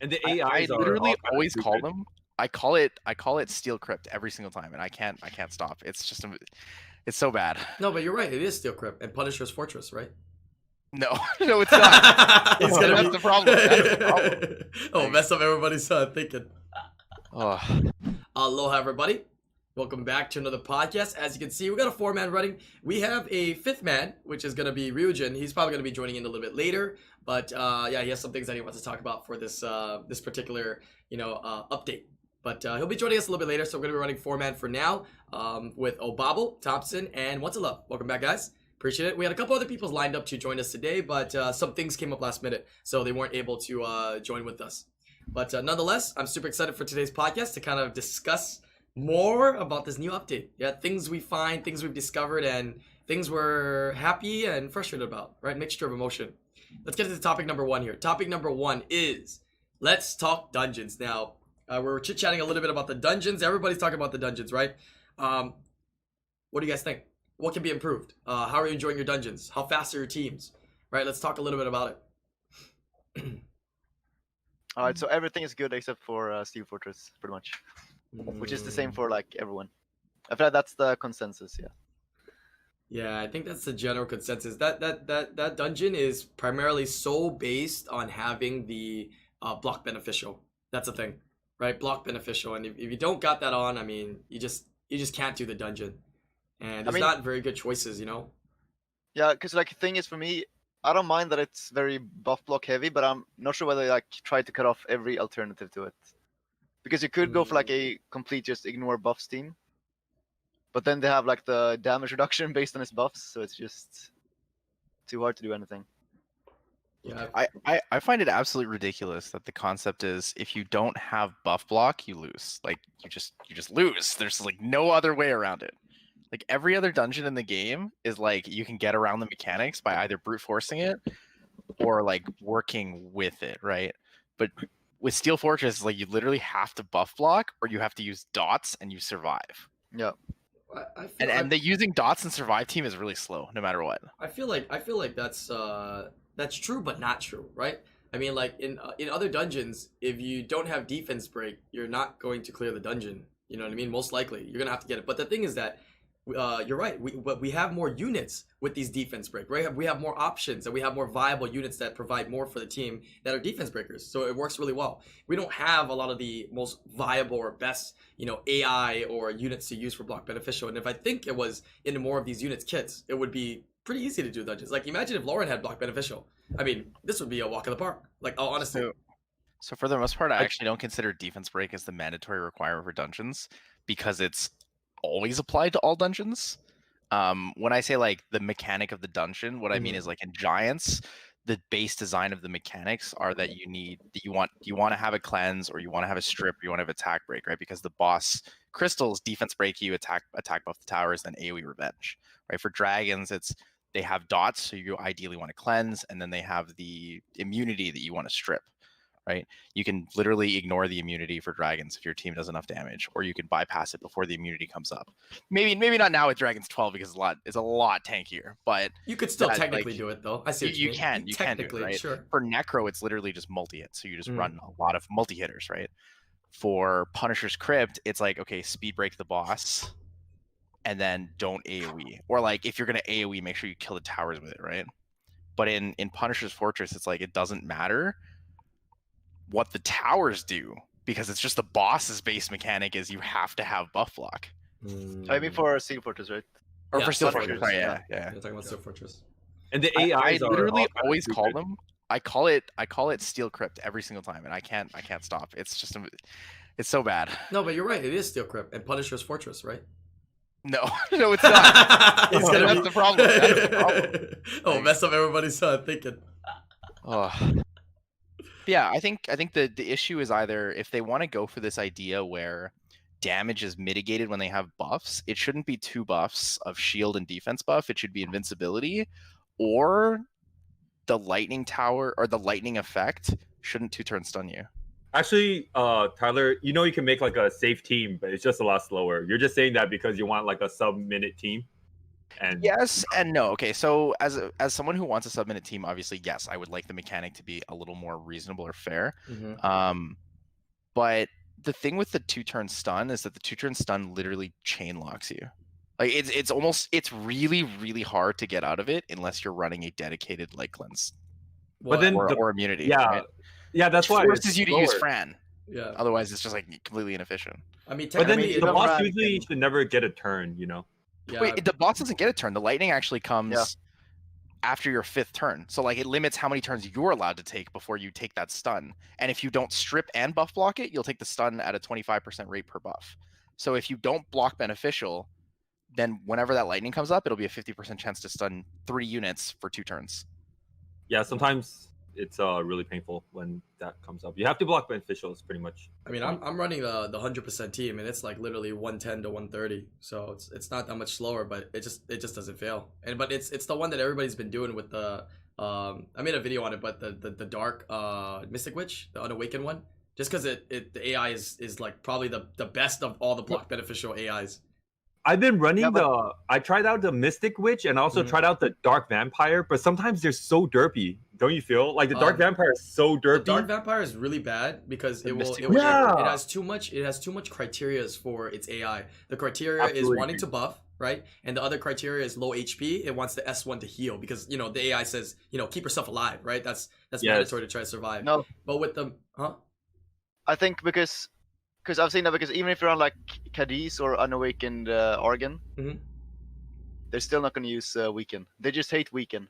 And the I AIs are literally all kind always of call stupid. them. I call it Steel Crypt every single time, and I can't stop. It's so bad. No, but you're right. It is Steel Crypt and Punisher's Fortress, right? No, no, it's not. He's And gonna that's be. the problem. That's the problem. Oh, Like, mess up everybody's thinking. oh, Aloha, everybody. Welcome back to another podcast. As you can see, we got a 4-man running. We have a 5th man, which is going to be Ryujin. He's probably going to be joining in a little bit later, but yeah, he has some things that he wants to talk about for this this particular update. But he'll be joining us a little bit later, so we're going to be running 4-man for now with Obabo, Thompson, and What's a Love. Welcome back, guys. Appreciate it. We had a couple other people lined up to join us today, but some things came up last minute, so they weren't able to join with us. But nonetheless, I'm super excited for today's podcast to kind of discuss more about this new update. Yeah, things we find, things we've discovered, and things we're happy and frustrated about, right? Mixture of emotion. Let's get into topic number 1 here. Topic number 1 is let's talk dungeons. Now, we're chit-chatting a little bit about the dungeons. Everybody's talking about the dungeons, right? What do you guys think? What can be improved? How are you enjoying your dungeons? How fast are your teams? Right, let's talk a little bit about it. Alright, so everything is good except for Steel Fortress, pretty much. Which is the same for like everyone. I feel like that's the consensus, yeah. Yeah, I think that's the general consensus. That dungeon is primarily so based on having the block beneficial. That's the thing, right? Block beneficial, and if you don't got that on, I mean, you just can't do the dungeon, and there's not very good choices, you know. Yeah, because like the thing is for me, I don't mind that it's very buff block heavy, but I'm not sure whether I like try to cut off every alternative to it. Because you could go for like a complete just ignore buffs team. But then they have like the damage reduction based on his buffs, so it's just too hard to do anything. Yeah, I find it absolutely ridiculous that the concept is if you don't have buff block, you lose. Like you just lose. There's like no other way around it. Like every other dungeon in the game is like you can get around the mechanics by either brute forcing it or like working with it, right? But with Steel Fortress, like you literally have to buff block or you have to use dots and you survive. Yeah. And the using dots and survive team is really slow, no matter what. I feel like that's true, but not true, right? I mean, like in other dungeons, if you don't have defense break, you're not going to clear the dungeon. You know what I mean? Most likely, you're gonna have to get it. But the thing is that you're right. We have more units with these defense break, right? We have more options and we have more viable units that provide more for the team that are defense breakers. So it works really well. We don't have a lot of the most viable or best, AI or units to use for block beneficial. And if I think it was in more of these units kits, it would be pretty easy to do dungeons. Like imagine if Lauren had block beneficial. I mean, this would be a walk in the park. Like, oh, honestly. So for the most part, I actually don't consider defense break as the mandatory requirement for dungeons because it's always applied to all dungeons. When I say like the mechanic of the dungeon, what I mean is like in Giants, the base design of the mechanics are that you want to have a cleanse or you want to have a strip or you want to have attack break, right? Because the boss crystals defense break you, attack buff the towers, then AoE revenge, right? For dragons, they have dots, so you ideally want to cleanse, and then they have the immunity that you want to strip. Right? You can literally ignore the immunity for dragons if your team does enough damage, or you can bypass it before the immunity comes up. Maybe not now with Dragons 12 because it's a lot tankier, but you could still technically do it though. I see what you mean. You can do it, right? Sure. For Necro, it's literally just multi-hit, so you just run a lot of multi-hitters, right? For Punisher's Crypt, it's like, okay, speed break the boss, and then don't AoE. Or like if you're gonna AoE, make sure you kill the towers with it, right? But in Punisher's Fortress, it's like it doesn't matter what the towers do because it's just the boss's base mechanic is you have to have buff block. I mean for Steel Fortress, right? Or for Steel Fortress, Fortress. yeah. You're talking about Steel Fortress. And the I AIs are literally all kind always of call stupid. them. I call it Steel Crypt every single time, and I can't stop. It's just it's so bad. No, but you're right. It is Steel Crypt and Punisher's Fortress, right? No, no, it's not. That's the problem. That's the problem. Oh, mess up everybody's thinking. Oh. Yeah, I think the issue is either if they want to go for this idea where damage is mitigated when they have buffs, it shouldn't be 2 buffs of shield and defense buff. It should be invincibility, or the lightning tower or the lightning effect shouldn't 2-turn stun you. Actually, Tyler, you can make like a safe team, but it's just a lot slower. You're just saying that because you want like a sub-minute team. And Yes and no. Okay, so as someone who wants a sub-minute team, obviously, yes, I would like the mechanic to be a little more reasonable or fair. But the thing with the 2-turn stun is that the 2-turn stun literally chain locks you. Like it's really, really hard to get out of it unless you're running a dedicated light cleanse. But then or immunity. Yeah, right? yeah, that's Which why forces it's you to use slower. Fran. Yeah. Otherwise, it's just like completely inefficient. I mean, But then technically, the boss Fran usually can- should never get a turn, you know. yeah. Wait, the boss doesn't get a turn. The lightning actually comes Yeah. after your 5th turn. So like it limits how many turns you're allowed to take before you take that stun. And if you don't strip and buff block it, you'll take the stun at a 25% rate per buff. So if you don't block beneficial, then whenever that lightning comes up, it'll be a 50% chance to stun 3 units for 2 turns. Yeah, sometimes it's really painful when that comes up. You have to block beneficials pretty much. I mean, I'm running the 100% team, and it's like literally 110 to 130, so it's not that much slower, but it just doesn't fail. But it's the one that everybody's been doing with the I made a video on it, but the dark Mystic Witch, the unawakened one, just because the AI is like probably the best of all the block beneficial AIs. I've been running I tried out the Mystic Witch and also Mhm. tried out the Dark Vampire, but sometimes they're so derpy. Don't you feel? Like the Dark Vampire is so The derpy. Dark Vampire is really bad because The it Mystic will Witch. Yeah. it has too much criteria for its AI. The criteria Absolutely. is wanting to buff, right? And the other criteria is low HP. It wants the S1 to heal because the AI says, keep yourself alive, right? That's Yes. mandatory to try to survive. No, But with the I think because I've seen that, because even if you're on like Cadiz or unawakened Argon, Mhm. they're still not going to use weaken. They just hate weaken.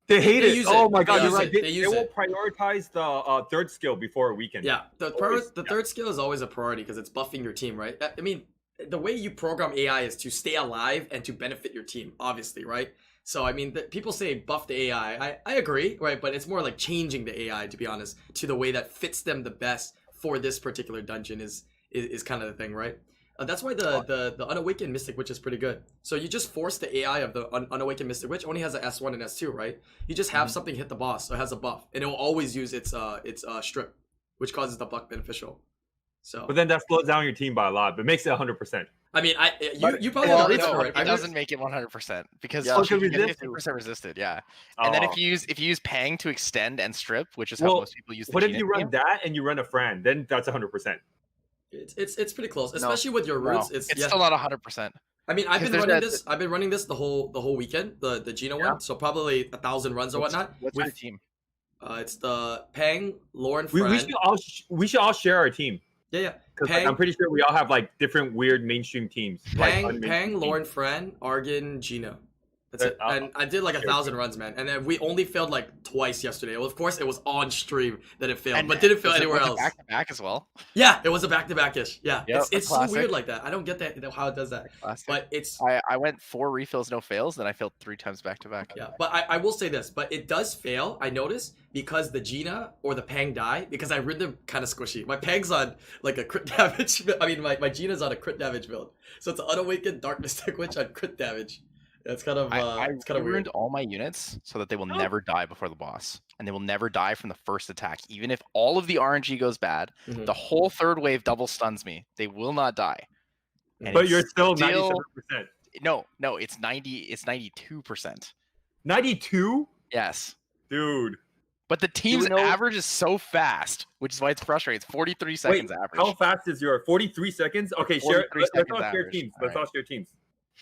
They hate They it. use Oh it. my They god, you're use right. it. They, They they use will it. prioritize the third skill before a weekend. Yeah, Always, the third skill is always a priority because it's buffing your team, right? I mean, the way you program AI is to stay alive and to benefit your team, obviously, right? So I mean, people say buff the AI. I agree, right? But it's more like changing the AI, to be honest, to the way that fits them the best for this particular dungeon is kind of the thing, right? That's why the unawakened Mystic Witch is pretty good. So you just force the AI of the unawakened Mystic Witch, only has a S1 and S2, right? You just have something hit the boss, so it has a buff, and it will always use its strip, which causes the buck beneficial. So, But then that slows down your team by a lot, but makes it 100%. I mean, you probably Well, have the reason no, for it. it doesn't make it 100% because Yeah. you Because get resist- 50% resisted, yeah. And then if you use Pang to extend and strip, which is how Well, most people use the what if Gina you run game, that and you run a Fran? Then that's 100%. It's pretty close, especially with your no, roots. it's yeah. still not 100%. I mean, I've because been there's running that- this. I've been running this the whole weekend, the Gina Yeah. one. So probably 1,000 runs or whatnot. What's your team? It's the Pang, Lauren, We, Fran. we should all share our team. Yeah. Because Pang, I'm pretty sure we all have like different weird mainstream teams. Pang, like Pang, Lauren, Fran, Argon, Gina. That's it. Uh, And I did like 1,000 runs, man. And then we only failed like twice yesterday. Well, of course, it was on stream that it failed, but didn't fail anywhere else. Back to back as well. Yeah, it was a back-to-back-ish. Yeah, Yep, it's so classic. weird like that. I don't get that how it does that. Classic. But it's I went 4 refills, no fails, then I failed 3 times back to back. yeah. But I will say this, but it does fail. I noticed because the Gina or the Pang die because I rid them kind of squishy. My Pang's on like a crit damage. I mean, my Gina's on a crit damage build, so it's an unawakened Dark Mystic Witch on crit damage. It's kind of it's kind of ruined weird. all my units so that they will never die before the boss, and they will never die from the first attack. Even if all of the RNG goes bad, Mhm. the whole third wave double stuns me. They will not die. And But it's you're still 97%. no, it's 90. It's 92%. 92? Yes, Dude. but the team's know- average is so fast, which is why it's frustrating. It's 43 seconds Wait, average. how fast is your 43 seconds? Okay, share. 43 Let's seconds all share average. teams. All Let's all share teams.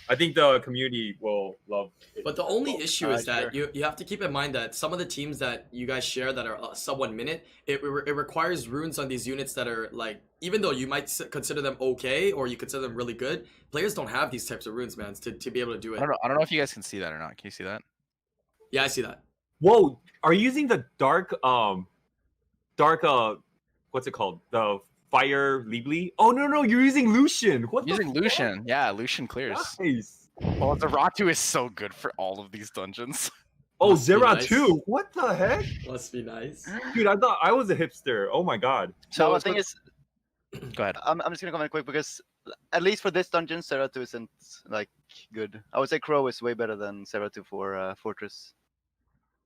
I think the community will love it. But the only issue is sure. that you have to keep in mind that some of the teams that you guys share that are sub 1 minute, it requires runes on these units that are like, even though you might consider them okay or you consider them really good, players don't have these types of runes, man, to be able to do it. I don't know if you guys can see that or not. Can you see that? Yeah, I see that. Whoa, are you using the dark what's it called? The fire Libli? Oh no, you're using Lucian. What Using the fuck? Lucian, yeah, Lucian clears. Nice. Well, the Ratu is so good for all of these dungeons. Oh, Must be Zera nice. too. What the heck? Must be nice. Dude, I thought I was a hipster. Oh my god. So So the thing is, go ahead. I'm just gonna comment quick because at least for this dungeon, Seratu isn't like good. I would say Crow is way better than Seratu for Fortress.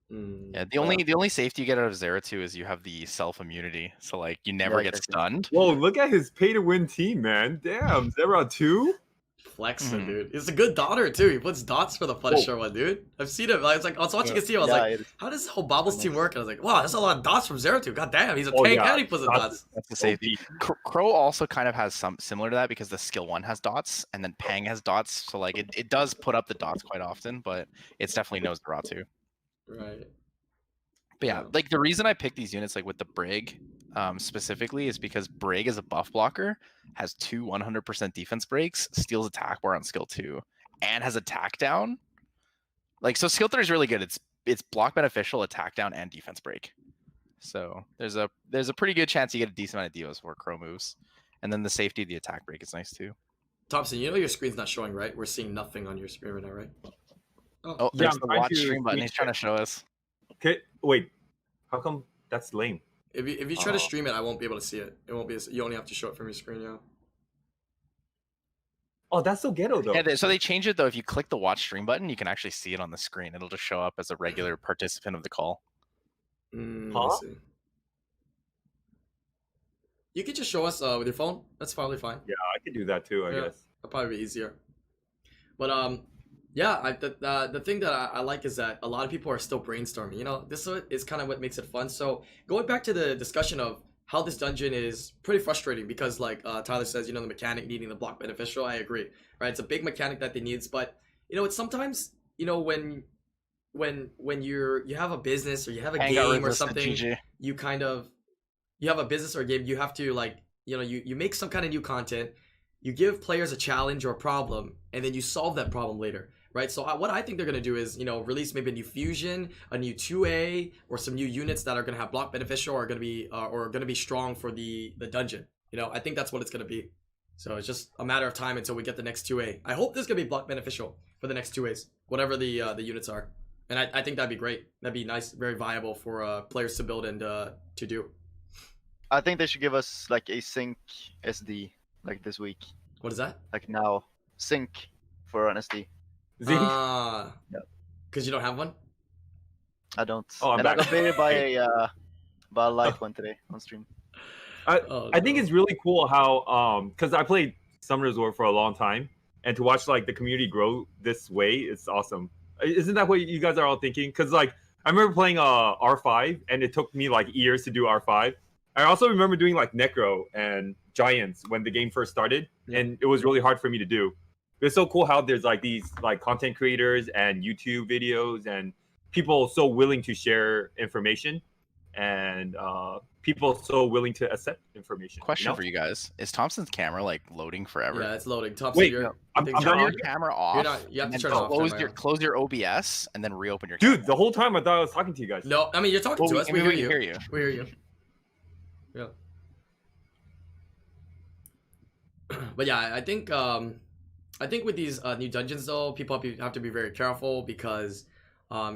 Yeah, the only safety you get out of Zeratul is you have the self immunity, so like you never Yeah, get exactly. stunned. Whoa, look at his pay to win team, man. Damn, Zera too? Flexer, dude. He's a good daughter too. He puts dots for the Punisher one, dude. I've seen him. I was like, I was watching his team. I was like, how does this whole Bobbles team work? And I was like, wow, that's a lot of dots from Zeratul. God damn, he's a tank and he puts the dots. That's the safety. Crow also kind of has some similar to that because the skill 1 has dots and then Pang has dots. So like it does put up the dots quite often, but it's definitely knows the raw too. Right. But yeah, like the reason I picked these units like with the Brig specifically is because Brig is a buff blocker, has 2 100% defense breaks, steals attack bar on skill 2, and has attack down. Like so skill 3 is really good. It's block beneficial, attack down, and defense break. So there's a pretty good chance you get a decent amount of devos before Crow moves. And then the safety of the attack break is nice too. Thompson, you know your screen's not showing, right? We're seeing nothing on your screen right now, right? Oh, there's the watch stream button. He's trying to show us. Okay, wait. How come that's lame? If you try to stream it, I won't be able to see it. It won't be. You only have to show it from your screen, yeah. Oh, that's so ghetto though. Yeah, so they changed it though. If you click the watch stream button, you can actually see it on the screen. It'll just show up as a regular participant of the call. Let's see. You can just show us with your phone. That's probably fine. Yeah, I could do that too. I guess that'll probably be easier. But yeah, the thing that I like is that a lot of people are still brainstorming. You know, this is kind of what makes it fun. So going back to the discussion of how this dungeon is pretty frustrating because like Tyler says, you know, the mechanic needing the block beneficial. I agree, right? It's a big mechanic that they need, but you know, it's sometimes, you know, when you have a business or you have a game or something, you kind of you have a business or a game, you have to like, you know, you make some kind of new content, you give players a challenge or a problem, and then you solve that problem later. Right, so what I think they're gonna do is, you know, release maybe a new fusion, a new 2A, or some new units that are gonna have block beneficial, or gonna be strong for the dungeon. You know, I think that's what it's gonna be. So it's just a matter of time until we get the next 2A. I hope this gonna be block beneficial for the next 2As, whatever the units are. And I think that'd be great. That'd be nice, very viable for players to build and to do. I think they should give us like a sync SD like this week. What is that? Like now, sync for an SD. Yeah. Because you don't have one? I don't. Oh, and I got baited by a light one today on stream. I think it's really cool how because I played Summoner's War for a long time, and to watch like the community grow this way, it's awesome. Isn't that what you guys are all thinking? Because like I remember playing R5, and it took me like years to do R5. I also remember doing like Necro and Giants when the game first started, and it was really hard for me to do. It's so cool how there's like these like content creators and YouTube videos and people so willing to share information and people so willing to accept information. Question for you guys: is Thompson's camera like loading forever? Yeah, it's loading. Thompson, wait, I'm turn your camera off. You have to turn it off. Close your OBS and then reopen your. Dude, the whole time I thought I was talking to you guys. No, I mean you're talking to us. We hear you. We hear you. Yeah. But yeah, I think with these new dungeons though, people have to be very careful because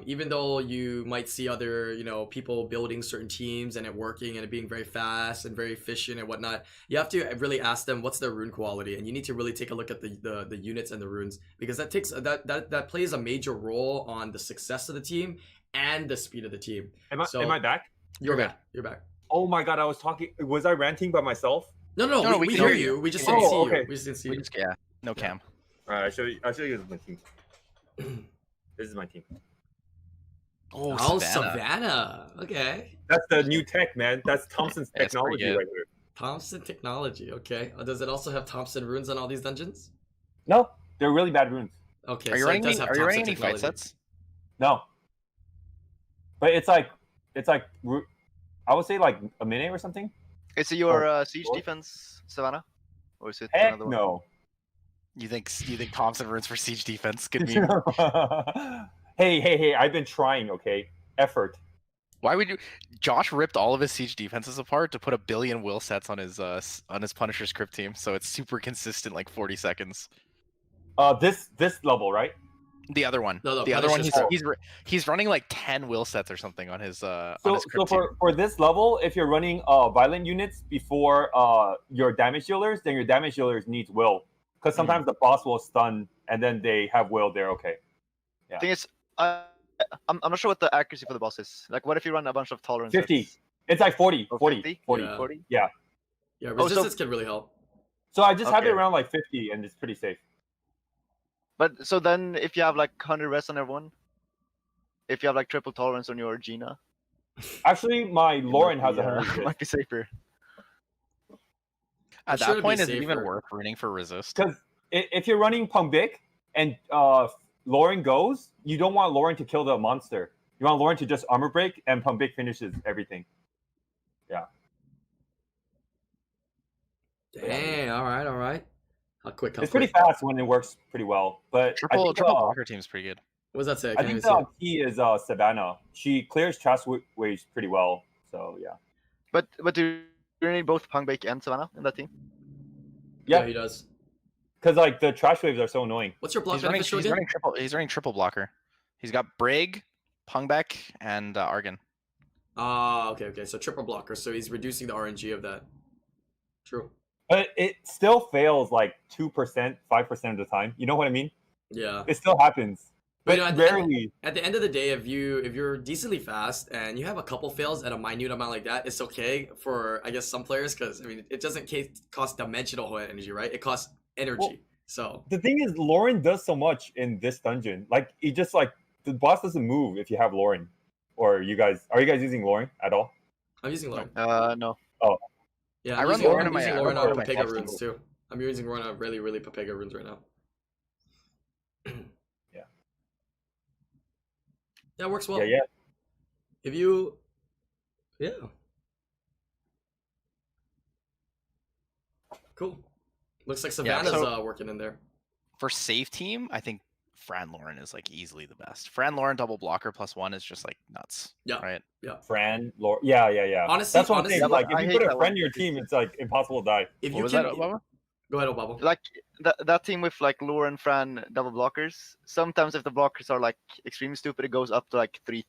even though you might see other, you know, people building certain teams and it working and it being very fast and very efficient and whatnot, you have to really ask them what's their rune quality, and you need to really take a look at the units and the runes, because that plays a major role on the success of the team and the speed of the team. Am I back? You're back. You're back. Oh my god, I was talking. Was I ranting by myself? No, we hear you. We just didn't see you. We just didn't see you. Yeah, no cam. All right, I'll show you my team. This is my team. Oh, Savannah. Okay. That's the new tech, man. That's Thompson's technology right here. Thompson technology. Okay. Does it also have Thompson runes on all these dungeons? No, they're really bad runes. Okay. Are you running any fight sets? No. But it's like I would say like a minute or something. Is it your siege defense, Savannah, or is it Heck another one? No. You think Thompson runes for siege defense? Good meme. Hey! I've been trying. Okay, effort. Why would you? Josh ripped all of his siege defenses apart to put 1 billion will sets on his Punisher script team, so it's super consistent, like 40 seconds. This level, right? The other one. No, the other one. He's running like 10 will sets or something on his. So for this level, if you're running violent units before your damage dealers, then your damage dealers needs will, because sometimes the boss will stun and then they have will there. Okay. Yeah. Thing is, I'm not sure what the accuracy for the boss is. Like, what if you run a bunch of tolerance? 50. It's like 40. 40. 40. Yeah. 40? Yeah, resistance can really help. So I just have it around like 50, and it's pretty safe. But so then, if you have like 100 rest on everyone, if you have like triple tolerance on your Gina, Actually, my Lauren has might be, 100. might be safer. At Should that be point, is it even safer. worth running for resist? Because if you're running Pungbik and Lauren goes, you don't want Lauren to kill the monster. You want Lauren to just armor break, and Pungbik finishes everything. Yeah. Dang, all right. How quick? It's pretty fast when it works pretty well. But Triple blocker team's pretty good. What does that say? I think the key is Savannah. She clears trash waves pretty well. So yeah. But do you need both Pungbake and Savannah in that team? Yeah, he does. Because like the trash waves are so annoying. What's your block He's running, beneficial he's again? running triple. He's running triple blocker. He's got Brig, Pungback, and Argon. Okay. So triple blocker. So he's reducing the RNG of that. True. But it still fails like 2%, 5% of the time. You know what I mean? Yeah. It still happens. But you know, rarely. At the end of the day, if you're decently fast and you have a couple fails at a minute amount like that, it's okay for, I guess, some players, because I mean it doesn't cost dimensional energy, right? It costs energy. Well, so the thing is, Lauren does so much in this dungeon. Like it just like the boss doesn't move if you have Lauren. Or are you guys using Lauren at all? I'm using Lauren. No. Oh. Yeah, I I'm run using Lauren Lauren on my Papega runes too. I'm using Lauren on really Papega runes right now. Yeah. That works well. Yeah. If you, cool. Looks like Savannah's working in there. For safe team, I think Fran Lauren is like easily the best. Fran Lauren double blocker +1 is just like nuts. Yeah. Right. Yeah. Fran, Lauren. Yeah. Honestly, that's what I'm saying. Like if you put a friend in your one. team, it's like impossible to die. If What you was can, that, Obama? go ahead, Obama. Like that team with like Lauren, Fran, double blockers. Sometimes if the blockers are like extremely stupid, it goes up to like three.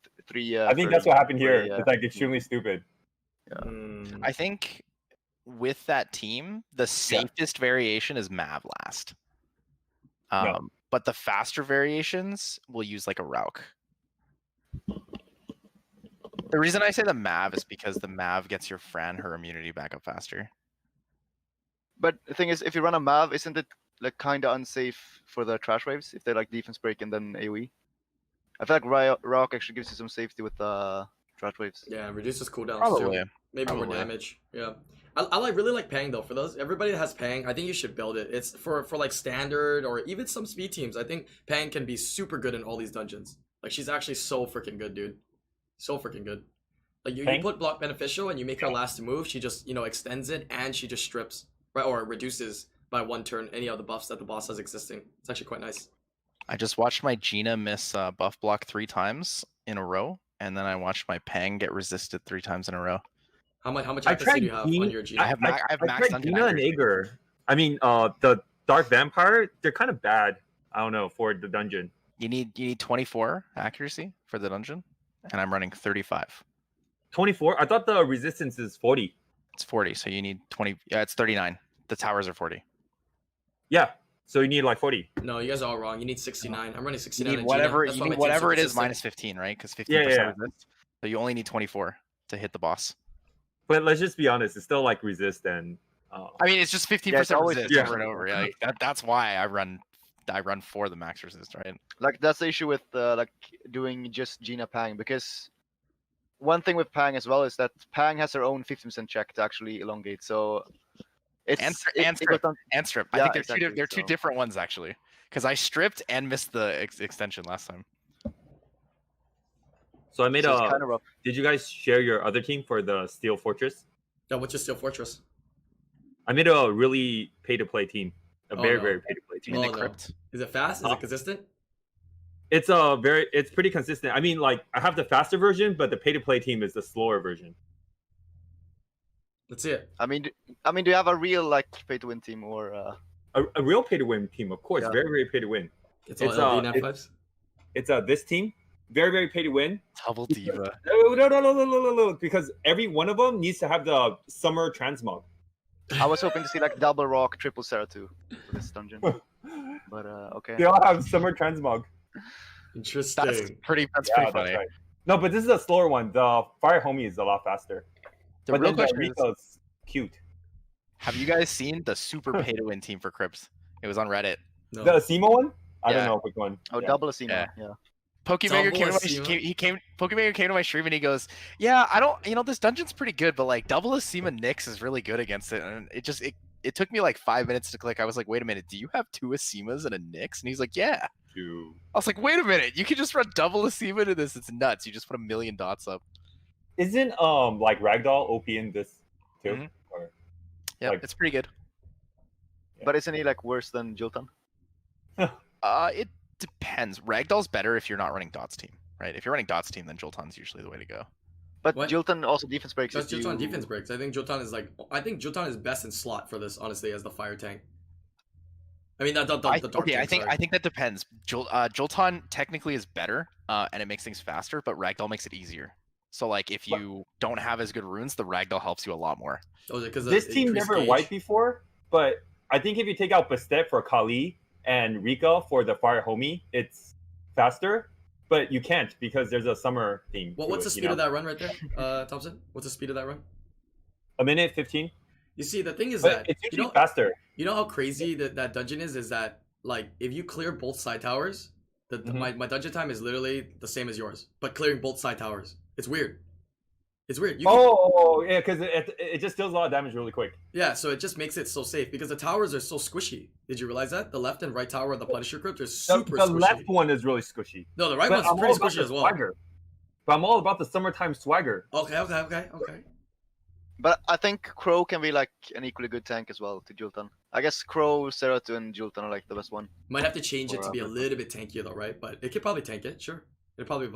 I think that's what happened here. It's like extremely stupid. Yeah. I think with that team, the safest variation is Mav last. But the faster variations will use like a Rauk. The reason I say the Mav is because the Mav gets your Fran her immunity back up faster. But the thing is, if you run a Mav, isn't it like kind of unsafe for the trash waves if they like defense break and then AoE? I feel like Rauk actually gives you some safety with the trash waves. Yeah, reduces cooldowns Probably. too. Maybe more damage. Yeah. I really like Pang though. For those everybody that has Pang, I think you should build it. It's for like standard or even some speed teams. I think Pang can be super good in all these dungeons. Like she's actually so freaking good, dude. So freaking good. Like you put block beneficial and you make her last move, she just extends it and she just strips, right, or reduces by 1 turn any of the buffs that the boss has existing. It's actually quite nice. I just watched my Gina miss buff block 3 times in a row, and then I watched my Pang get resisted 3 times in a row. How much accuracy do you have on your Gina? I have max dungeon Gina and Aegir. I mean, the Dark Vampire, they're kind of bad. I don't know, for the dungeon. You need 24 accuracy for the dungeon, and I'm running 35. 24? I thought the resistance is 40. It's 40, so you need 20. Yeah, it's 39. The towers are 40. Yeah, so you need like 40. No, you guys are all wrong. You need 69. I'm running 69. You need whatever it is minus 15, right? Because 15% resist. So you only need 24 to hit the boss. But let's just be honest, it's still like resist and. I mean, it's just 15% resist over and over. Yeah, that's why I run for the max resist, right? Like that's the issue with like doing just Gina Pang, because one thing with Pang as well is that Pang has her own 50% check to actually elongate. So it's and strip. I think they're two different ones actually, because I stripped and missed the extension last time. So I made it's kind of rough. Did you guys share your other team for the Steel Fortress? No, what's your Steel Fortress? I made a really pay-to-play team. Very pay-to-play team. In the crypt. Is it fast? Is it consistent? It's pretty consistent. I mean, like I have the faster version, but the pay-to-play team is the slower version. Let's see it. I mean, do you have a real like pay-to-win team or a real pay-to-win team? Of course, very pay-to-win. It's LV It's this team. Very pay-to-win. Double diva. No, because every one of them needs to have the summer transmog. I was hoping to see like double rock, triple Sarah too for this dungeon. But okay. They all have summer transmog. Interesting. That's pretty funny. Right. No, but this is a slower one. The Fire Homie is a lot faster. The real question is cute. Have you guys seen the super pay-to-win team for Crypts? It was on Reddit. No. The Asimo one? I don't Yeah. know which one. Oh, Yeah. double Asima. Yeah. Pokemaker Double Pokemaker came to my stream and he goes, "Yeah, I don't, this dungeon's pretty good, but like double Asima Nyx is really good against it." And it took me like 5 minutes to click. I was like, "Wait a minute, do you have 2 Asimas and a Nyx?" And he's like, "Yeah." Two. I was like, "Wait a minute, you can just run double Asima into this. It's nuts. You just put 1,000,000 dots up." Isn't like Ragdoll OP in this too? Mhm. Or Yeah, Like- it's pretty good. But isn't he like worse than Joltan? It depends. Ragdoll's better if you're not running Dots team, right? If you're running Dots team, then Joltan's usually the way to go. But What? Joltan also defense breaks. That's if Joltan you- defense breaks. I think Joltan is best in slot for this, honestly, as the fire tank. I mean, the dark I tank, think sorry. that depends. Joltan technically is better, and it makes things faster, but Ragdoll makes it easier. So like if you don't have as good runes, the Ragdoll helps you a lot more. Oh, because this team never wiped before, but I think if you take out Bastet for Kali and Rika for the fire homie, it's faster. But you can't because there's a summer theme. Well, what's the speed of that run right there, Thompson? What's the speed of that run? 1:15. You see, the thing is But that it's usually faster. you know how crazy that dungeon is that like if you clear both side towers, Mhm. my dungeon time is literally the same as yours, but clearing both side towers. It's weird. It's weird. You can- Oh, yeah, because it just deals a lot of damage really quick. yeah, so it just makes it so safe because the towers are so squishy. Did you realize that? The left and right tower of the Punisher crypt are The, super the squishy. left one is really squishy. No, the right But one's I'm pretty all about squishy the as well. swagger. But I'm all about the summertime swagger. Okay. But I think Crow can be like an equally good tank as well to Joltan. I guess Crow, Ceratu, and Joltan are like the best one. Might have to change it Or to be a other. little bit tankier though, right? But it could probably tank it, sure. It'll probably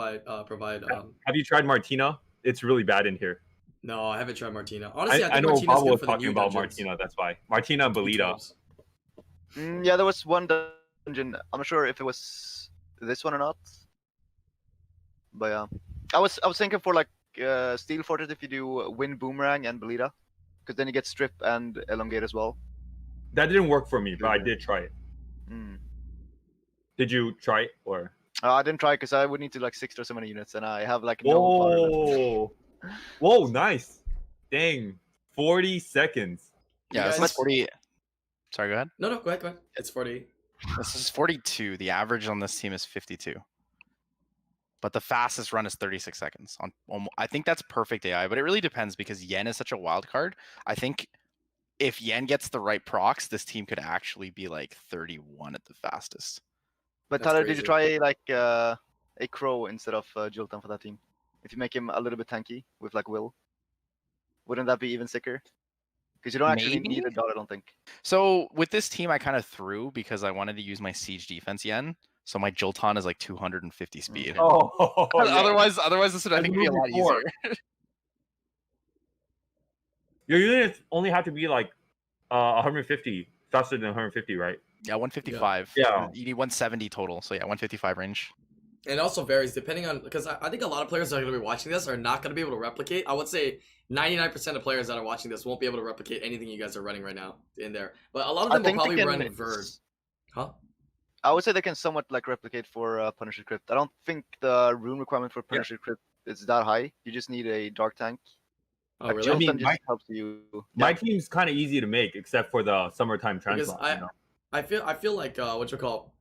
provide. Have you tried Martina? It's really bad in here. No, I haven't tried Martina. Honestly, I I think know Martina's Bob good was for the talking new about dungeons. Martina. That's why Martina and Belita. Yeah, there was one dungeon. I'm not sure if it was this one or not. But yeah, I was thinking for like Steel Fortress if you do Wind Boomerang and Belita, because then you get Strip and Elongate as well. That didn't work for me, but I did try it. Mm. Did you try it or? I didn't try because I would need to like 6 or so many units, and I have like no fodder left. Whoa! Whoa! Nice. Dang. 40 seconds. Yeah, this guys- is 40. Sorry, go ahead. No, go ahead. It's 48. This is 42. The average on this team is 52. But the fastest run is 36 seconds. I think that's perfect AI, but it really depends because Yen is such a wild card. I think if Yen gets the right procs, this team could actually be like 31 at the fastest. But That's Tyler, did you crazy. try like a Crow instead of Joltan for that team? If you make him a little bit tanky with like Will, wouldn't that be even sicker? Because you don't actually Maybe? need a dot, I don't think. So with this team, I kind of threw because I wanted to use my siege defense Yen. So my Joltan is like 250 speed. Oh. yeah. Otherwise, this would I As think we be a moved lot forward. easier. Your units only have to be like 150 faster than 150, right? Yeah, 155. Yeah. You need 170 total. So yeah, 155 range. And it also varies depending on because I think a lot of players that are going to be watching this are not going to be able to replicate. I would say 99% of players that are watching this won't be able to replicate anything you guys are running right now in there. But a lot of them will probably run Verd. Huh? I would say they can somewhat like replicate for Punisher Crypt. I don't think the rune requirement for Punisher Crypt is that high. You just need a dark tank. Oh, Like, really? Joltan I mean, just helps you. My team's kind of easy to make, except for the summertime Because transplant. I feel like what you call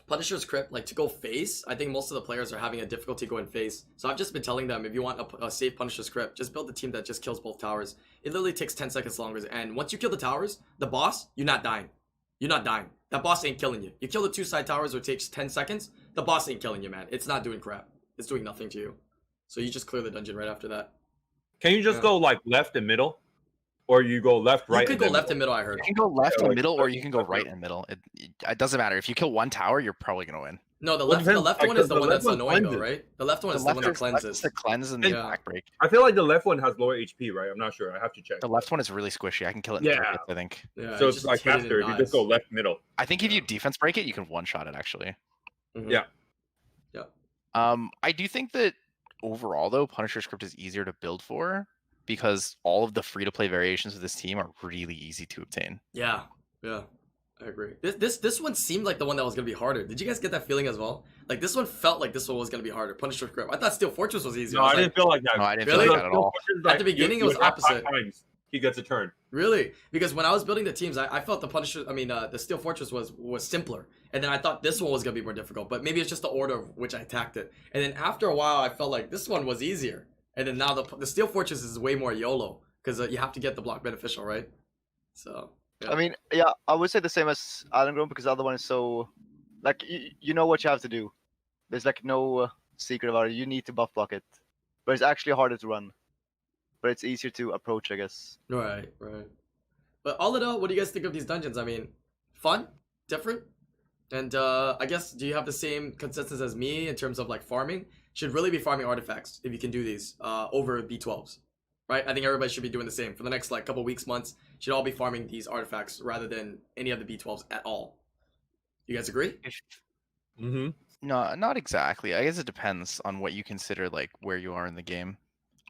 Punisher's Crypt, like to go face, I think most of the players are having a difficulty going face. So I've just been telling them if you want a safe Punisher's Crypt, just build a team that just kills both towers. It literally takes 10 seconds longer. And once you kill the towers, the boss, you're not dying. You're not dying. That boss ain't killing you. You kill the 2 side towers, it takes 10 seconds. The boss ain't killing you, man. It's not doing crap. It's doing nothing to you. So you just clear the dungeon right after that. Can you just Yeah. go like left and middle, or you go left, right? You could and go then left and middle, I heard. You can go left Yeah, and like, middle, or you can go left, right and middle. It doesn't matter. If you kill one tower, you're probably gonna win. No, the Well, left depends, one like, is the the one left that's one annoying though, cleanses. right? The left one The is the one that left is cleanses. the cleanse and the Yeah. back break. I feel like the left one has lower HP, right? I'm not sure. I have to check. The left one is really squishy. I can kill it in Yeah. 30 hits, I think. Yeah, So you it's just like hit it faster and if you just dies. go left, middle. I think if you defense break it, you can one shot it actually. Mhm. Yeah. I do think that overall though, Punisher's Crypt is easier to build for because all of the free to play variations of this team are really easy to obtain. Yeah, I agree. This one seemed like the one that was gonna be harder. Did you guys get that feeling as well? Like this one felt like this one was gonna be harder. Punisher's Crypt. I thought Steel Fortress was easier. No, I was didn't feel like that. No, I didn't Really? feel like that at all. At the beginning, it was would have 5 opposite. times. he gets a turn. Really? Because when I was building the teams, I felt the Steel Fortress was simpler, and then I thought this one was gonna be more difficult. But maybe it's just the order of which I attacked it. And then after a while, I felt like this one was easier. And then now the Steel Fortress is way more YOLO because you have to get the block beneficial, right? So. Yeah. I mean, yeah, I would say the same as IslandGrown because the other one is so, like, you know what you have to do. There's like no secret about it. You need to buff block it, but it's actually harder to run. But it's easier to approach, I guess. Right. But all in all, what do you guys think of these dungeons? I mean, fun, different, and I guess do you have the same consensus as me in terms of like farming? Should really be farming artifacts if you can do these over B12s, right? I think everybody should be doing the same for the next like couple weeks, months. Should all be farming these artifacts rather than any of the B12s at all. You guys agree? Mm-hmm. No, not exactly. I guess it depends on what you consider like where you are in the game.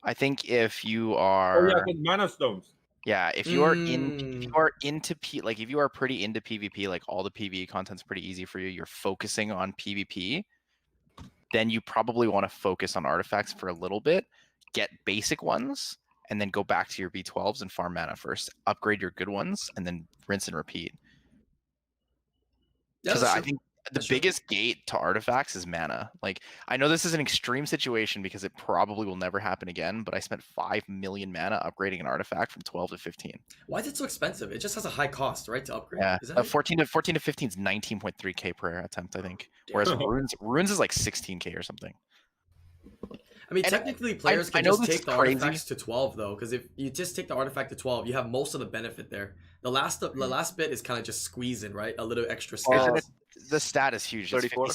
I think if you are, mana stones. Yeah, if you are if you are pretty into PvP, like all the PvE content's pretty easy for you, you're focusing on PvP, then you probably want to focus on artifacts for a little bit, get basic ones, and then go back to your B12s and farm mana first. Upgrade your good ones, and then rinse and repeat. Because I think the biggest gate to artifacts is mana. Like, I know this is an extreme situation because it probably will never happen again, but I spent 5 million mana upgrading an artifact from 12 to 15. Why is it so expensive? It just has a high cost, right, to upgrade? Yeah, 14 to 15 is 19.3k per attempt, I think. Whereas runes is like 16k or something. I mean, technically, players can just take the artifacts to 12, though, because if you just take the artifact to 12, you have most of the benefit there. The last bit is kind of just squeezing, right? A little extra skill. The stat is huge. 34.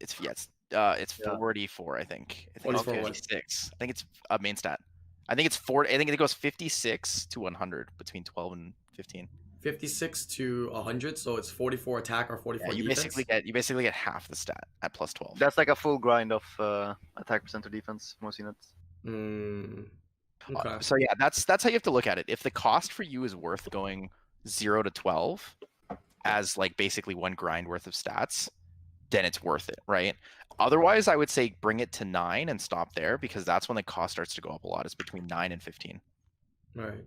It's 44, I think. I think it's 56. I think it's a main stat. I think it's 40. I think it goes 56 to 100 between 12 and 15. 56 to 100, so it's 44 attack or 44 defense. You basically get half the stat at plus 12. That's like a full grind of attack percent or defense most units. Okay. So yeah, that's how you have to look at it. If the cost for you is worth going 0 to 12 as like basically one grind worth of stats, then it's worth it, right? Otherwise, I would say bring it to 9 and stop there because that's when the cost starts to go up a lot. It's between 9 and 15. Right.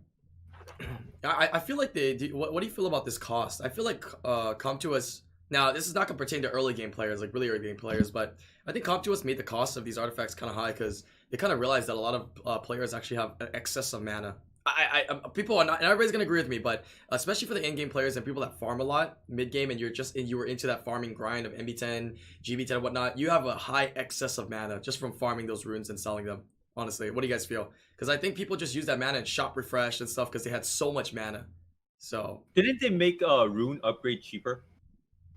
I feel like what do you feel about this cost? I feel like Comp2us, now this is not going to pertain to early game players, like really early game players, but I think Comp2us made the cost of these artifacts kind of high because they kind of realized that a lot of players actually have an excess of mana. People are not, and everybody's gonna agree with me, but especially for the in-game players and people that farm a lot mid-game, and you were into that farming grind of MB10, GB10, and whatnot, you have a high excess of mana just from farming those runes and selling them. Honestly, what do you guys feel? Because I think people just use that mana and shop refresh and stuff because they had so much mana. So didn't they make a rune upgrade cheaper?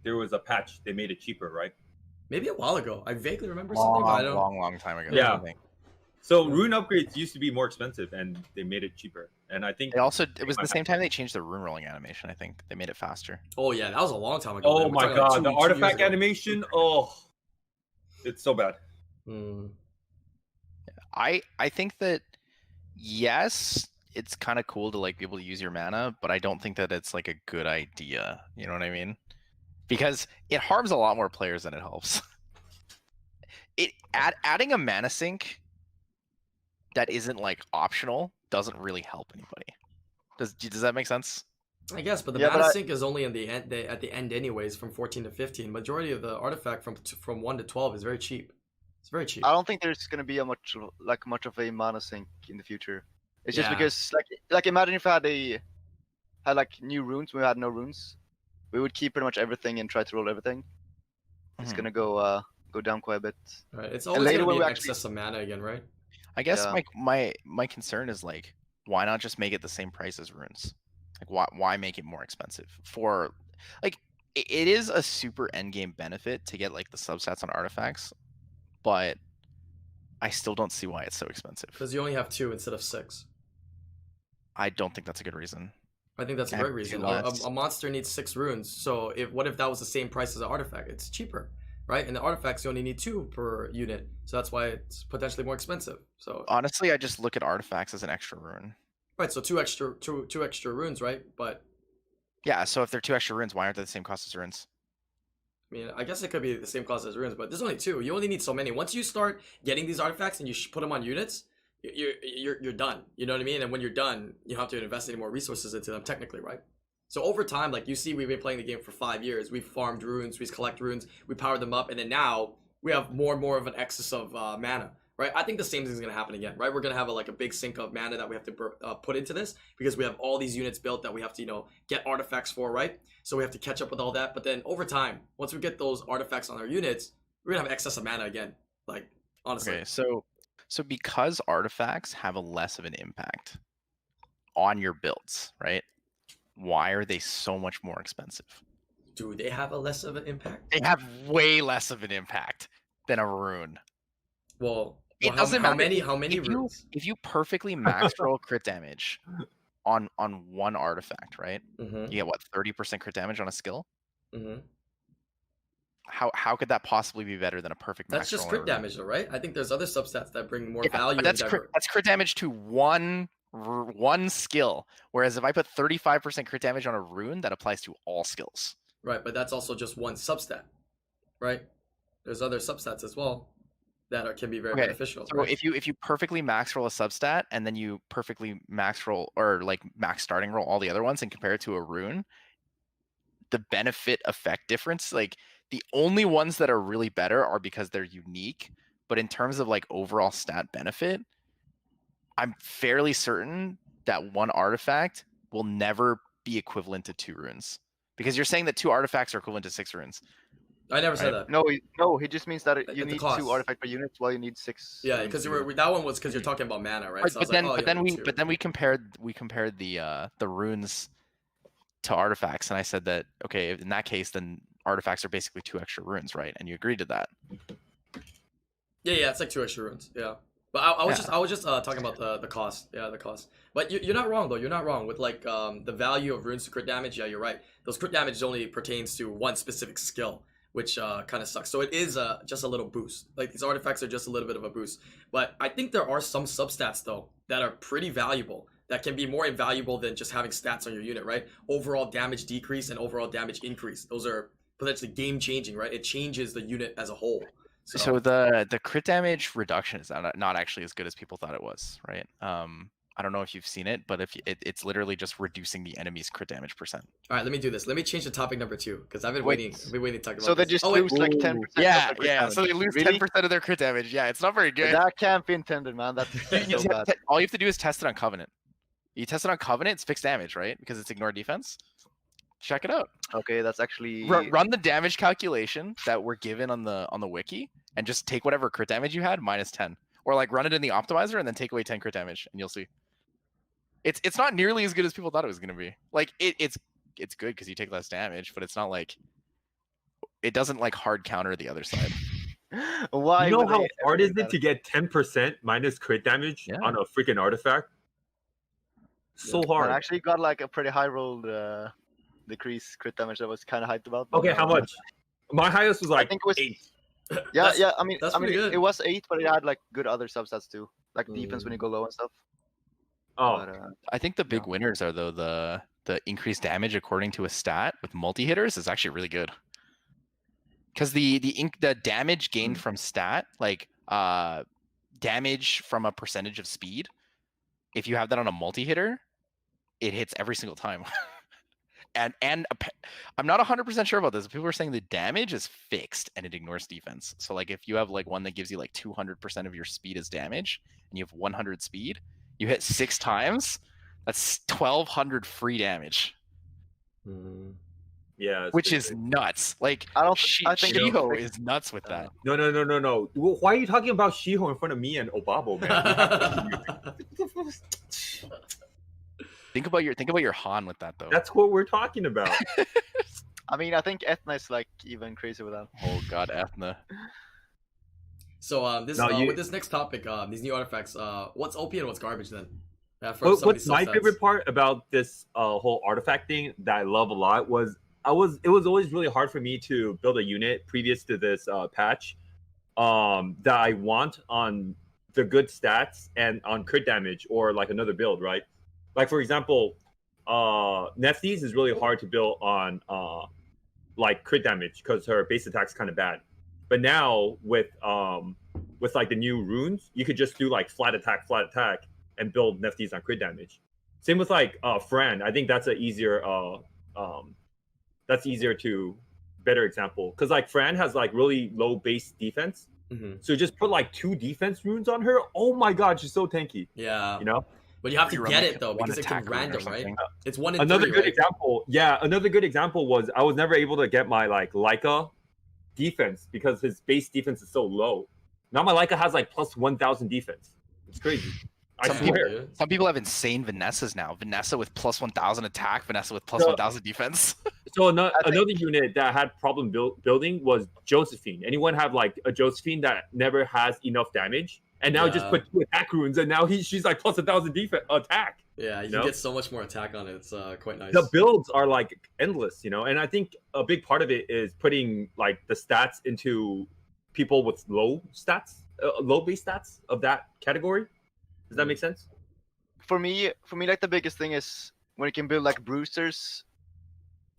There was a patch they made it cheaper, right? Maybe a while ago. I vaguely remember something, but I don't. Long time ago. Yeah. So rune upgrades used to be more expensive, and they made it cheaper. And I think it was the same time they changed the rune rolling animation. I think they made it faster. Oh yeah, that was a long time ago. Oh my god, the artifact animation! Oh, it's so bad. I think that yes, it's kind of cool to like be able to use your mana, but I don't think that it's like a good idea. You know what I mean? Because it harms a lot more players than it helps. Adding a mana sink that isn't like optional doesn't really help anybody. Does that make sense? I guess, but the mana sync is only at the end anyways, from 14 to 15. Majority of the artifact from 1 to 12 is very cheap. It's very cheap. I don't think there's gonna be much of a mana sink in the future. It's just because like imagine if I had like new runes when we had no runes, we would keep pretty much everything and try to roll everything. It's gonna go down quite a bit. Right. It's always gonna be excess of mana again, right? I guess my concern is like, why not just make it the same price as runes? Like why make it more expensive? For like it is a super endgame benefit to get like the substats on artifacts, but I still don't see why it's so expensive. Because you only have 2 instead of 6. I don't think that's a good reason. I think that's a great reason. A monster needs 6 runes, so what if that was the same price as an artifact? It's cheaper. Right, and the artifacts you only need 2 per unit, so that's why it's potentially more expensive. So honestly, I just look at artifacts as an extra rune. Right, so two extra runes, right? But yeah, so if they're 2 extra runes, why aren't they the same cost as runes? I mean, I guess it could be the same cost as runes, but there's only 2. You only need so many. Once you start getting these artifacts and you put them on units, you're done. You know what I mean? And when you're done, you don't have to invest any more resources into them technically, right? So over time, like you see, we've been playing the game for 5 years. We've farmed runes, we collect runes, we powered them up, and then now we have more and more of an excess of mana, right? I think the same thing is gonna happen again, right? We're gonna have a big sink of mana that we have to put into this because we have all these units built that we have to get artifacts for, right? So we have to catch up with all that. But then over time, once we get those artifacts on our units, we're gonna have excess of mana again. Like honestly. Okay, so because artifacts have a less of an impact on your builds, right? Why are they so much more expensive? Do they have a less of an impact? They have way less of an impact than a rune. Well, It doesn't how matter. many runes? If you perfectly max roll crit damage on one artifact, right? Mm-hmm. You get what, 30% crit damage on a skill? Mm-hmm. How could that possibly be better than a perfect max That's just roll crit on a rune? damage though, right? I think there's other substats that bring more value. But that's crit damage to one skill, whereas if I put 35% crit damage on a rune, that applies to all skills. Right, but that's also just one substat, right? There's other substats as well that can be very beneficial. So right? if you perfectly max roll a substat and then you perfectly max roll or max starting roll all the other ones and compare it to a rune, the benefit effect difference, the only ones that are really better are because they're unique. But in terms of overall stat benefit, I'm fairly certain that one artifact will never be equivalent to 2 runes. Because you're saying that 2 artifacts are equivalent to 6 runes. I never said that. No, he just means that you need 2 artifact per unit while you need 6. Yeah, because that one was because you're talking about mana, right? So but then we compared the runes to artifacts, and I said that okay, in that case, then artifacts are basically 2 extra runes, right? And you agreed to that. Yeah, it's 2 extra runes. Yeah, but I was just talking about the cost. Yeah, the cost. But you're not wrong though. You're not wrong with the value of runes to crit damage. Yeah, you're right. Those crit damage only pertains to one specific skill, which kind of sucks. So it is just a little boost. These artifacts are just a little bit of a boost. But I think there are some substats though that are pretty valuable. That can be more invaluable than just having stats on your unit, right? Overall damage decrease and overall damage increase. Those are potentially game changing, right? It changes the unit as a whole. So the crit damage reduction is not actually as good as people thought it was, right? I don't know if you've seen it, but it's literally just reducing the enemy's crit damage percent. All right, let me do this. Let me change the topic number 2 because I've been waiting to talk about this. So they just lose 10%. Yeah. So they lose 10% of their crit damage. Yeah, it's not very good. That can't be intended, man. That's so bad. All you have to do is test it on Covenant. You test it on Covenant, it's fixed damage, right? Because it's ignore defense. Check it out. Okay, that's actually run the damage calculation that we're given on the wiki, and just take whatever crit damage you had minus 10, or run it in the optimizer and then take away 10 crit damage, and you'll see. It's not nearly as good as people thought it was gonna be. It's good because you take less damage, but it's not it doesn't hard counter the other side. Why? You know how hard is it to get 10% minus crit damage on a freaking artifact? So hard. I actually got a pretty high rolled decrease crit damage that was kind of hyped about. Okay, how much? My highest was I think it was 8. Yeah. I mean, good. it was 8, but it had good other substats too, defense when you go low and stuff. Oh, But, I think the big winners are though the increased damage according to a stat with multi hitters is actually really good. Because the damage gained from stat, damage from a percentage of speed, if you have that on a multi hitter, it hits every single time. and I'm not 100% sure about this. People are saying the damage is fixed and it ignores defense. So if you have one that gives you 200% of your speed as damage and you have 100 speed, you hit 6 times, that's 1200 free damage. Yeah, which is nuts. I think Shiho is nuts with that. No. Why are you talking about Shiho in front of me and Obabo, man? Think about your Han with that though. That's what we're talking about. I mean, I think Ethna is even crazy with that. Oh god, Ethna. So with this next topic, these new artifacts, what's OP and what's garbage then? What's my favorite part about this whole artifact thing that I love a lot was it was always really hard for me to build a unit previous to this patch that I want on the good stats and on crit damage or another build, right? For example, Nephthys is really hard to build on crit damage because her base attack's kind of bad. But now with like the new runes, you could just do like flat attack, and build Nefties on crit damage. Same with like Fran. I think that's better example, because like Fran has like really low base defense. So just put like 2 defense runes on her. Oh my god, she's so tanky. Yeah. You know? But you have to You run, get like, it though, one because it can attack rune or random, right? something. It's 1 in Another 3, good right? example. Yeah, another good example was I was never able to get my like Leica defense because his base defense is so low. Now my Leica has like plus 1,000 defense. It's crazy. I swear. Some people have insane Vanessas now. Vanessa with plus 1,000 attack, Vanessa with plus 1,000 defense. So another unit that had problem building was Josephine. Anyone have like a Josephine that never has enough damage, and now just put 2 attack runes, and now she's like plus 1,000 defense attack. Yeah, you can get so much more attack on it. It's quite nice. The builds are like endless, you know, and I think a big part of it is putting like the stats into people with low stats, low base stats of that category. Does that make sense? For me, like the biggest thing is when you can build like Brewsters,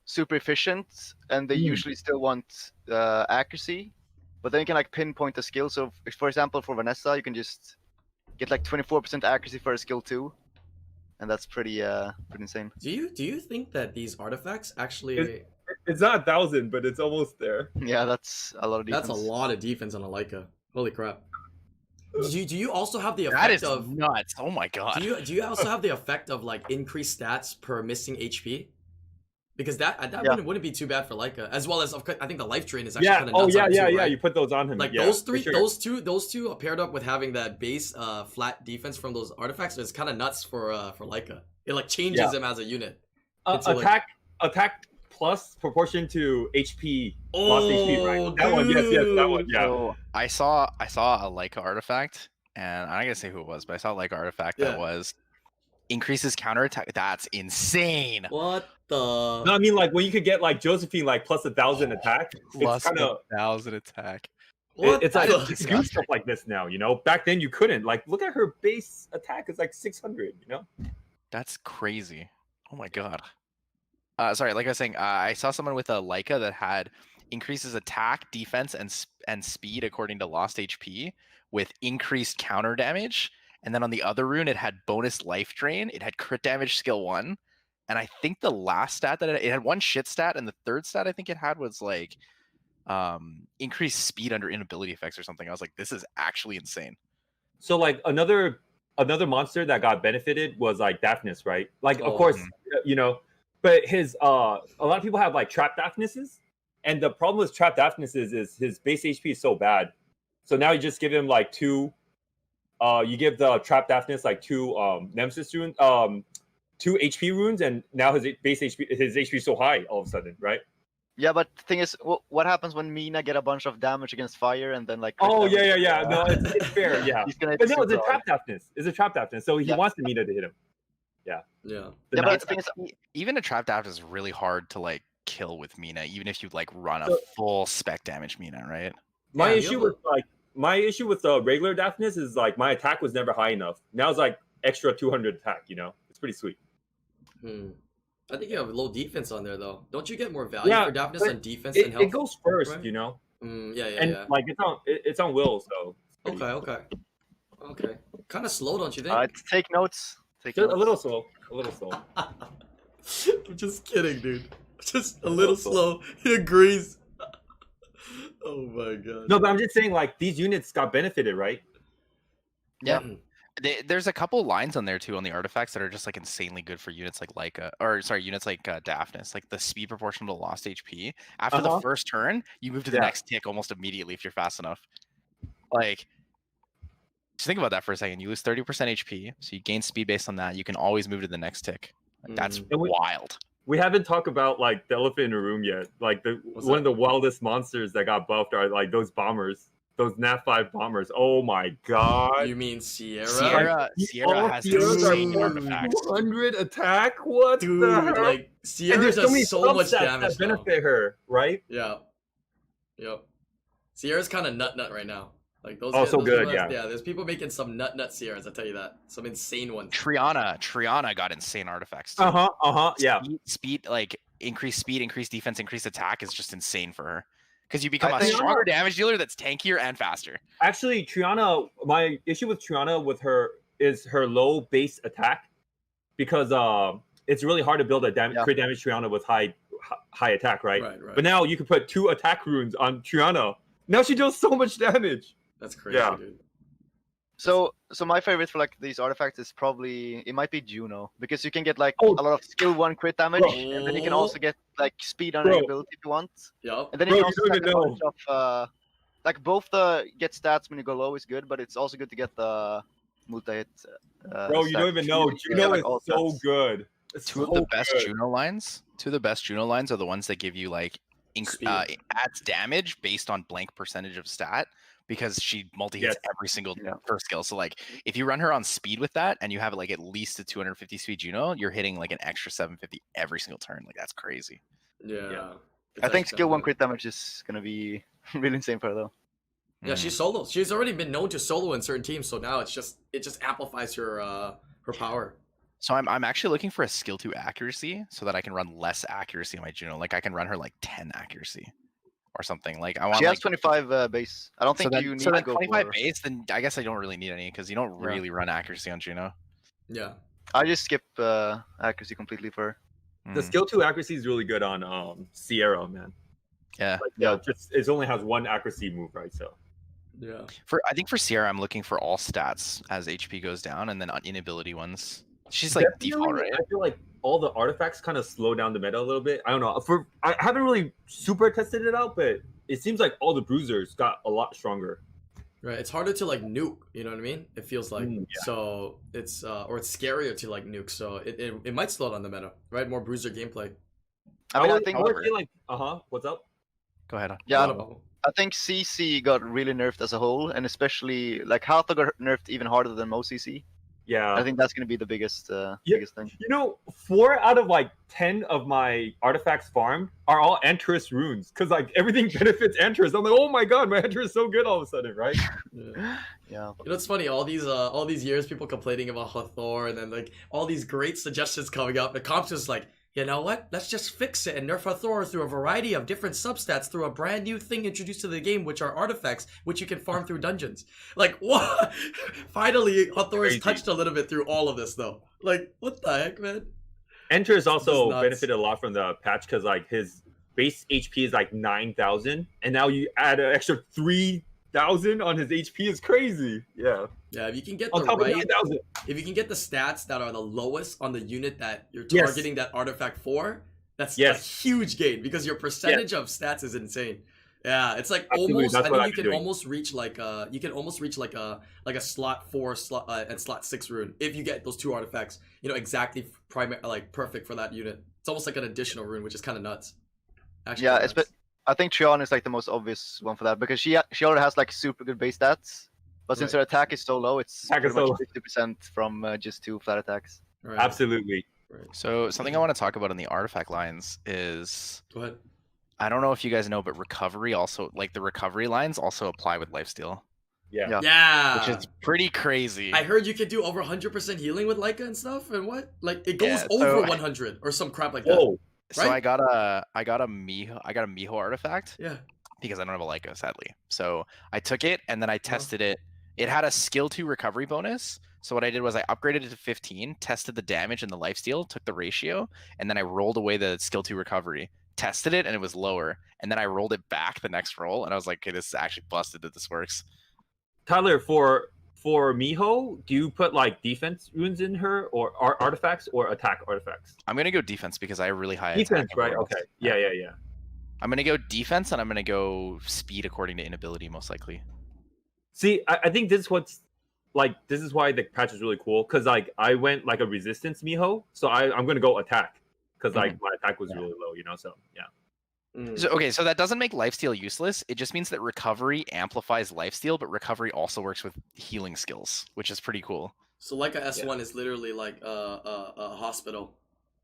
super efficient, and they usually still want accuracy, but then you can like pinpoint the skill. So, for example, for Vanessa, you can just get like 24% accuracy for a skill 2, and that's pretty insane. Do you think that these artifacts actually? It's not 1,000, but it's almost there. Yeah, that's a lot of defense. That's a lot of defense on a Leica. Holy crap! Do you also have the effect That is of nuts. Oh my god. Do you also have the effect of like increased stats per missing HP? Because that wouldn't be too bad for Leica, as well as I think the life drain is actually kind of nuts. Yeah. You put those on him. Like those two paired up with having that base flat defense from those artifacts is kind of nuts for Leica. It like changes him as a unit. Attack plus proportion to HP. Lost HP, right? That one, yes, that one. Yeah. So I saw a Leica artifact, and I'm not gonna say who it was, but I saw a Leica artifact that was increases counterattack. That's insane. What the? No, I mean like when you could get like Josephine like plus 1,000 attack. Plus 1,000 attack. It's like you do stuff like this now, you know. Back then you couldn't. Like look at her base attack is like 600. You know. That's crazy. Oh my god. Sorry, like I was saying, I saw someone with a Leica that had increases attack, defense, and speed according to lost HP with increased counter damage. And then on the other rune, it had bonus life drain. It had crit damage skill 1. And I think the last stat that it had one shit stat, and the third stat I think it had was like increased speed under inability effects or something. I was like, this is actually insane. So like another monster that got benefited was like Daphnis, right? Like of course, you know. But his a lot of people have like trap Daphnises, and the problem with trap Daphnises is his base HP is so bad. So now you just give him like 2. You give the trap Daphnis like 2 Nemesis runes, 2 HP runes, and now his base HP, his HP is so high all of a sudden, right? Yeah, but the thing is, what happens when Mina get a bunch of damage against fire and then like? Oh yeah. No, it's fair. Yeah, but no, it's a trap Daphnis. It's a trap Daphnis, so he wants the Mina to hit him. Yeah. But the thing is, even a trap Daphnis is really hard to like kill with Mina, even if you like run a full spec damage Mina, right? My issue with the regular Daphnis is like my attack was never high enough. Now it's like extra 200 attack. You know, it's pretty sweet. I think you have low defense on there though. Don't you get more value for Daphnis on defense and health? It goes first, right? You know. Yeah. Like it's on will, so. Okay. Kind of slow, don't you think? Take notes. A little slow. I'm just kidding, dude. Just a little slow. He agrees. Oh my god. No, but I'm just saying, like these units got benefited, right? Yeah. There's a couple lines on there too on the artifacts that are just like insanely good for units like units like Daphnis, like the speed proportional to lost HP. After the first turn, you move to the next tick almost immediately if you're fast enough. Like, just think about that for a second. You lose 30% HP, so you gain speed based on that. You can always move to the next tick. Like, that's wild. We haven't talked about like the elephant in the room yet. Like one of the wildest monsters that got buffed are like those bombers. Those NAF5 bombers. Oh my god. You mean Sierra? Sierra has insane artifacts. 200 attack? What Dude, the heck? like Sierra does so much damage that benefit her, right? Yeah. Yep. Sierra's kind of nut right now. Like those. Oh, so those good, ones, yeah. Yeah, there's people making some nut Sierras. I tell you that. Some insane ones. Triana got insane artifacts too. Yeah. Speed, like increased speed, increased defense, increased attack is just insane for her. because you become a think- stronger damage dealer that's tankier and faster. Actually, Triana, my issue with Triana with her is her low base attack, because it's really hard to build a crit damage Triana with high attack, right? Right. But now you can put 2 attack runes on Triana. Now she deals so much damage. That's crazy, Yeah. dude. So my favorite for like these artifacts is probably it might be Juno, because you can get like Oh. a lot of skill 1 crit damage, Bro. and then you can also get like speed on Bro. ability if you want, Yup. and then Bro, you you can also don't stack even a bunch of like both the get stats when you go low is good, but it's also good to get the multi-hit. Bro, you don't even know. Juno like is all so stats. good. It's Two of so the best good. Juno lines. Two of the best Juno lines are the ones that give you like Speed. adds damage based on blank percentage of stat, because she multi-hits Yes. every single Yeah. first skill. So like if you run her on speed with that and you have like at least a 250 speed Juno, you're hitting like an extra 750 every single turn. Like that's crazy. Yeah. Yeah. It's I think actually skill 1 kinda crit damage is gonna be really insane for her though. good. Yeah, Mhm. she's solo. She's already been known to solo in certain teams, so now it just amplifies her power. So I'm actually looking for a skill 2 accuracy so that I can run less accuracy on my Juno. Like I can run her like 10 accuracy or something. Like I want She has like 25 base. I don't so think then, you need so to then go 25 for. base, then I guess I don't really need any because you don't Yeah. really run accuracy on Juno. Yeah. I just skip accuracy completely for her. The Mm. skill 2 accuracy is really good on Sierra, man. Yeah. Like, Yeah. just it only has 1 accuracy move, right? So Yeah. I think for Sierra, I'm looking for all stats as HP goes down, and then inability ones. She's like default, Definitely, right? I feel like all the artifacts kind of slow down the meta a little bit. I don't know. I haven't really super tested it out, but it seems like all the bruisers got a lot stronger. Right. It's harder to like nuke, you know what I mean? It feels like Yeah. so it's or it's scarier to like nuke, so it might slow down the meta, right? More bruiser gameplay. I mean, I would- think would say like, what's up? Go ahead. yeah, No. I think CC got really nerfed as a whole, and especially like Hatha got nerfed even harder than most CC. Yeah. I think that's gonna be the biggest Yeah. biggest thing. You know, 4 out of like 10 of my artifacts farmed are all Antrus runes, because like everything benefits Antrus. I'm like, oh my god, my Antrus is so good all of a sudden, right? Yeah. Yeah. You know, it's funny. All these years, people complaining about Hathor, and then like all these great suggestions coming up. And Comp's just like, you know what? Let's just fix it and nerf Hathor through a variety of different substats through a brand new thing introduced to the game, which are artifacts, which you can farm through dungeons. Like what? Finally, Hathor has Crazy. touched a little bit through all of this, though. Like what the heck, man? Antrus also nuts. benefited a lot from the patch, because like his base HP is like 9,000, and now you add an extra 3,000 on his HP is crazy. Yeah. Yeah, if you can get On the top of right, 9,000. if you can get the stats that are the lowest on the unit that you're Yes. targeting that artifact for, that's Yes. a huge gain because your percentage of stats is insane. Yeah, it's like Absolutely, almost. that's I what think I've you been can doing. almost reach like a slot 4 slot and slot 6 rune if you get those 2 artifacts. You know exactly perfect for that unit. It's almost like an additional rune, which is kind of nuts. Actually, Yeah, kinda it's nuts. I think Trion is like the most obvious one for that, because she already has like super good base stats, but since Right. her attack is so low, it's Attack is pretty so much 50% from just 2 flat attacks. Right. Absolutely. Right. So something I want to talk about in the artifact lines is Go ahead. I don't know if you guys know, but recovery also like the recovery lines also apply with lifesteal, Yeah. Yeah. Yeah. which is pretty crazy. I heard you could do over 100% healing with Leica and stuff, and what? Like it goes Yeah, over so- 100 or some crap like that. Whoa. So right? I got a Miho artifact Yeah. because I don't have a Leica, sadly. So I took it and then I tested it. It had a skill 2 recovery bonus. So what I did was I upgraded it to 15, tested the damage and the lifesteal, took the ratio, and then I rolled away the skill 2 recovery, tested it, and it was lower. And then I rolled it back the next roll, and I was like, okay, this is actually busted that this works. Tyler, for Miho, do you put like defense runes in her, or artifacts, or attack artifacts? I'm gonna go defense because I have really high Defense, attack right? rolls. Okay. Yeah. I'm gonna go defense and I'm gonna go speed according to inability, most likely. See, I think this is what's like. This is why the patch is really cool, because like I went like a resistance Miho, so I'm gonna go attack, because like my attack was really low, you know. So yeah. Mm. So, okay, so that doesn't make lifesteal useless. It just means that recovery amplifies lifesteal, but recovery also works with healing skills, which is pretty cool. So Leica S1 is literally like a hospital.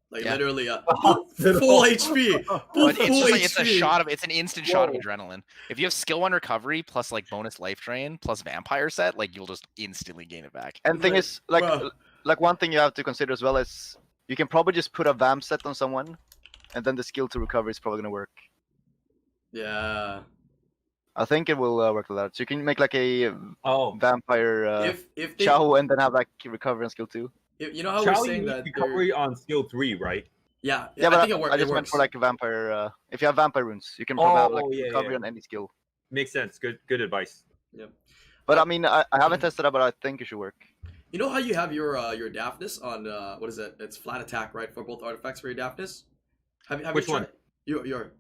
Like Yeah. literally hospital. full HP. Full But it's just like HP. it's an instant shot of Whoa. adrenaline. If you have skill 1 recovery plus like bonus life drain plus vampire set, like you'll just instantly gain it back. And thing Right. is, like Bruh. like one thing you have to consider as well is you can probably just put a vamp set on someone, and then the skill to recover is probably gonna work. Yeah. I think it will work like that. So you can make like a Oh, vampire If they, Chow and then have like recovery on skill 2. you know how Chow we're you saying need that recovery on skill 3, right? yeah, Yeah, I but think it works. I just meant for like a vampire. If you have vampire runes, you can probably have like Oh, yeah, recovery yeah. on any skill. Makes sense. Good advice. Yep. But I mean, I haven't tested it, but I think it should work. You know how you have your daftness on what is it? It's flat attack, right, for both artifacts for your daftness. Have Which you one? tried your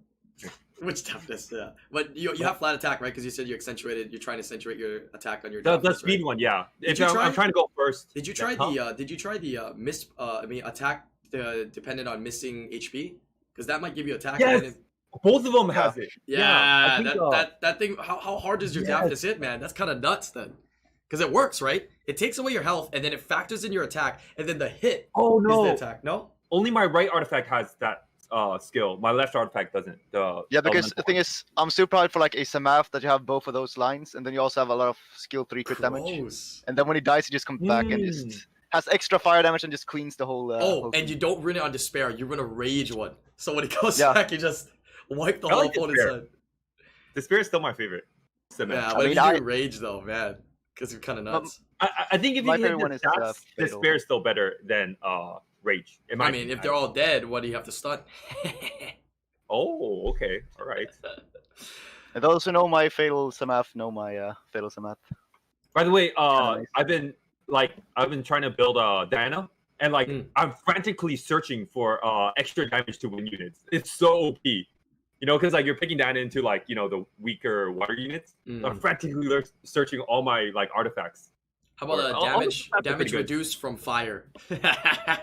which daftness? Yeah, but you have flat attack, right? Because you said you accentuated. You're trying to accentuate your attack on your The daftness, speed right? one, yeah. Did If you I'm try- trying to go first. Did you try Huh? attack dependent on missing HP? Because that might give you attack. Yes! And then Both of them has it. yeah, I think, that thing. How hard does your Yes. daftness hit, man? That's kind of nuts then. Because it works, right? It takes away your health, and then it factors in your attack, and then the hit Oh is no! the attack. No? Only my right artifact has that skill. My left artifact doesn't. Yeah, because the elemental thing is, I'm super proud for like a Samath that you have both of those lines, and then you also have a lot of skill 3 crit damage. Gross. And then when he dies, he just comes back and just has extra fire damage and just cleans the whole. Oh, whole and you don't run it on despair. You run a rage one. So when he goes Yeah. back, you just wipe the I whole like opponent's despair. head. Despair is still my favorite. Cement. Yeah, I but mean, if you I- do rage though, man, because you're kind of nuts. I think if My you hit favorite one the is, stats, Fatal. Despair is still better than Rage. in my I mean, opinion. if they're all dead, what do you have to stun? Oh, okay, all right. And those who know my Fatal Samath know my Fatal Samath. By the way, nice. I've been trying to build Diana, and like I'm frantically searching for extra damage to win units. It's so OP, you know, because like you're picking Diana into like the weaker water units. So I'm frantically searching all my like artifacts. How about All the damage? stats are Damage pretty good. reduced from fire.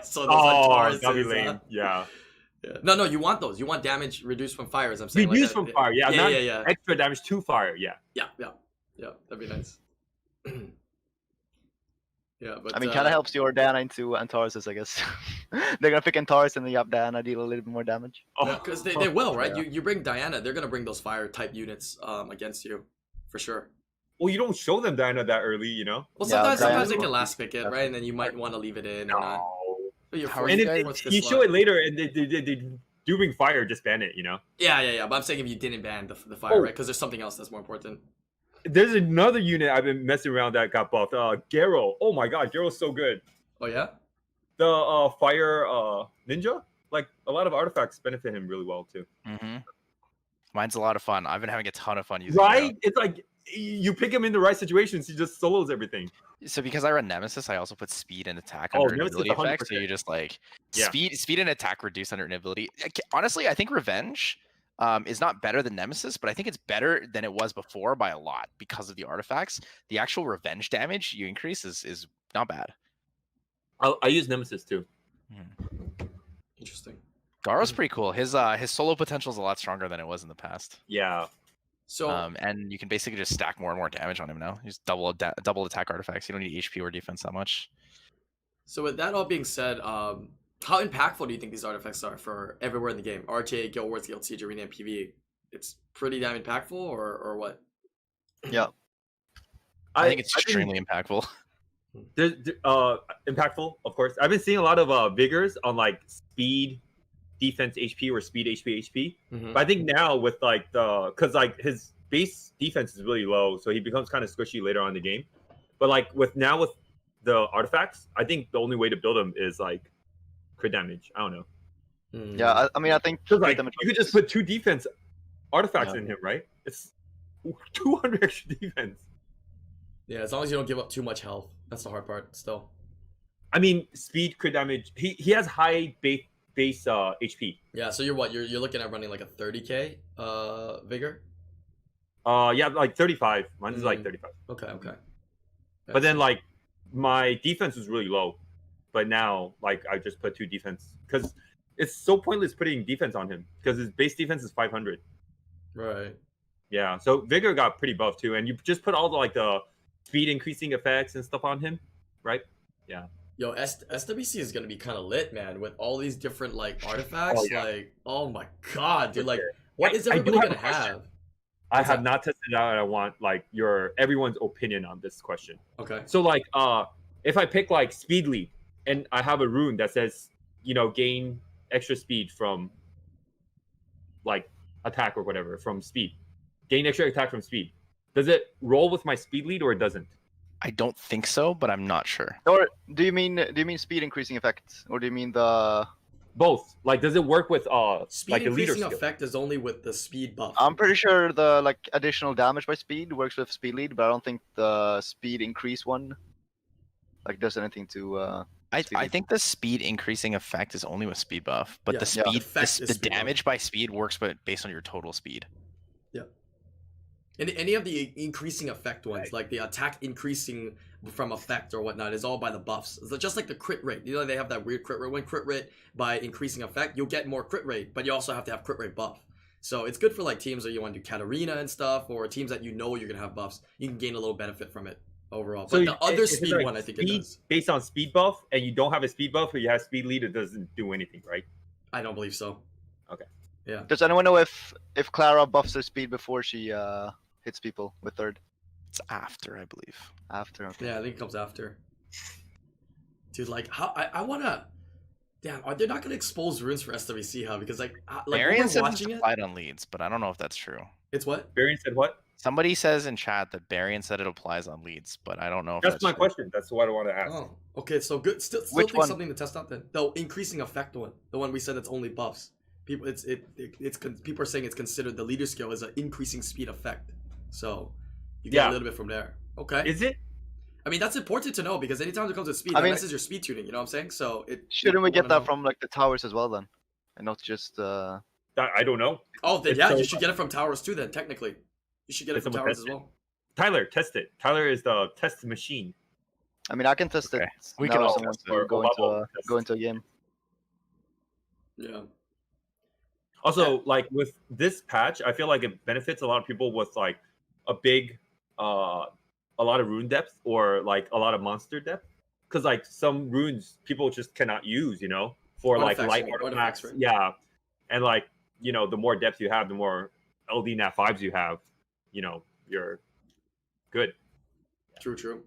So those Oh, Antares that'd be is, lame. Yeah. yeah. No, you want those. You want damage reduced from fire, as I'm saying. Reduce from fire, yeah. Not yeah. extra damage to fire, yeah. Yeah. That'd be nice. Yeah, but I mean, kind of helps your Diana into Antares, I guess. They're gonna pick Antares and then you have Diana deal a little bit more damage. because they will, right? Yeah. You bring Diana, they're gonna bring those fire type units against you, for sure. Well, you don't show them Diana that early, you know. Well, Yeah, sometimes Diana they will can be last pick it, right? And then you might want to leave it in or not. But you're How are forced- And forced if to you slot. show it later and they do bring fire, just ban it, you know. Yeah. But I'm saying if you didn't ban the fire, Oh. right? Because there's something else that's more important. There's another unit I've been messing around that got buffed. Garo. Oh my god, Garo's so good. Oh yeah. The fire ninja. Like a lot of artifacts benefit him really well too. Mm-hmm. Mine's a lot of fun. I've been having a ton of fun using Right? It's like you pick him in the right situations, he just solos everything. So because I run Nemesis, I also put speed and attack Oh, under an Nemesis, ability effect. So 100%. you just like Yeah. speed and attack reduce under an ability. Honestly, I think Revenge is not better than Nemesis, but I think it's better than it was before by a lot because of the artifacts. The actual revenge damage you increase is not bad. I use Nemesis too. Interesting. Garo's pretty cool. His solo potential is a lot stronger than it was in the past. Yeah. So And you can basically just stack more and more damage on him now. He's double attack artifacts. You don't need HP or defense that much. So with that all being said, how impactful do you think these artifacts are for everywhere in the game? RTA, Guild Wars, Guild Siege, Arena, and PvE. It's pretty damn impactful, or what? Yeah. I think it's extremely impactful. Impactful, of course. I've been seeing a lot of vigors on like speed, defense, HP, or speed, HP. Mhm. But I think now with like because like his base defense is really low, so he becomes kind of squishy later on in the game. But like with the artifacts, I think the only way to build him is like crit damage. I don't know. Yeah, I mean, I think Because crit like damage you could just put 2 defense artifacts Yeah. in him, right? It's 200 extra defense. Yeah, as long as you don't give up too much health. That's the hard part. Still. I mean, speed, crit damage. He has high base HP. Yeah. So you're what? You're looking at running like a 30k vigor. Yeah, like 35. Mine is like 35. Okay. But then like my defense was really low, but now like I just put 2 defense because it's so pointless putting defense on him because his base defense is 500. Right. Yeah, so vigor got pretty buff too, and you just put all the speed increasing effects and stuff on him, right? Yeah. Yo, SWC is gonna be kind of lit, man, with all these different like artifacts. Oh, yeah. Like, oh my god, dude! Like, sure. what is I do everybody have a gonna question. have? I What's have up? not tested it out, and I want like everyone's opinion on this question. Okay. So like if I pick like speed lead and I have a rune that says gain extra speed from like attack or whatever from speed. Gain extra attack from speed. Does it roll with my speed lead or it doesn't? I don't think so, but I'm not sure. Or do you mean speed increasing effect, or do you mean the? Both. Like, does it work with Speed like a leader increasing skill? effect is only with the speed buff. I'm pretty sure the like additional damage by speed works with speed lead, but I don't think the speed increase one like does anything to. I lead. think the speed increasing effect is only with speed buff, but Yeah, the speed, effect is the speed buff. damage by speed works, but based on your total speed. Yeah. And any of the increasing effect ones, like the attack increasing from effect or whatnot, is all by the buffs. It's just like the crit rate. You know, they have that weird crit rate. When crit rate by increasing effect, you'll get more crit rate, but you also have to have crit rate buff. So it's good for like teams that you want to do Katarina and stuff, or teams that you know you're gonna have buffs. You can gain a little benefit from it overall. But So the other if it's speed like one, I think it speed does. based on speed buff, and you don't have a speed buff, but you have speed lead, it doesn't do anything, right? I don't believe so. Okay. Yeah. Does anyone know if Clara buffs her speed before she hits people with third? It's after, I believe. After. Okay. Yeah, I think it comes after. Dude, like how I wanna. Damn, are they not gonna expose runes for SWC? Huh? Because like when Varian we're said it's watching it, applied on leads, but I don't know if that's true. it's what? Varian said what? Somebody says in chat that Barian said it applies on leads, but I don't know if That's my true. question. That's what I want to ask. Oh, okay. So good. Still Which think one? something to test out then. The increasing effect one, the one we said it's only buffs. People, people are saying it's considered the leader skill is an increasing speed effect. So you get a little bit from there. Okay. Is it? I mean, that's important to know because anytime it comes to speed, I that mean- messes your speed tuning. You know what I'm saying? So it. Shouldn't we you get wanna that know. from like the towers as well then, and not just? I don't know. Oh, then It's yeah, so- you should get it from towers too. Then technically, you should get it Can from someone towers test as it? well. Tyler, test it. Tyler is the test machine. I mean, I can test it. Okay. We now can if all someone test it. wants to Or go into a game. Yeah. Also, like with this patch, I feel like it benefits a lot of people with like a lot of rune depth or like a lot of monster depth. Because like some runes people just cannot use, for like Artifacts, light you mean, artifacts. artifacts, right? Yeah. And like, the more depth you have, the more LD nat 5s you have, you're good. True.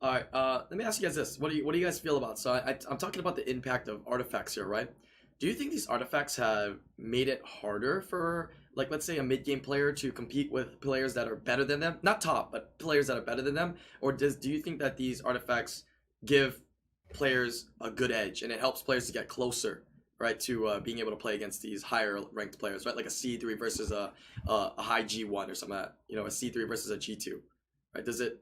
All right. Let me ask you guys this: What do you guys feel about? So I'm talking about the impact of artifacts here, right? Do you think these artifacts have made it harder for, like, let's say a mid-game player to compete with players that are better than them? Not top, but players that are better than them. Or do you think that these artifacts give players a good edge and it helps players to get closer, right, to being able to play against these higher ranked players, right? Like a C3 versus a high G1 or something like that. A C3 versus a G2, right? Does it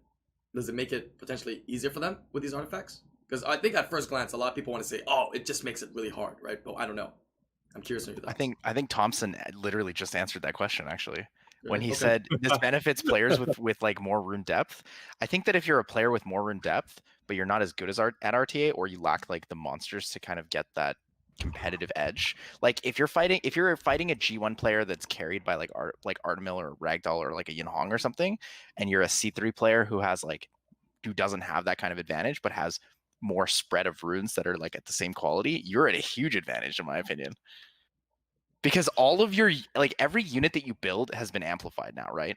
make it potentially easier for them with these artifacts? Because I think at first glance, a lot of people want to say, "Oh, it just makes it really hard," right? But I don't know. I'm curious to hear that. I think Thompson literally just answered that question actually. When he Okay. said this benefits players with like more rune depth. I think that if you're a player with more rune depth, but you're not as good as at RTA, or you lack like the monsters to kind of get that competitive edge. Like if you're fighting a G1 player that's carried by like Artemil or Ragdoll or like a Yinhong or something, and you're a C3 player who doesn't have that kind of advantage but has more spread of runes that are like at the same quality, you're at a huge advantage in my opinion. Because all of your, like every unit that you build has been amplified now, right?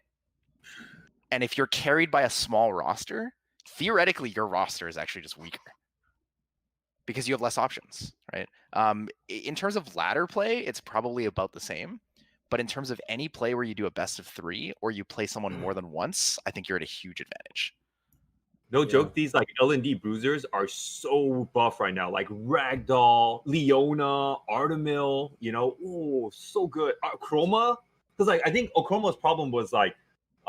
And if you're carried by a small roster, theoretically your roster is actually just weaker because you have less options, right? In terms of ladder play, it's probably about the same. But in terms of any play where you do a best of 3 or you play someone more than once, I think you're at a huge advantage. No joke, these like L&D bruisers are so buff right now. Like Ragdoll, Leona, Artemil, so good. Chroma, because like I think Ochroma's problem was like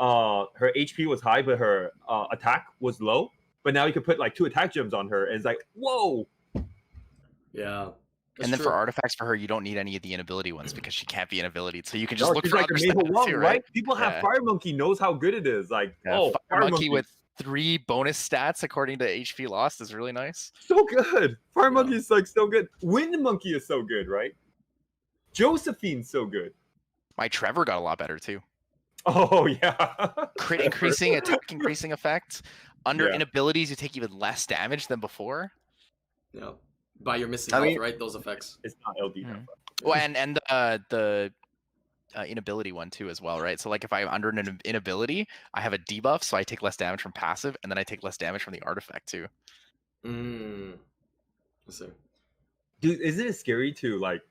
her HP was high, but her attack was low. But now you can put like 2 attack gems on her, and it's like, whoa. Yeah. And then for artifacts for her, you don't need any of the inability ones because she can't be inability. So you can just look she's for like other the Maple stats One, too, right? People have Fire Monkey knows how good it is. Like, Fire Monkey with 3 bonus stats according to HP lost is really nice. So good. Fire Monkey is like so good. Wind Monkey is so good, right? Josephine's so good. My Trevor got a lot better too. Oh yeah. Crit increasing, attack increasing effect. Under inabilities, you take even less damage than before. Yeah. By your missing health, right? Those effects. It's not LD. Well, and the inability one too as well, right? So like if I'm under an inability, I have a debuff, so I take less damage from passive, and then I take less damage from the artifact too. Let's see. Dude, isn't it scary to like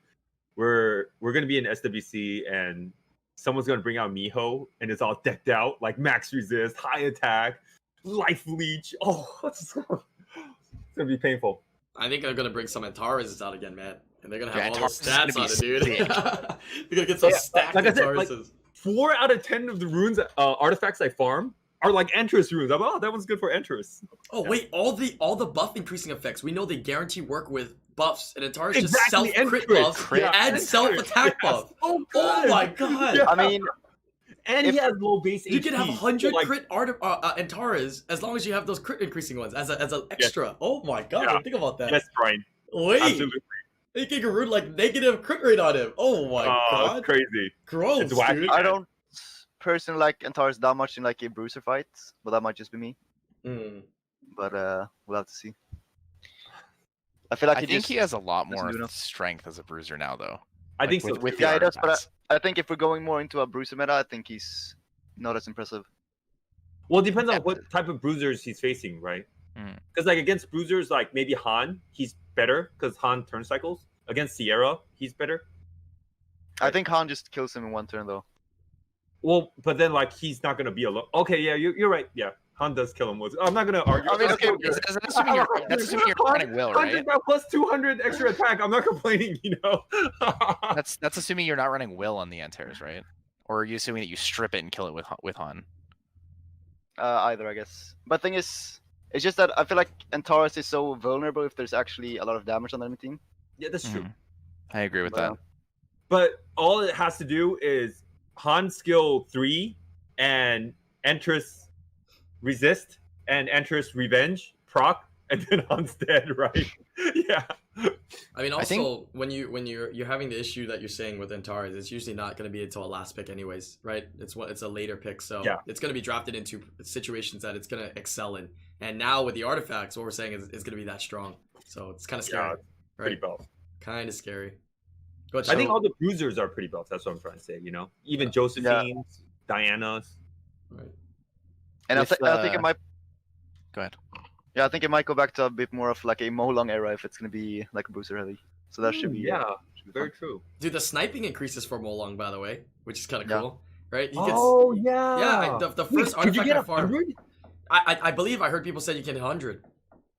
we're gonna be in SWC and someone's gonna bring out Miho and it's all decked out, like max resist, high attack, life leech. Oh, it's gonna be painful. I think they're gonna bring some Antares out again, man, and they're gonna have Yeah, all those Antares is stats on it, dude. sick. They're gonna get some stacked like I said, like, Antareses. 4 out of 10 of the runes artifacts I farm are like Entrus runes. I'm that one's good for Entrus. Oh wait, all the buff increasing effects, we know they guarantee work with buffs, and Antares just Exactly, self crit Entrus, buff yeah, and Entrus, self attack yes. buff. Oh, Oh good. my god! Yeah. I mean, And he has low base You HP. can have 100 so, like, crit Antares as long as you have those crit increasing ones as an extra. Oh my god! Yeah. Think about that. Yes, Brian. Wait, Absolutely. they can rune like negative crit rate on him. Oh my god! It's crazy. Gross, It's wacky. dude. I don't personally like Antares that much in like a bruiser fight, but that might just be me. Mm. But we'll have to see. I feel like I think he has a lot doesn't more do enough. strength as a bruiser now, though. I think with, so. with the Yeah, he does, but artifacts. I think if we're going more into a bruiser meta, I think he's not as impressive. Well, it depends Yeah. on what type of bruisers he's facing, right? Mm. Because like against bruisers like maybe Han, he's better because Han turn cycles. Against Sierra, he's better. I think Han just kills him in one turn though. Well, but then like he's not gonna be alone. Okay, yeah, you're right. Yeah, Han does kill him. I'm not gonna argue. I mean, okay, That's assuming you're running Will, right? 100 now plus 200 extra attack. I'm not complaining, you know. That's assuming you're not running Will on the Antares, right? Or are you assuming that you strip it and kill it with Han? Either, I guess. But thing is, it's just that I feel like Antares is so vulnerable if there's actually a lot of damage on the enemy team. Yeah, that's true. Mhm. I agree with But, that. But all it has to do is Han skill 3 and Entrus resist and Entrus revenge proc, and then Han's dead, right? Yeah. I mean, I think- also when you're having the issue that you're saying with Antares, it's usually not going to be until a last pick, anyways, right? It's a later pick, so Yeah. it's going to be drafted into situations that it's going to excel in. And now with the artifacts, what we're saying is it's going to be that strong. So it's kind of scary, Yeah, pretty right? buff. Kind of scary. But I think so- all the bruisers are pretty buff. That's what I'm trying to say, you know? Even Josephine's, Diana's. right. And With, I think it might. Go ahead. Yeah, I think it might go back to a bit more of like a Molong era if it's gonna be like bruiser heavy. So that should be Yeah, should be very fun. true. Dude, the sniping increases for Molong, by the way, which is kind of Yeah. cool, right? He gets, Oh, yeah. yeah, the Wait, first could you artifact get I farmed, 100? I believe I heard people say you can hit 100,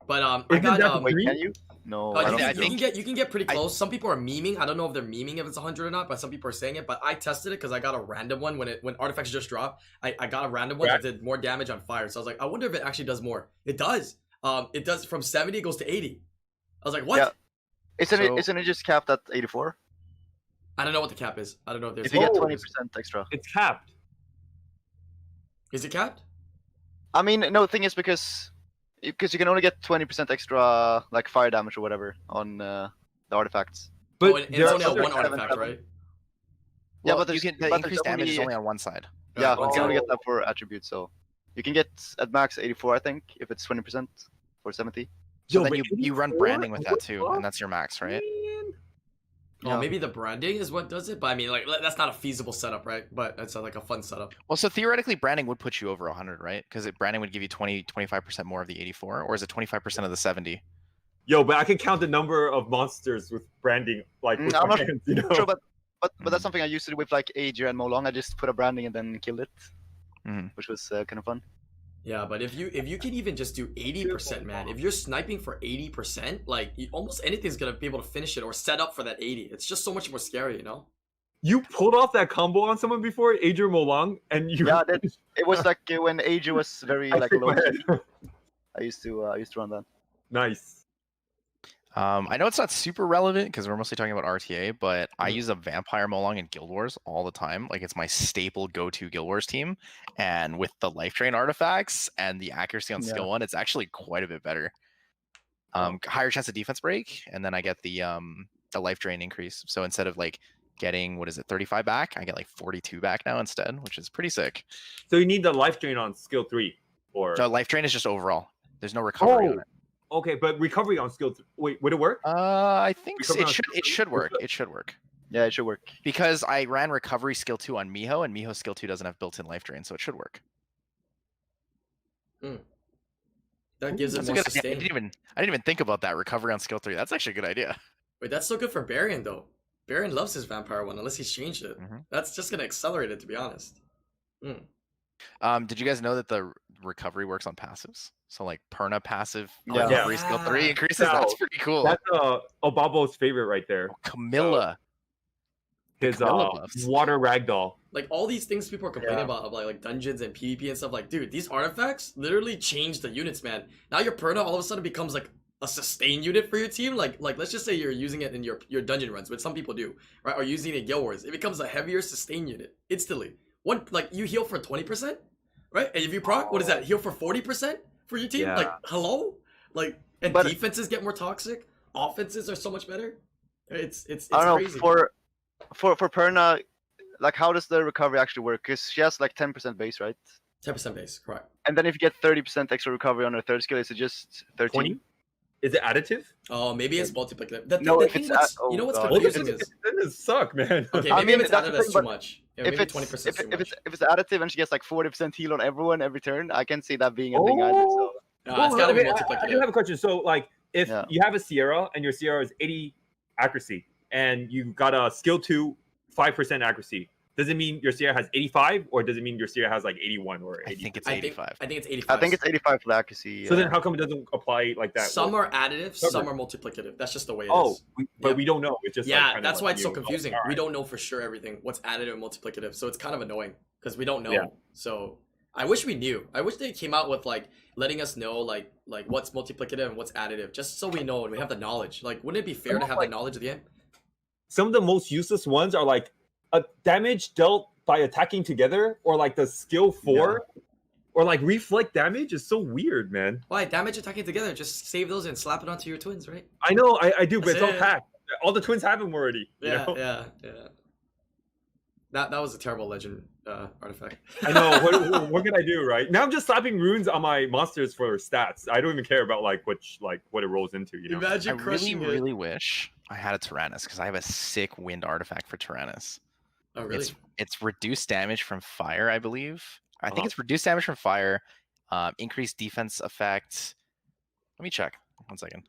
but I Isn't got that Wait, Three? can you? No, I I don't think- think so. you can get pretty close. Some people are memeing. I don't know if they're memeing if it's 100 or not, but some people are saying it. But I tested it because I got a random one when artifacts just dropped. I got a random one that did more damage on fire. So I was like, I wonder if it actually does more. It does. It does from 70 it goes to 80. I was like, what? Yeah. So- Isn't it just capped at 84? I don't know what the cap is. I don't know if there's. If you get Oh. 20% extra. It's capped. Is it capped? I mean, no, the thing is because you can only get 20% extra like fire damage or whatever on the artifacts. But Oh, and there it's are only on other- one seven, artifact, seven. right? Yeah, Well, but you there's- can, the but increased there's damage is only- only on one side. Yeah, Right, you can only oh. get that for attributes, so you can get at max 84, I think, if it's 20% for 70. So Yo, then but you run 84? branding with that What too, the and that's your max, right? Man. Oh, Yeah. maybe the branding is what does it. But I mean, like that's not a feasible setup, right? But it's like a fun setup. Well, so theoretically, branding would put you over 100, right? Because branding would give you 25% more of the 84, or is it 25% of the 70? Yo, but I can count the number of monsters with branding, like with I'm my not hands, you know? Sure, but that's something I used to do with like Aegir and Molong. I just put a branding and then killed it, Mhm. which was kind of fun. Yeah, but if you can even just do 80%, man, if you're sniping for 80%, like almost anything's gonna be able to finish it or set up for that 80. It's just so much more scary, you know? You pulled off that combo on someone before, Adrian Molong, and you. Yeah, it was like when Aegir was very I like shook low. my head. I used to run that. Nice. I know it's not super relevant because we're mostly talking about RTA, but I Mhm. use a Vampire Molong in Guild Wars all the time. Like it's my staple go-to Guild Wars team, and with the life drain artifacts and the accuracy on skill 1, it's actually quite a bit better. Higher chance of defense break, and then I get the life drain increase. So instead of like getting 35 back, I get like 42 back now instead, which is pretty sick. So you need the life drain on skill 3, or So life drain is just overall. There's no recovery on it. okay, but recovery on skill 3. Wait, would it work? I think Recovery on it skill should three? work. It should work. Yeah, it should work. Because I ran recovery skill 2 on Miho, and Miho skill 2 doesn't have built-in life drain, so it should work. That gives it That's a more good idea. sustain. I didn't even think about that recovery on skill 3. That's actually a good idea. Wait, that's so good for Barian though. Baron loves his vampire one, unless he's changed it. That's just gonna accelerate it, to be honest. Did you guys know that the recovery works on passives? So like Perna passive Yeah. recovery skill 3 increases. That's pretty cool. That's Obabo's favorite right there. Camilla. His buffs. water ragdoll. Like all these things people are complaining about like dungeons and PvP and stuff. Like, dude, these artifacts literally change the units, man. Now your Perna all of a sudden becomes like a sustain unit for your team. Like let's just say you're using it in your dungeon runs, which some people do, right? Or using it in Guild Wars. It becomes a heavier sustain unit instantly. Like you heal for 20%, right? And if you proc, what is that? Heal for 40% for your team? Yeah. Like, hello? Like, and defenses get more toxic. Offenses are so much better. It's I don't crazy. know, for Perna, like how does the recovery actually work? Because she has like 10% base, right? 10% base, correct. And then if you get 30% extra recovery on her third skill, is it just 13? 20? Is it additive? Oh, maybe it's multiplicative. You know what's Well, confusing this is doesn't suck, man. okay, I maybe mean, it's that's the additive, that's thing, too but much. Yeah, if maybe it's 20% is too much. if it's additive and she gets like 40% heal on everyone every turn, I can see that being a thing either. So It's gotta be I do multiplicative. have a question. So, like, if you have a Sierra and your Sierra is 80 accuracy, and you got a skill 2, 5% accuracy, does it mean your Sierra has 85, or does it mean your Sierra has like 81 or 80? I think it's 85. I think it's 85. I think it's 85 for the accuracy. So then how come it doesn't apply like that? Some are additive, some are multiplicative. That's just the way it is. But we don't know. It's just that's why it's so confusing. We don't know for sure everything. What's additive and multiplicative. So it's kind of annoying because we don't know. Yeah. So I wish we knew. I wish they came out with like letting us know like what's multiplicative and what's additive, just so we know and we have the knowledge. Like, wouldn't it be fair to have the knowledge of the game? Some of the most useless ones are like a damage dealt by attacking together, or like the skill 4, or like reflect damage is so weird, man. Why damage attacking together? Just save those and slap it onto your twins, right? I know, I do, but That's it's all it. packed. All the twins have them already. You Yeah, know? yeah. That was a terrible legend artifact. I know. What can I do, right? Now I'm just slapping runes on my monsters for stats. I don't even care about what it rolls into. You know. Imagine crushing it. really wish I had a Tyrannus because I have a sick wind artifact for Tyrannus. Oh really? It's reduced damage from fire, I believe. I think it's reduced damage from fire, increased defense effect. Let me check. 1 second.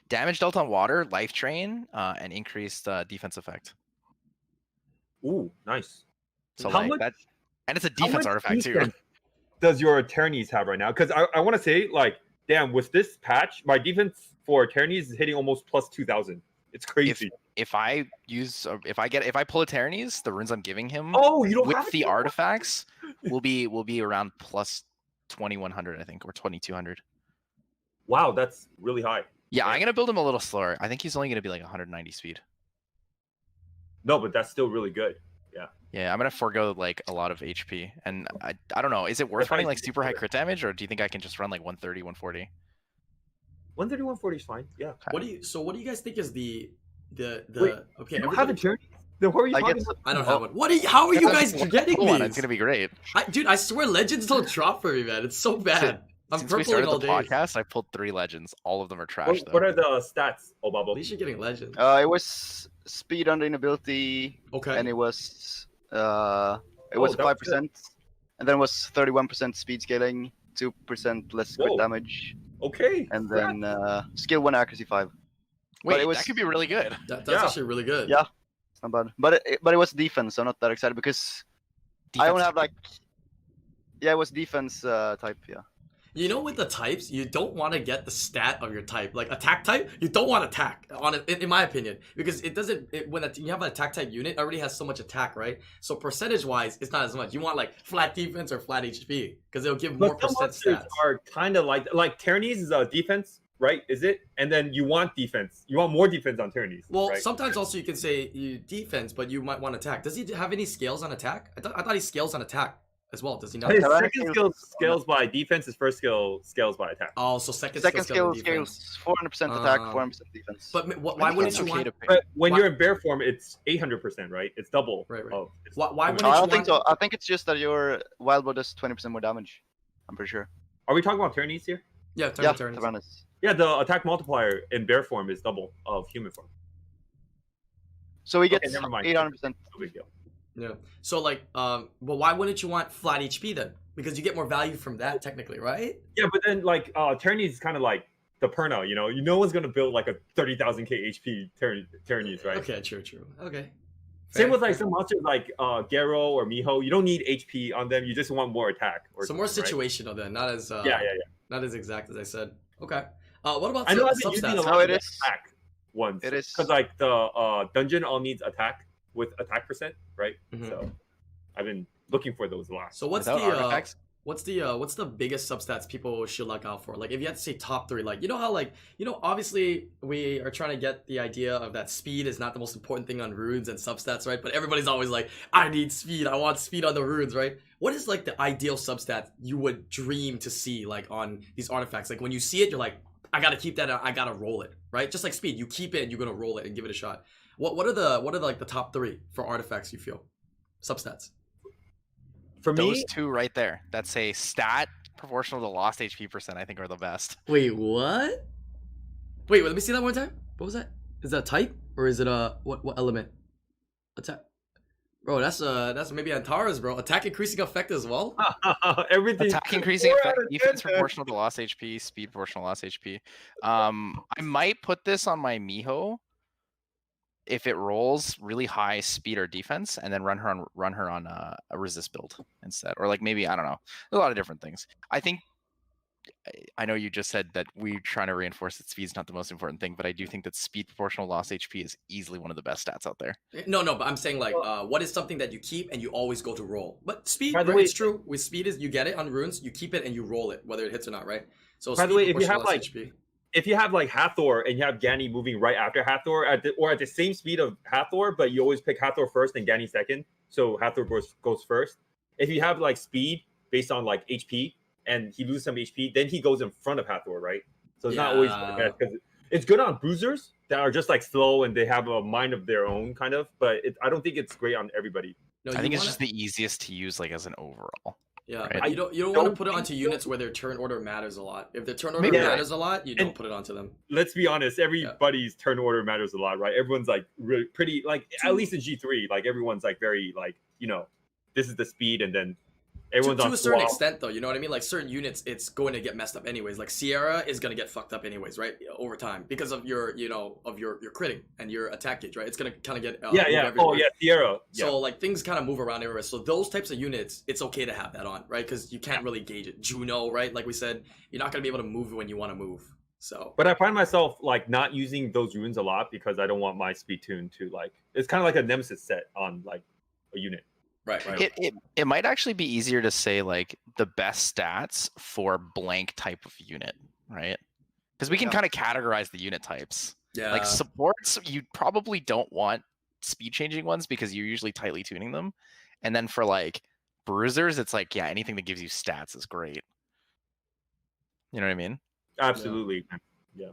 Damage dealt on water, life drain, and increased defense effect. Ooh, nice. So How like much- that, and it's a defense artifact too. Does your attorneys have right now? Because I want to say, like, damn, with this patch, my defense for attorneys is hitting almost plus 2,000. It's crazy. If I pull a Tyrannies, the runes I'm giving him You don't with have the to. artifacts will be around plus 2,100, I think, or 2,200. Wow, that's really high. Yeah, I'm gonna build him a little slower. I think he's only gonna be like 190 speed. No, but that's still really good. Yeah, I'm gonna forego like a lot of HP, and I don't know. Is it worth running like super high crit damage, or do you think I can just run like 130, 140? 130, 140 is fine. Yeah. What do you guys think is the Wait, okay? You don't have attorneys? Then what are you talking about? I don't have one. How are you guys getting these? It's gonna be great. Dude, I swear legends don't drop for me, man. It's so bad. I'm Since we purpling started all the day. podcast, I pulled 3 legends. All of them are trash. What are the stats, At Obabo? least you're getting legends. it was speed under inability, Okay. and it was that was 5%, and then it was 31% speed scaling, 2% less crit Whoa. damage, Okay. and then skill 1 accuracy 5. Wait, it was- that could be really good. That's Yeah. actually really good. Yeah. It's not bad, but it was defense, so I'm not that excited because I only have like, it was defense type, yeah. You know, with the types, you don't want to get the stat of your type. Like attack type, you don't want attack on it, in my opinion, because it doesn't. When you have an attack type unit, it already has so much attack, right? So percentage wise, it's not as much. You want like flat defense or flat HP because it'll give more But some percent monsters stats. are kind of like Tyrannies is a defense, right? Is it? And then you want defense. You want more defense on Tyrannies. Well, right? sometimes also you can say you defense, but you might want attack. Does he have any scales on attack? I thought he scales on attack as well. Does he not? His Tyrannies second skill scales by defense. His first skill scales by attack. Oh, so second Second skill skill defense. scales 400% attack, 400% defense. But why wouldn't you want? But when Why- you're in bear form, it's 800%, right? It's double. Right. Of, Why wouldn't I you don't think want? so. I think it's just that your wild blood does 20% more damage. I'm pretty sure. Are we talking about Tyrannies here? Yeah, Yeah, turn. Tyrannus. Yeah, the attack multiplier in bear form is double of human form. So he Okay, gets never mind. 800%. No big deal. Yeah. So like, but why wouldn't you want flat HP then? Because you get more value from that technically, right? Yeah, but then like Tyrannies is kind of like the Perna, no one's gonna build like a 30,000k HP Tyranids, right? Okay, true. Okay. Same with like some monsters like Garo or Miho. You don't need HP on them. You just want more attack. So more situational then, not as not as exact as I said. Okay. What about I know I've been using a lot of attack ones. It is because like the dungeon all needs attack with attack percent, right? So I've been looking for those a lot. So what's the biggest substats people should look out for? Like if you had to say top 3, like obviously we are trying to get the idea of that speed is not the most important thing on runes and substats, right? But everybody's always like, I need speed, I want speed on the runes, right? What is like the ideal substat you would dream to see like on these artifacts? Like when you see it, you're like, I gotta keep that, I gotta roll it, right? Just like speed, you keep it and you're gonna roll it and give it a shot. What are the top 3 for artifacts you feel? Substats. For me, those 2 right there. That's a stat proportional to lost HP percent. I think are the best. Wait, what? Wait, let me see that one time. What was that? Is that a type or is it a what element? Attack. Bro, that's maybe Antara's, bro. Attack increasing effect as well. Everything. Attack increasing effect. Defense proportional to lost HP. Speed proportional to lost HP. I might put this on my Miho. If it rolls really high speed or defense, and then run her on a resist build instead, or like maybe I don't know, a lot of different things. I know you just said that we're trying to reinforce that speed's not the most important thing, but I do think that speed proportional lost HP is easily one of the best stats out there. No, but I'm saying like, what is something that you keep and you always go to roll? But speed, right, it's true. With speed is you get it on runes, you keep it and you roll it, whether it hits or not, right? So by the way, if you have like Hathor and you have Gani moving right after Hathor at the same speed of Hathor, but you always pick Hathor first and Gani second, so Hathor goes first. If you have like speed based on like HP and he loses some HP, then he goes in front of Hathor, right? So it's not always because it's good on bruisers that are just like slow and they have a mind of their own kind of, but I don't think it's great on everybody. No, I think it's just the easiest to use like as an overall. Yeah, right? you don't want to put it onto units where their turn order matters a lot. If their turn order matters a lot, you don't put it onto them. Let's be honest, everybody's turn order matters a lot, right? Everyone's like really pretty, like at least in G3, like everyone's like very like, this is the speed, and then everyone's to a certain extent though, you know what I mean? Like certain units, it's going to get messed up anyways. Like Sierra is going to get fucked up anyways, right? Over time because of your, your critting and your attack gauge, right? It's going to kind of get Sierra. So like things kind of move around everywhere. So those types of units, it's okay to have that on, right? Because you can't really gauge it. Juno, right? Like we said, you're not going to be able to move when you want to move. So, but I find myself like not using those runes a lot because I don't want my speed tune to like. It's kind of like a nemesis set on like a unit. Right. It might actually be easier to say like the best stats for blank type of unit, right? Because we can kind of categorize the unit types. Yeah. Like supports, you probably don't want speed changing ones because you're usually tightly tuning them. And then for like bruisers, it's like, anything that gives you stats is great. You know what I mean? Absolutely. Yeah.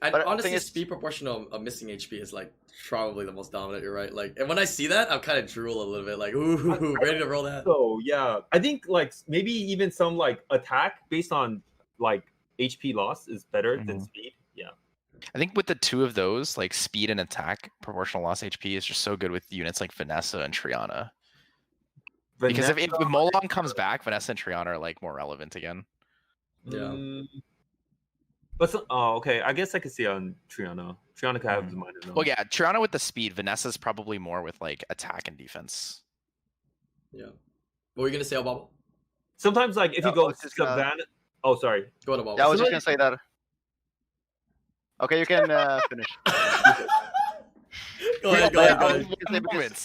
Honestly, speed proportional of missing HP is like probably the most dominant. You're right. Like, and when I see that, I'm kind of drool a little bit. Like, ooh, ready to roll that. So yeah, I think like maybe even some like attack based on like HP loss is better than speed. Yeah. I think with the 2 of those, like speed and attack, proportional loss HP is just so good with units like Vanessa and Triana. Because if Molon comes back, Vanessa and Triana are like more relevant again. Yeah. But okay. I guess I could see on Triana. Triana could have the mind. Well, yeah, Triana with the speed. Vanessa's probably more with like attack and defense. Yeah. What were you gonna say, Obama? Sometimes, like if you go Savannah. Oh, sorry. Go ahead, Obama. Yeah, I was just gonna say that. Okay, you can finish. Go ahead.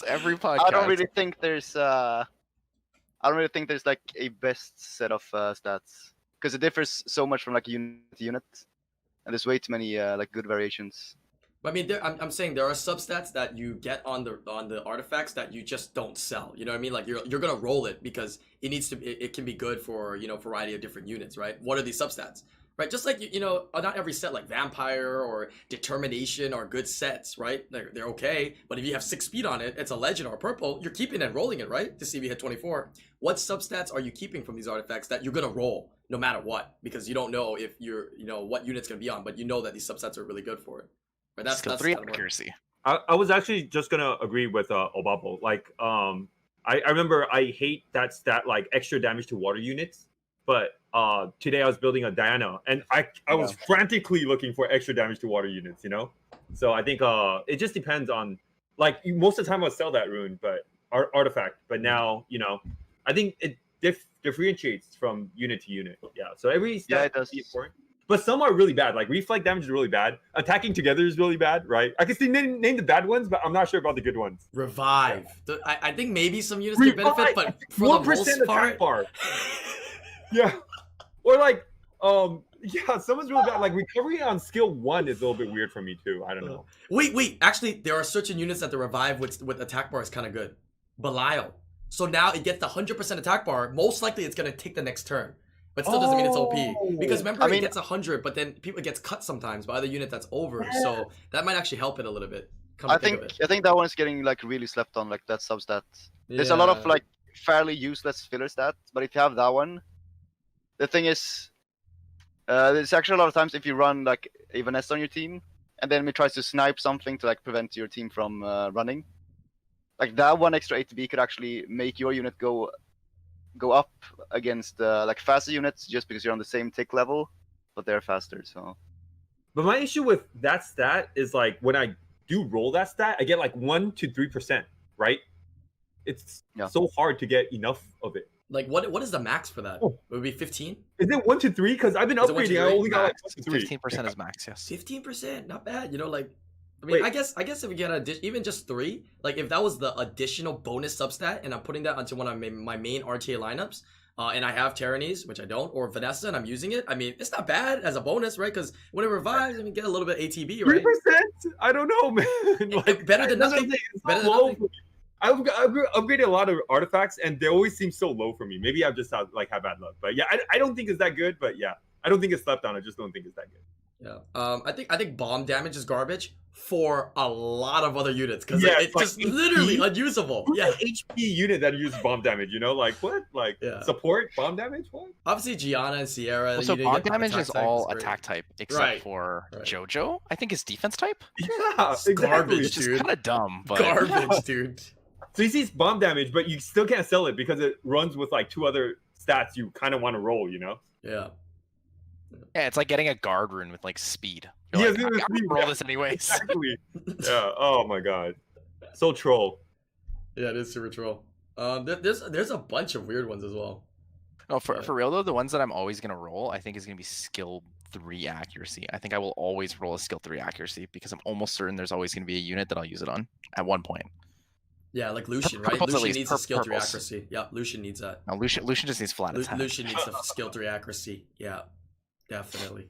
Every podcast. I don't really think there's like a best set of stats. Because it differs so much from like unit to unit, and there's way too many like good variations. I mean, I'm saying there are substats that you get on the artifacts that you just don't sell. You know what I mean? Like you're gonna roll it because it can be good for a variety of different units, right? What are these substats? Right, just like not every set like Vampire or Determination are good sets, right? They're okay, but if you have 6 speed on it, it's a legend or a purple, you're keeping and rolling it, right? To see if you hit 24. What substats are you keeping from these artifacts that you're gonna roll no matter what? Because you don't know if what unit's gonna be on, but you know that these substats are really good for it. Right? That's 3 accuracy. I was actually just gonna agree with Obabo. Like I remember I hate that stat like extra damage to water units. But today I was building a Diana, and I was frantically looking for extra damage to water units, you know. So I think it just depends on, like, most of the time I'll sell that rune, but artifact. But now, you know, I think it differentiates from unit to unit. Yeah. So every stat it does. is important. But some are really bad. Like reflect damage is really bad. Attacking together is really bad, right? I can name the bad ones, but I'm not sure about the good ones. Revive. I think maybe some units could benefit, but for the most part, bar. Yeah. Or like, yeah, someone's really bad. Like recovery on skill 1 is a little bit weird for me too. I don't know. Wait. Actually, there are certain units that the revive with attack bar is kind of good. Belial. So now it gets the 100% attack bar. Most likely, it's gonna take the next turn. But still doesn't mean it's OP. Because remember, it gets 100, but then it gets cut sometimes by other unit that's over. So that might actually help it a little bit. I think that one's getting like really slept on, like that substat. There's a lot of like fairly useless filler stats, but if you have that one, the thing is, there's actually a lot of times if you run like a Vanessa on your team, and then it tries to snipe something to like prevent your team from running. Like that one extra ATB could actually make your unit go up against like faster units just because you're on the same tick level, but they're faster. So, but my issue with that stat is like when I do roll that stat, I get like 1 to 3%, right? It's so hard to get enough of it. Like what is the max for that? It would be 15. Is it 1 to 3? Because I've been upgrading. I only got like 1 to 3. 15% is max. Yes. 15%, not bad. You know, like. I mean, I guess if we get even just 3, like if that was the additional bonus substat, and I'm putting that onto one of my main RTA lineups, and I have Tyrannies, which I don't, or Vanessa, and I'm using it. I mean, it's not bad as a bonus, right? Because when it revives, I mean, get a little bit ATB, right? 3%? I don't know, man. Like, better than nothing. Better than nothing. I've upgraded a lot of artifacts, and they always seem so low for me. Maybe I've just had bad luck, but yeah, I don't think it's that good. But yeah, I don't think it's slept on. I just don't think it's that good. Yeah. I think bomb damage is garbage for a lot of other units because it's like just HP? Literally unusable. Who's an HP unit that uses bomb damage? You know, like what? Like support bomb damage? What? Obviously, Gianna and Sierra. So bomb damage is all attack type except for JoJo. I think is defense type. Yeah, exactly. Garbage, dude. It's kind of dumb, but garbage, dude. So he sees bomb damage, but you still can't sell it because it runs with like 2 other stats you kind of want to roll. You know? Yeah. Yeah, it's like getting a guard rune with like speed. You're like, I'm gonna roll this anyways. Exactly. Yeah. Oh my god. So troll. Yeah, it is super troll. There's a bunch of weird ones as well. No, for real though, the ones that I'm always gonna roll, I think is gonna be skill 3 accuracy. I think I will always roll a skill 3 accuracy because I'm almost certain there's always gonna be a unit that I'll use it on at one point. Yeah, like Lucian, right? Lucian needs a skill 3 accuracy. Yeah, Lucian needs that. No, Lucian just needs flat attack. Lucian needs a skill 3 accuracy. Yeah. Definitely.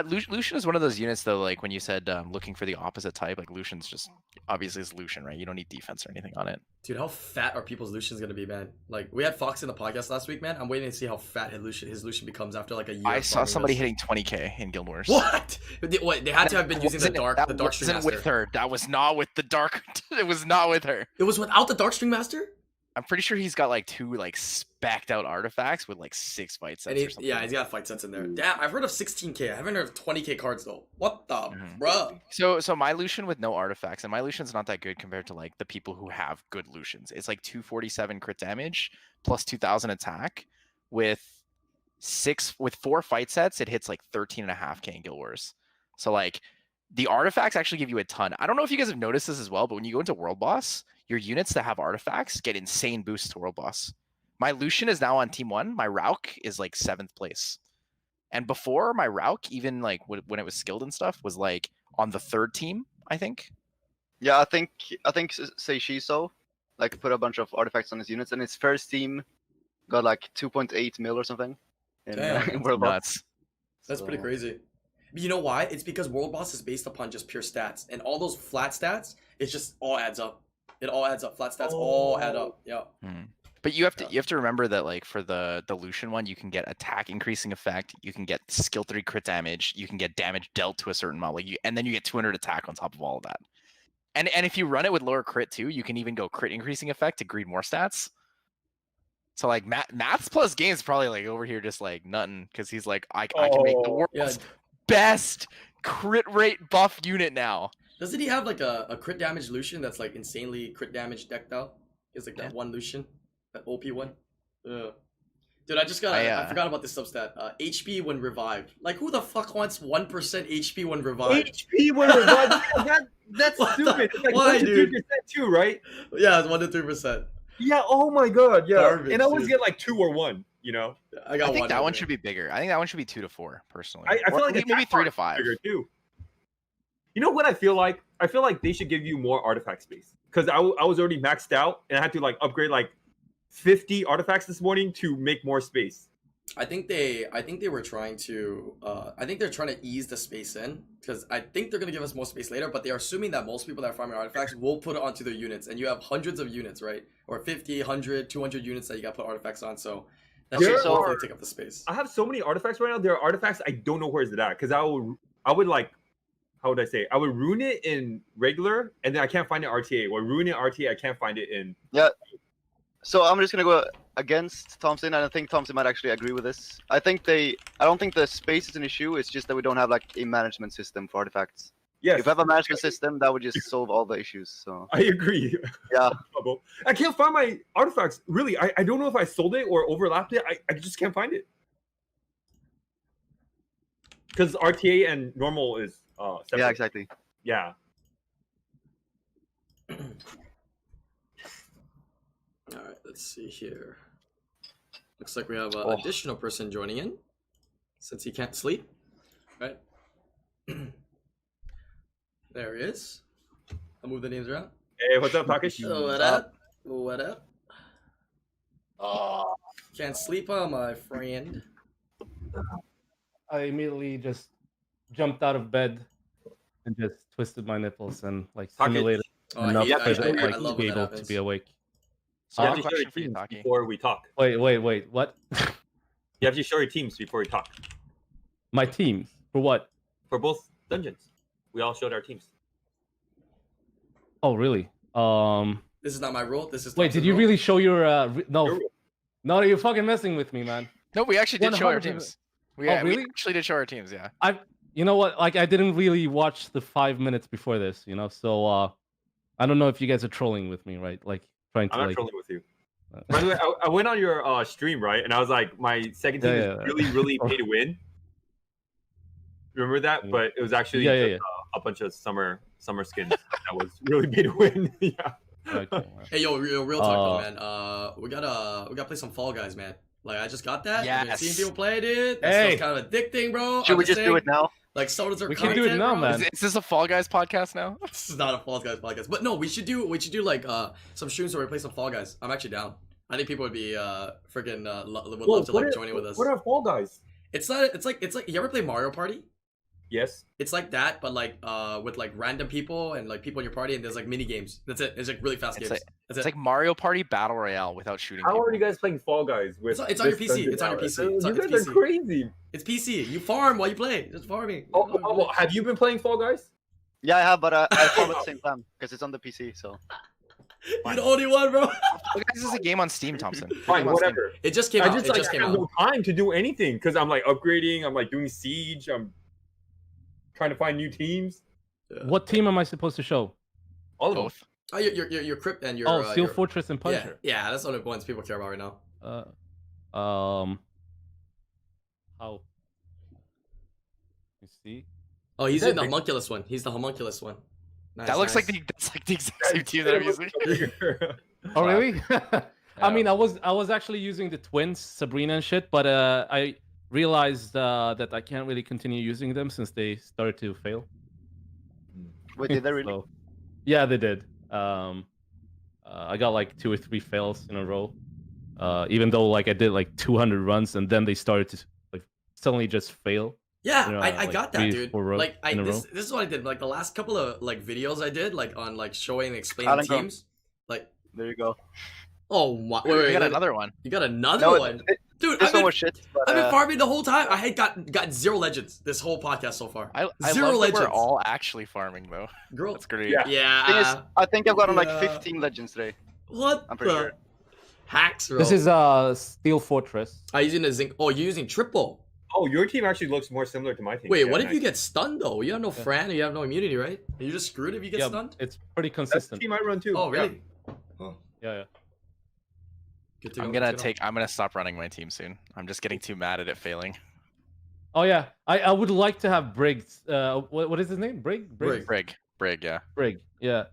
Lucian is one of those units though, like when you said looking for the opposite type, like Lucian's just obviously is Lucian, right? You don't need defense or anything on it. Dude, how fat are people's Lucians gonna be, man? Like we had Fox in the podcast last week, man. I'm waiting to see how fat his Lucian becomes after like a year. I saw somebody hitting 20k in Guild Wars. What? Wait, they had to have been using the dark String Master. That wasn't with her. That was not with the dark. It was not with her. It was without the Dark String Master? I'm pretty sure he's got like 2 like specced out artifacts with like 6 fight sets or something. Yeah, he's got fight sets in there. Damn, I've heard of 16k. I haven't heard of 20k cards though. What the bruh? So my Lucian with no artifacts, and my Lucian's not that good compared to like the people who have good Lucians. It's like 247 crit damage plus 2000 attack with 4 fight sets. It hits like 13.5k in Guild Wars. So like the artifacts actually give you a ton. I don't know if you guys have noticed this as well, but when you go into World Boss, your units that have artifacts get insane boosts to World Boss. My Lucian is now on Team 1. My Rauk is like 7th place. And before, my Rauk, even like when it was skilled and stuff, was like on the 3rd team, I think. Yeah, I think say Shiso like put a bunch of artifacts on his units, and his first team got like 2.8 mil or something in World Boss. That's pretty crazy. But you know why? It's because World Boss is based upon just pure stats, and all those flat stats, it just all adds up. It all adds up. Flat stats all add up. Yeah. But you have to remember that like for the Lucian one, you can get attack increasing effect, you can get skill 3 crit damage, you can get damage dealt to a certain mob, and then you get 200 attack on top of all of that. And if you run it with lower crit too, you can even go crit increasing effect to greed more stats. So like maths plus games probably like over here just like nothing because he's like I can make the world's best crit rate buff unit now. Doesn't he have like a crit damage Lucian that's like insanely crit damage decked out? It's like that one Lucian, that OP one. Dude, I forgot about this substat. HP when revived. Like, who the fuck wants 1% HP when revived? HP when revived? That's What the- stupid. It's like why, 1 to dude? 3% too, right? Yeah, it's 1 to 3%. Yeah. Oh my god. Yeah. Garbage, and I always dude. get like 2 or 1. You know. I got I think one. that over one here. should be bigger. I think that one should be 2 to 4, personally. I feel Or like maybe attack 3 to power is 5. bigger too. You know what I feel like? I feel like they should give you more artifact space because I was already maxed out and I had to like upgrade like 50 artifacts this morning to make more space. I think they were trying to I think they're trying to ease the space in because I think they're gonna give us more space later, but they are assuming that most people that are farming artifacts will put it onto their units, and you have hundreds of units, right? Or 50, 100, 200 units that you got to put artifacts on, so that should hopefully take up the space. I have so many artifacts right now. There are artifacts I don't know where's it at because I would like, how would I say? I would ruin it in regular and then I can't find it RTA, or ruin it RTA, I can't find it in. Yeah. So I'm just gonna go against Thompson, and I think Thompson might actually agree with this. I don't think the space is an issue. It's just that we don't have like a management system for artifacts. Yes. If we have a management system, that would just solve all the issues. So I agree. yeah. I can't find my artifacts. Really, I don't know if I sold it or overlapped it. I just can't find it. Because RTA and normal is separate. Yeah, exactly. Yeah. All right, let's see here. Looks like we have an additional person joining in since he can't sleep. Right. There he is. I'll move the names around. Hey, what's up, Takesh? What up? What up? Oh, can't sleep on my friend. I immediately just jumped out of bed and just twisted my nipples and like simulated Oh, I enough hate- to I like love be when that able to happens. be awake. So You I have have a to show your question for you, teams Taki. before we talk. Wait, what? You have to show your teams before we talk. My teams for what? For both dungeons. We all showed our teams. Oh, really? This is not my rule. This is Wait, Thompson's did you rule. really show your no? Your- No, you're fucking messing with me, man. No, we actually did show our 100%. teams. We Oh, really? actually did show our teams, yeah. You know what? Like, I didn't really watch the 5 minutes before this, you know. So, I don't know if you guys are trolling with me, right? Like, trying to I'm not like. trolling with you. By the way, I went on your stream, right? And I was like, my second team Yeah, is really, really pay to win. Remember that? But it was actually Yeah. a bunch of summer skins that was really pay to win. Yeah. Okay, well. Hey, yo, real talk though, man. We gotta play some Fall Guys, man. Like, I just got that. I've been Yes. seeing people play it. That Hey. stuff's kind of addicting, bro. Should we just do it now? Like, so does our We can content, do it now, bro. man. Is this a Fall Guys podcast now? This is not a Fall Guys podcast, but no, we should do like some streams where we play some Fall Guys. I'm actually down. I think people would be freaking would love to like join in with us. What are Fall Guys? It's like you ever play Mario Party? Yes. It's like that, but like with like random people and like people in your party, and there's like mini games. That's it. It's like really fast games. That's It's it. like Mario Party Battle Royale without shooting How people. are you guys playing Fall Guys with? It's on your this PC. dungeon It's on your now? PC. It's on- You it's guys are PC. crazy. It's PC. You farm while you play. Just farming. Oh, have you been playing Fall Guys? Yeah, I have, but I farm at the same time because it's on the PC. So You're the only one, bro. Look, this is a game on Steam, Thompson. It's a Fine, game on Steam. whatever. It just came I out. just It like just came have out. no time to do anything because I'm like upgrading. I'm like doing siege. I'm trying to find new teams. What team am I supposed to show? All of them. Both. Oh, your crypt and your Steel your- Fortress and Yeah, Punisher. yeah, that's the only ones people care about right now. How? You see? Oh, he's Is in that the homunculus one. He's the homunculus one. Nice, That looks nice. like the exact same team that I'm using. Oh, really? I Yeah. mean, I was actually using the twins, Sabrina and shit, but I realized that I can't really continue using them since they started to fail. wait, did they really? So, yeah, they did. I got like 2 or 3 fails in a row. Even though like I did like 200 runs and then they started to like suddenly just fail. Yeah, you know, I like got that, 3, dude. 4 rows Like in a row. this is what I did. Like the last couple of like videos I did, like on like showing and explaining IslandGrown. teams. Like, There you go. oh my, We wait, got another one. You got another No, one, dude. this I've one been, was shit. But, I've been farming the whole time. I had got 0 legends this whole podcast so far. I Zero love that we're legends. all actually farming though. Girl, That's great. Yeah. yeah. thing is, I think I've gotten like Yeah. 15 legends today. What I'm pretty the sure. hacks, bro? This is Steel Fortress. I'm using a zinc. Oh, you're using triple. Oh, your team actually looks more similar to my team. Wait, Yeah, what if nice. you get stunned though? You have no Fran, you have no immunity, right? Are you just screwed if you get Yeah, stunned? it's pretty That's the consistent. team I run too. Oh, really? Yeah. Good to go, I'm good to go. gonna stop running my team soon. I'm just getting too mad at it failing. Oh yeah, I would like to have Briggs. What is his name? Brig. Brig, yeah. Brig. Yeah.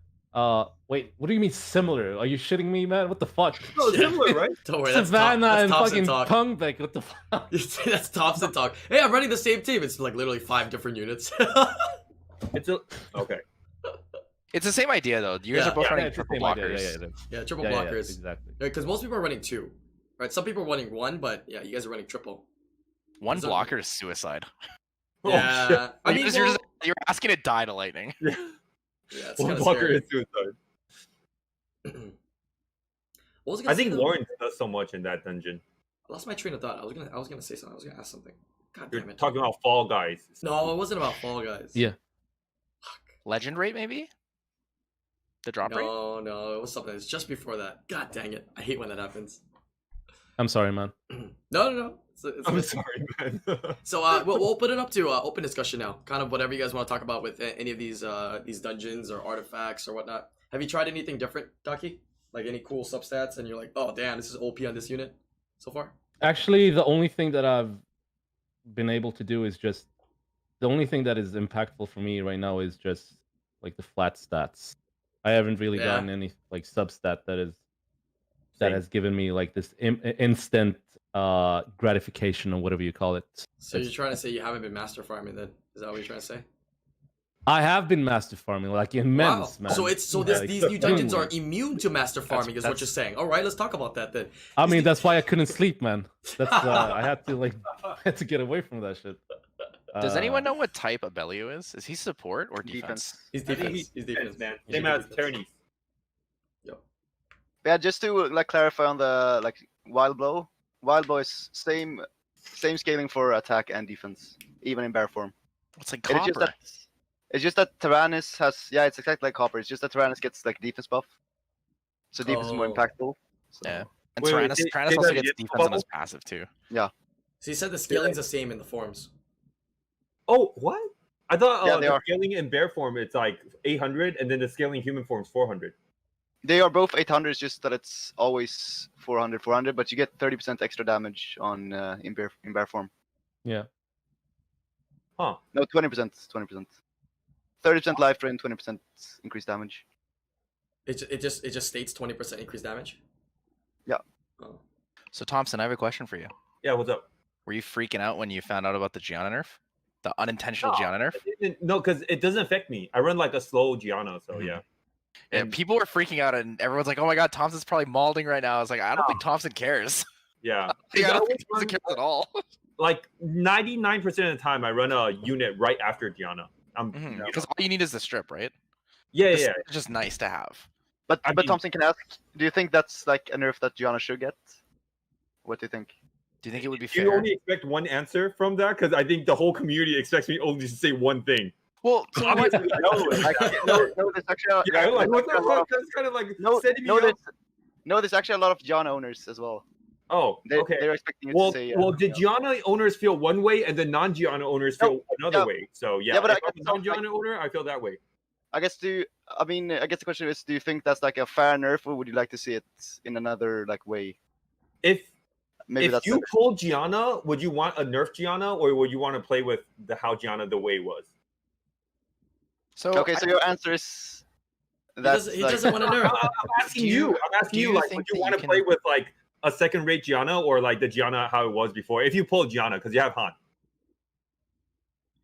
Wait. What do you mean similar? Are you shitting me, man? What the fuck? No, similar, right? Don't worry, that's Savannah and Thompson fucking talk. Pungbeck. What the fuck? That's Thompson talk. Hey, I'm running the same team. It's like literally 5 different units. It's a okay. It's the same idea though. You guys are both Yeah, running it's the triple same idea, blockers. Yeah, triple Yeah, blockers. exactly. Because most people are running 2. Right? Some people are running 1, but yeah, you guys are running triple. One Is that- blocker is suicide. Yeah. Oh, shit. I mean, You're asking to die to lightning. yeah, it's One kind of blocker scary. is suicide. What was I gonna I say, think though? Lawrence does so much in that dungeon. I lost my train of thought. I was gonna say something. I was gonna ask something. God You're damn it. talking about Fall Guys. No, it wasn't about Fall Guys. Yeah. Legend rate maybe? The drop rate? No, it was something. It's just before that. God dang it. I hate when that happens. I'm sorry, man. No. It's I'm good. sorry, man. So we'll open it up to open discussion now. Kind of whatever you guys want to talk about with any of these dungeons or artifacts or whatnot. Have you tried anything different, Ducky? Like any cool substats, and you're like, oh damn, this is OP on this unit so far. Actually, the only thing that I've been able to do is just the only thing that is impactful for me right now is just like the flat stats. I haven't really Yeah. gotten any like substat that Same. has given me like this instant gratification or whatever you call it. So you're trying to say you haven't been master farming then? Is that what you're trying to say? I have been master farming like immense, man. So Like, these new dungeons are extremely. immune to master farming, is what that's- you're saying. All right, let's talk about that then. I mean, that's why I couldn't sleep, man. That's I had to get away from that shit. Does anyone know what type Abellio is? Is he support or defense? Defense. He's I think defense. He's defense. man. He's Same as defense. Tyrannies. Yeah, just to like clarify on the like wild blow. Wild blow is same scaling for attack and defense, even in bear form. It's like It's copper. it's just that Tyrannus has it's exactly like copper. It's just that Tyrannus gets like defense buff, so defense is more Oh. impactful. So, Yeah. And Wait, Tyrannus, say Tyrannus that also again, gets defense on Bubble? his passive too. So you said the scaling's the same in the forms. Oh, what? I thought Yeah, they the are. scaling in bear form it's like 800, and then the scaling human form is 400. They are both 800. It's just that it's always 400, but you get 30% extra damage on in bear form. Yeah. Huh? No, 20%. 30% life drain, 20% increased damage. It just states 20% increased damage. Yeah. Oh. So Thompson, I have a question for you. Yeah. What's up? Were you freaking out when you found out about the Gianna nerf? The unintentional No. Gianna nerf? No, because it doesn't affect me. I run like a slow Gianna, so Mhm. yeah. Yeah, And- people were freaking out and everyone's like, oh my god, Thompson's probably malding right now. I was like, I don't think Thompson cares. Yeah. I don't always think Thompson run- cares at all. Like 99% of the time, I run a unit right after Gianna. Because all you need is the strip, right? Yeah, The yeah. strip is just nice to have. But I but mean- Thompson can ask, do you think that's like a nerf that Gianna should get? What do you think? Do you think it would be Do you fair? only expect one answer from that? Because I think the whole community expects me only to say one thing. Well, so what, Obviously, no. Like, no, there's actually Yeah, like what the a lot fuck? That's kind of like no, setting me no, up. there's actually a lot of Gianna owners as well. Oh, okay. They're expecting you Well, to say. well, the Gianna owners feel one way, and the non-Gianna owners feel another yeah. way. So yeah, Yeah, but if I I'm a guess so, non-Gianna owner, I feel that way. I guess the question is, do you think that's like a fair nerf, or would you like to see it in another like way? If Maybe if that's you better. pulled Gianna, would you want a nerf Gianna, or would you want to play with the how Gianna the way was? so Okay, so your answer is He that's doesn't want to nerf. I'm asking Do you- you. I'm asking do you. you Like, think would you that want you to can- play with like a second-rate Gianna, or like the Gianna how it was before? If you pull Gianna, because you have Han.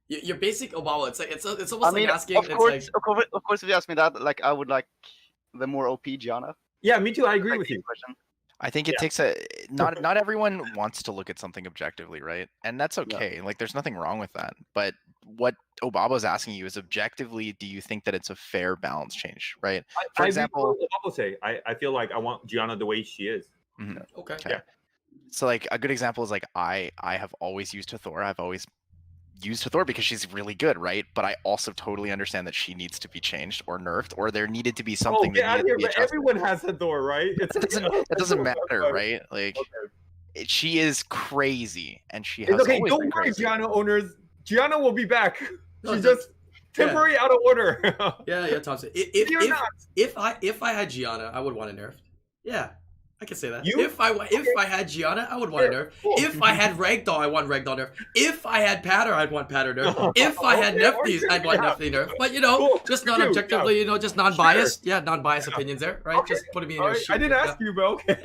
Your basic Obama. It's almost I mean, like asking. of course, It's like, of course, if you ask me that, like I would like the more OP Gianna. Yeah, me too. I agree Like, with you. question. I think it Yeah. takes a not everyone wants to look at something objectively, right? And that's okay. Like there's nothing wrong with that. But what Obaba's asking you is objectively, do you think that it's a fair balance change, right? For I example- agree with what Obama say. I feel like I want Gianna the way she is. Mhm. okay. Okay. So like a good example is like I have always used Hathor. I've always used Hathor because she's really good, right? But I also totally understand that she needs to be changed or nerfed, or there needed to be something Oh, get that out of needed here! to be But adjusted. everyone has Hathor, right? It doesn't matter, right? Like Okay. she is crazy, and she has It's okay. always Don't been worry, crazy. Gianna owners. Gianna will be back. No, She's no, just temporary out of order. Yeah, Thompson. You're not. If I had Gianna, I would want to nerf. Yeah, I can say that. You? If I had Gianna, I would want nerf. If I had Ragdoll, I want Ragdoll nerf. If I had Patter, I'd want Patter nerf. If I had Nefties, I'd want Nefty nerf. But just not objectively, just non-biased. Yeah, non-biased opinions there, right? Okay. Just putting me in your shoes. I didn't ask you, but okay.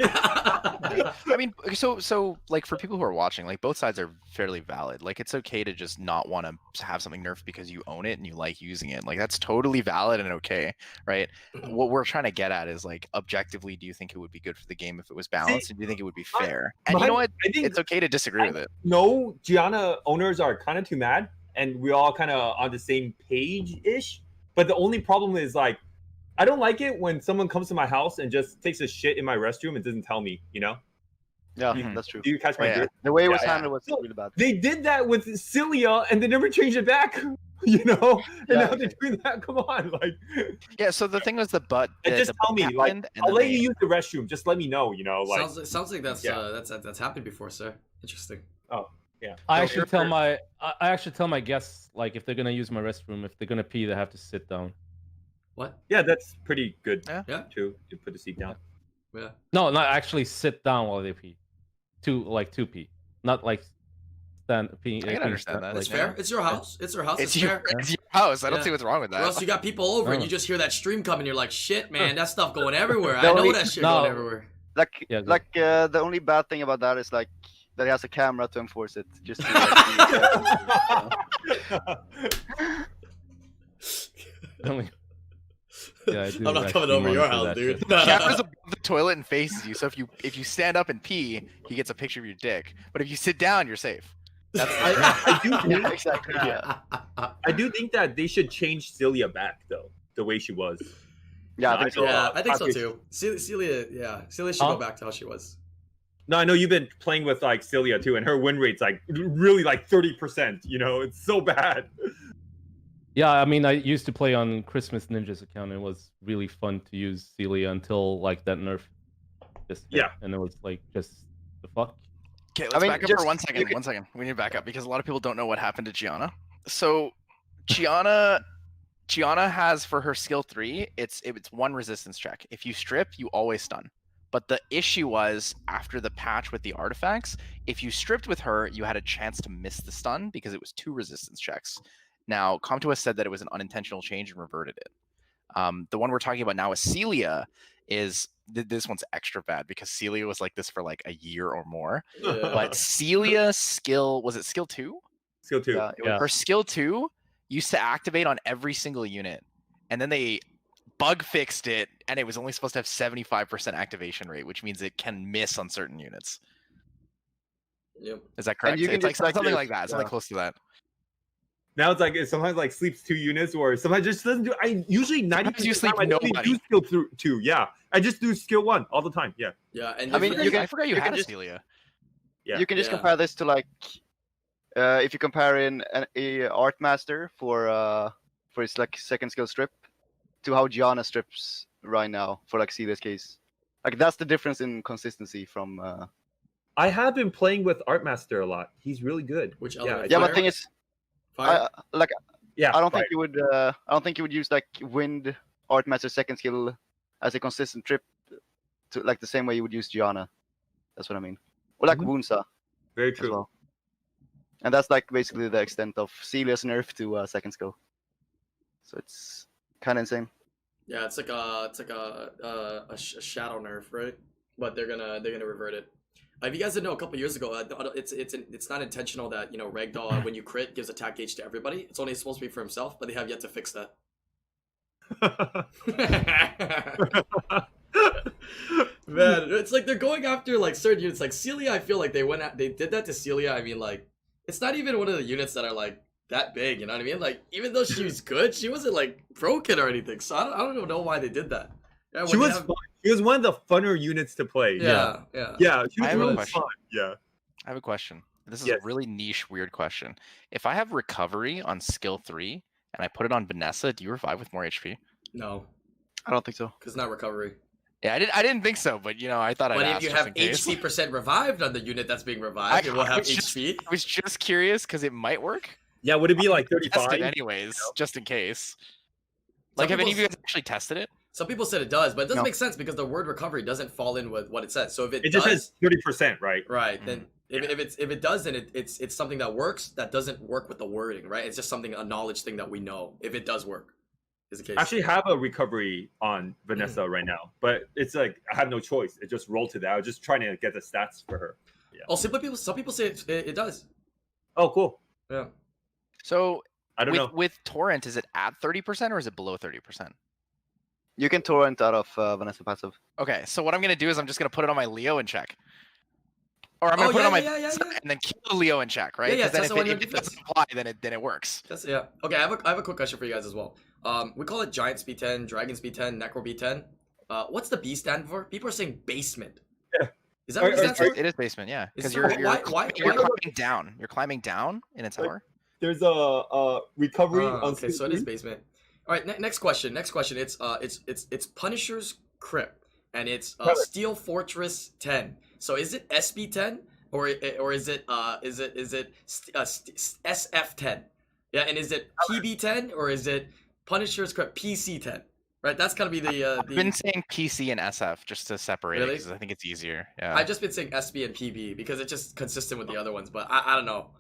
I mean, so like for people who are watching, like both sides are fairly valid. Like it's okay to just not want to have something nerfed because you own it and you like using it. Like that's totally valid and okay, right? What we're trying to get at is like objectively, do you think it would be good for the game if it was balanced, and do you think it would be fair? And you know what? I think it's okay to disagree with it. No, Gianna owners are kind of too mad, and we're all kind of on the same page-ish. But the only problem is like, I don't like it when someone comes to my house and just takes a shit in my restroom and doesn't tell me, Yeah, that's true. Do you catch my drift? The way it was handled was really bad. They did that with Celia, and they never changed it back. And now they're doing that. Come on, like. Yeah. So the thing was and just tell me, like, I'll let you use the restroom. Just let me know, like. Sounds like that's happened before, sir. Interesting. Oh, yeah. I actually tell my guests, like, if they're gonna use my restroom, if they're gonna pee, they have to sit down. What? Yeah, that's pretty good. Yeah. To put the seat down. Yeah. No, not actually sit down while they pee. To pee, not like stand pee. I can understand that. It's fair. It's your house. It's your house. It's fair. It's your house. I don't see what's wrong with that. Or else you got people over and you just hear that stream coming. You're like, shit, man, that stuff going everywhere. I know that shit going everywhere. The only bad thing about that is like that he has a camera to enforce it. Just to, Yeah, I do. I'm not coming over your house, dude. Camera's above the toilet and faces you, so if you stand up and pee, he gets a picture of your dick. But if you sit down, you're safe. That's I do think, exactly. Yeah. I do think that they should change Celia back though, the way she was. Yeah, I think so. Yeah, I think so too. Celia should go back to how she was. No, I know you've been playing with like Celia too, and her win rate's like really like 30%. It's so bad. Yeah, I mean, I used to play on Christmas Ninja's account. And it was really fun to use Celia until like that nerf. And it was like just the fuck. Okay, let's back up for 1 second. 1 second. We need to back up because a lot of people don't know what happened to Gianna. So, Gianna has for her skill 3, it's one resistance check. If you strip, you always stun. But the issue was after the patch with the artifacts, if you stripped with her, you had a chance to miss the stun because it was 2 resistance checks. Now, Comtois said that it was an unintentional change and reverted it. The one we're talking about now is Celia. This one's extra bad because Celia was like this for like a year or more. Yeah. But Celia's skill, was it skill 2? Skill 2. Yeah. Her skill 2 used to activate on every single unit. And then they bug fixed it, and it was only supposed to have 75% activation rate, which means it can miss on certain units. Yep. Is that correct? It's like something like that. Something close to that. Now it's like it sometimes like sleeps 2 units, or sometimes just doesn't do. I usually 90% you sleep I nobody. do skill 2. Yeah, I just do skill 1 all the time. Yeah. Yeah, and I mean, I forgot you had a Celia. Yeah. You can just compare this to like, if you compare in a art master for his like second skill strip, to how Gianna strips right now for like Celia's case. Like that's the difference in consistency from. I have been playing with Art Master a lot. He's really good. Which element? Yeah, but the thing is, Fire? I don't think you would. I don't think you would use like Wind Art Master second skill as a consistent trip, to like the same way you would use Gianna. That's what I mean. Or like Wunsa. Very true. Well. And that's like basically the extent of Celia's nerf to second skill. So it's kind of insane. Yeah, it's like a shadow nerf, right? But they're gonna revert it. If you guys didn't know, a couple years ago, it's not intentional that Ragdoll when you crit gives attack gauge to everybody. It's only supposed to be for himself, but they have yet to fix that. Man, it's like they're going after like certain units. Like Celia, I feel like they did that to Celia. I mean, like it's not even one of the units that are like that big. You know what I mean? Like even though she was good, she wasn't like broken or anything. So I don't even know why they did that. Yeah, she was fun. She was one of the funner units to play. Yeah. She was really fun. Yeah. I have a question. This is a really niche, weird question. If I have recovery on skill 3 and I put it on Vanessa, do you revive with more HP? No, I don't think so. because not recovery. Yeah, I didn't think so, but I thought I'd But ask if you just have in case. HP percent revived on the unit that's being revived, it will have HP. I was just curious because it might work. Yeah, would it be like Test 35? it anyways, just in case. Like, have any of you guys actually tested it? Some people said it does, but it doesn't No. make sense because the word recovery doesn't fall in with what it says. So if it just does, says 30%, right? right, then if it does, then it's something that works. That doesn't work with the wording, right? It's just a knowledge thing that we know. If it does work, is the case. I actually have a recovery on Vanessa right now, but it's like I have no choice. It just rolled to that. I was just trying to get the stats for her. Yeah. Oh, some people say it does. Oh, cool. Yeah. So I don't know. with torrent, is it at 30% or is it below 30%? You can torrent out of Vanessa passive. Okay, so what I'm gonna do is I'm just gonna put it on my Leo and check. Or I'm gonna put it on my and then kill the Leo and check, right? Yeah, Because yeah, then if it doesn't apply, then it works. Yeah. Okay, I have a quick question for you guys as well. We call it Giant Speed 10, Dragon Speed 10, Necro Speed 10. What's the B stand for? People are saying basement. Yeah. Is that what it stands for? It is basement, yeah. Because Why- you're why- climbing down. You're climbing down in a tower. There's a recovery on. Okay, so it is basement. All right, next question. It's Punisher's Crypt, and it's Steel Fortress 10. So is it SB 10 or is it SF 10? Yeah, and is it PB 10 or is it Punisher's Crypt PC 10? Right, that's gotta be the. I've been saying PC and SF just to separate it Really? because I think it's easier. Yeah. I've just been saying SB and PB because it's just consistent with the other ones, but I don't know,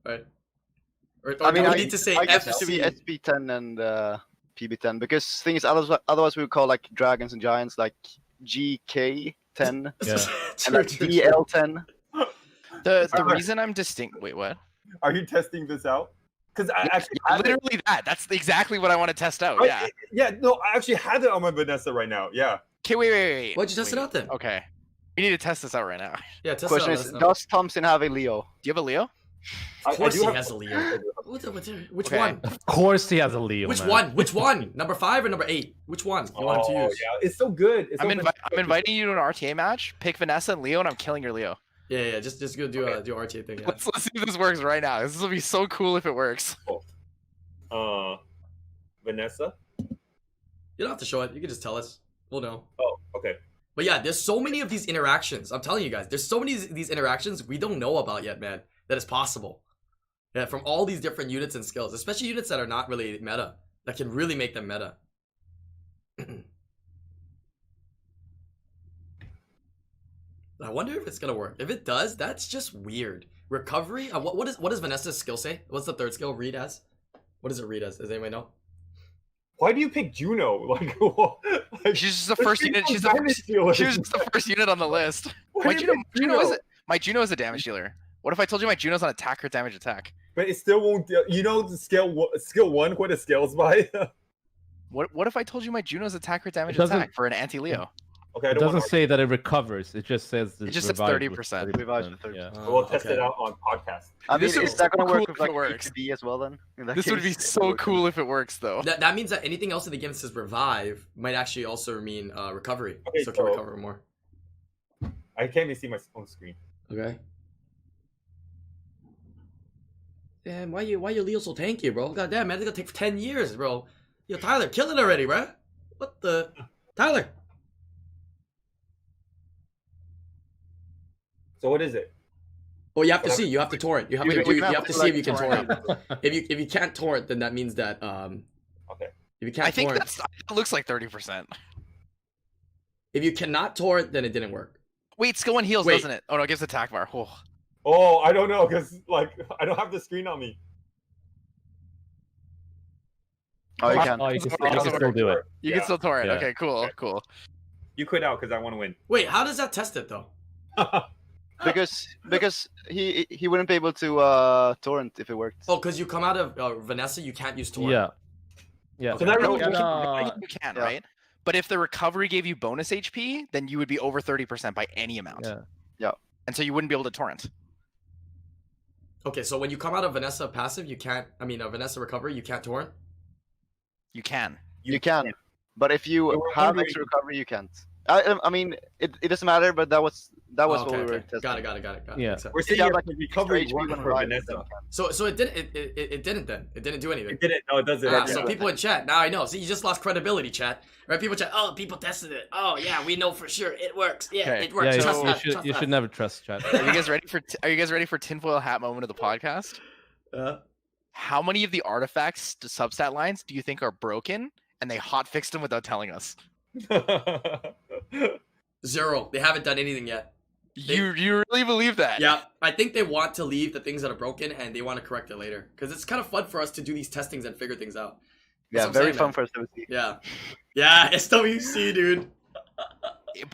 right? Or I mean, do we I need to say I guess it should be FC? SB10 and PB10 because thing is otherwise we would call like dragons and giants like GK10 Yeah. and like True. DL10. The reason I'm distinct. Wait, what? Are you testing this out? Because I actually have it. Literally that. That's exactly what I want to test out. Oh, Yeah. No, I actually have it on my Vanessa right now. Yeah. Okay, wait. Why'd you test it out then? Okay. We need to test this out right now. Yeah, test Question it out. is, let us know. does Thompson have a Leo? Do you have a Leo? Of course I do he have- has a Leo. Which Okay. one? Of course he has a Leo. Which man. one? Which one? Number 5 or number 8? Which one you want him to use? Yeah, it's so good. It's I'm so I'm inviting you to an RTA match. Pick Vanessa and Leo, and I'm killing your Leo. Yeah. Just go do do RTA thing. Yeah. Let's see if this works right now. This will be so cool if it works. Vanessa. You don't have to show it. You can just tell us. We'll know. Oh, okay. But yeah, there's so many of these interactions. I'm telling you guys, there's so many of these interactions we don't know about yet, man. That is possible. Yeah, from all these different units and skills, especially units that are not really meta, that can really make them meta. I wonder if it's gonna work. If it does, that's just weird. Recovery. What does Vanessa's skill say? What's the third skill read as? What does it read as? Does anybody know? Why do you pick Juno? Like She's just the first unit. She was just the first unit on the list. My Juno is a damage dealer. What if I told you my Juno's on attack or damage attack? But it still won't. You know the skill 1 what it scales by. What if I told you my Juno's attack or damage It doesn't- attack for an anti-Leo? Okay, I It don't doesn't want say that it recovers. It just says It just says 30%. Revives with 30%. Yeah. We'll test Okay. it out on podcast. I mean, This would is that be gonna so work cool with if like it works. ATB as well then? In that This would be case, so cool if it works, though. That means that anything else in the game that says revive might actually also mean recovery. Okay, So it can so- recover more. I can't even see my own screen. Okay. Damn, why you Leo so tanky, bro? God damn, man, it's gonna take 10 years, bro. Yo, Tyler, kill it already, bro. What the? Tyler. So what is it? Oh, you have to see. You have to torrent. You have to. We You can have to have see if like you can torrent. torrent. If you can't torrent, then that means that Okay. if you can't I think torrent, that looks like 30%. if you cannot torrent, then it didn't work. Wait, skill 1 heals, Wait. doesn't it? Oh no, it gives attack bar. Oh. Oh, I don't know because like I don't have the screen on me. Oh, you can. Oh, you can still do it. You Yeah. can still torrent. Yeah. Okay, cool. You quit out because I want to win. Wait, how does that test it though? Because he wouldn't be able to torrent if it worked. Oh, because you come out of Vanessa, you can't use torrent. Yeah. Yeah. So that really- You can, Yeah. right? But if the recovery gave you bonus HP, then you would be over 30% by any amount. Yeah. And so you wouldn't be able to torrent. Okay, so when you come out of Vanessa passive, you can't. I mean, Vanessa recovery, you can't torrent. You can. You can, but if you we're have wondering- extra recovery, you can't. I mean, it doesn't matter, but that was Oh, what we were okay. testing. Got it. Yeah. Makes sense. We're If seeing you have if like the an recovery extra HP worked when for riding, Vanessa. then you can. So it didn't. It didn't then. It didn't do anything. It didn't. No, it doesn't. Ah, Yeah. so people in chat now I know. See, you just lost credibility, chat. Right? People chat. Oh, people tested it. Oh yeah, we know for sure it works. Yeah, Okay. it works. Yeah, Trust so us, you trust should us. never trust chat. Are you guys ready for tinfoil hat moment of the podcast? How many of the artifacts to substat lines do you think are broken and they hot fixed them without telling us? Zero. They haven't done anything yet. You really believe that? Yeah, I think they want to leave the things that are broken and they want to correct it later because it's kind of fun for us to do these testings and figure things out. Yeah, very fun for SWC. Yeah, SWC, dude.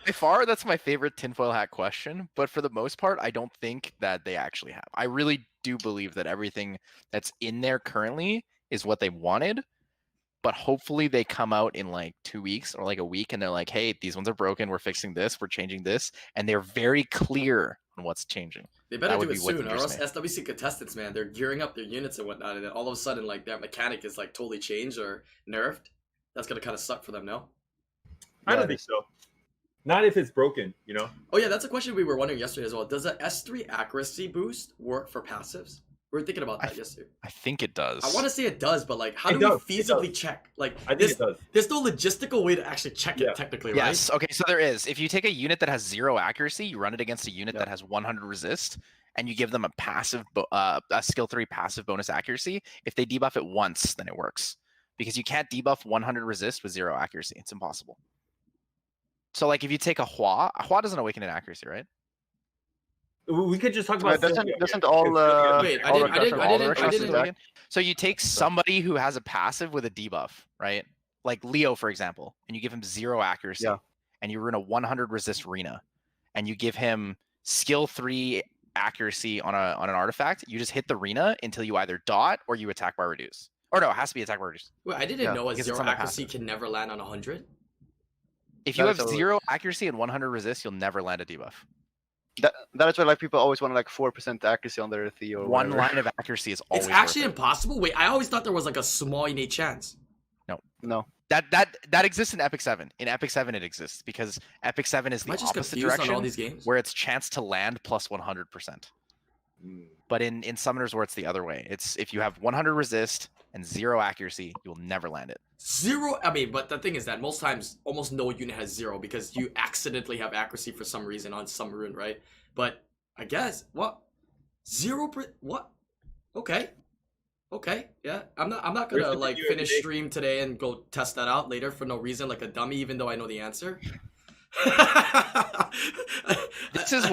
By far, that's my favorite tinfoil hat question. But for the most part, I don't think that they actually have. I really do believe that everything that's in there currently is what they wanted. But hopefully they come out in like 2 weeks or like a week and they're like, hey, these ones are broken. We're fixing this. We're changing this. And they're very clear on what's changing. They better do it soon, or else SWC contestants, man, they're gearing up their units and whatnot, and then all of a sudden, like, their mechanic is like totally changed or nerfed. That's gonna kind of suck for them, no? I don't think so. Not if it's broken, you know? Oh yeah, that's a question we were wondering yesterday as well. Does a S3 accuracy boost work for passives? We were thinking about that yesterday. I think it does. I want to say it does, but like, how do we feasibly check? Like, I think it does. There's no logistical way to actually check it technically, right? Yes. Okay, so there is. If you take a unit that has 0 accuracy, you run it against a unit that has 100 resist, and you give them a passive, a skill 3 passive bonus accuracy. If they debuff it once, then it works, because you can't debuff 100 resist with 0 accuracy. It's impossible. So like, if you take a Hua doesn't awaken in accuracy, right? We could just talk about doesn't all wait, I didn't. So you take somebody who has a passive with a debuff, right? Like Leo, for example, and you give him 0 accuracy, and you run a 100 resist Rena, and you give him skill 3 accuracy on an artifact. You just hit the Rena until you either dot or you attack by reduce. Or no, it has to be attack by reduce. Wait, I didn't know a 0 accuracy can never land on 100. If you have 0 accuracy and 100 resist, you'll never land a debuff. That is why like people always want like 4% accuracy on their Theo. One line of accuracy is always. It's actually impossible. Wait, I always thought there was like a small innate chance. No. That exists in Epic 7. In Epic 7, it exists because Epic 7 is the opposite direction, all these games? where it's chance to land plus 100%. But in Summoners War, it's the other way. It's if you have 100 resist and 0 accuracy, you will never land it. 0. I mean, but the thing is that most times, almost no unit has 0 because you accidentally have accuracy for some reason on some rune, right? But I guess what 0. What? Okay. Yeah. I'm not gonna like finish stream today and go test that out later for no reason, like a dummy, even though I know the answer. This is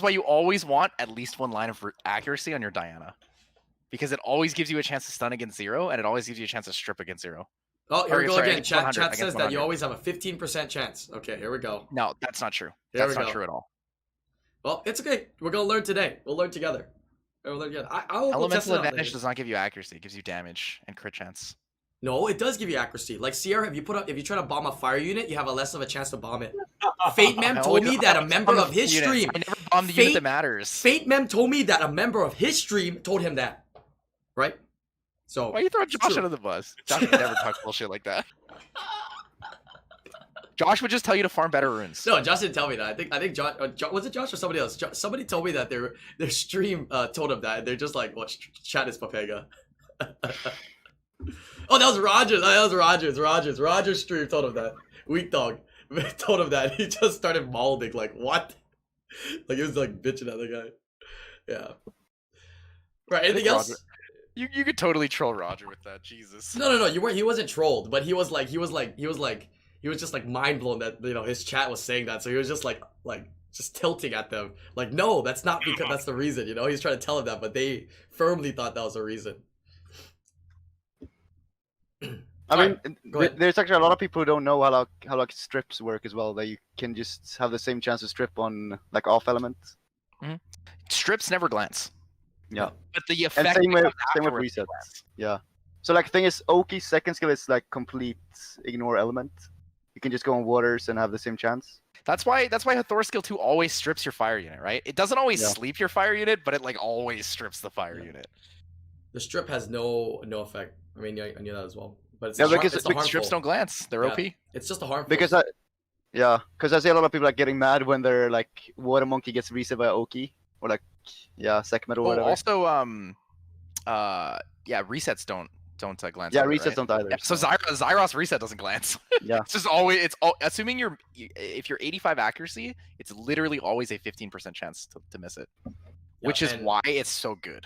why you always want at least 1 line of accuracy on your Diana, because it always gives you a chance to stun against 0, and it always gives you a chance to strip against 0. Oh, here we go again. Chat says that you always have a 15% chance. Okay, here we go. No, that's not true. That's not true at all. Well, it's okay. We're gonna learn today. We'll learn together. Elemental advantage does not give you accuracy. It gives you damage and crit chance. No, it does give you accuracy. Like Sierra, if you try to bomb a fire unit, you have a less of a chance to bomb it. Fate Mem told me that a member of his stream. I never bombed the unit that matters. Fate Mem told me that a member of his stream told him that. Right? So why are you throwing Josh under the bus? Josh would never talk bullshit like that. Josh would just tell you to farm better runes. No, Josh didn't tell me that. I think Josh was it Josh or somebody else? Somebody told me that their stream told him that. And they're just like, well, chat is Papega. Oh, that was Rogers. That was Rogers. Rogers' stream told him that. Weak dog told him that. He just started mauling like, what? Like he was like bitching at the guy. Yeah. Right. Anything else? You could totally troll Roger with that. Jesus. No. You weren't. He wasn't trolled, but he was just like mind blown that his chat was saying that. So he was just like just tilting at them. Like, no, that's not because that's the reason. He's trying to tell him that, but they firmly thought that was the reason. I mean, there's actually a lot of people who don't know how like strips work as well. That you can just have the same chance to strip on like off elements. Mm-hmm. Strips never glance. Yeah, but the effect and same with resets. Yeah. So like, thing is, Oki's second skill is like complete ignore element. You can just go on waters and have the same chance. That's why Hathor skill 2 always strips your fire unit, right? It doesn't always sleep your fire unit, but it like always strips the fire unit. The strip has no effect. I mean, I knew that as well. But it's because strips don't glance. They're OP. It's just a harmful. Because I see a lot of people like getting mad when their like water monkey gets reset by Oki or like Sekhmet or whatever. Also, resets don't glance. Yeah, resets don't either. Yeah, so Zyros reset doesn't glance. Yeah, it's just assuming if you're 85 accuracy, it's literally always a 15% chance to miss it, which is why it's so good.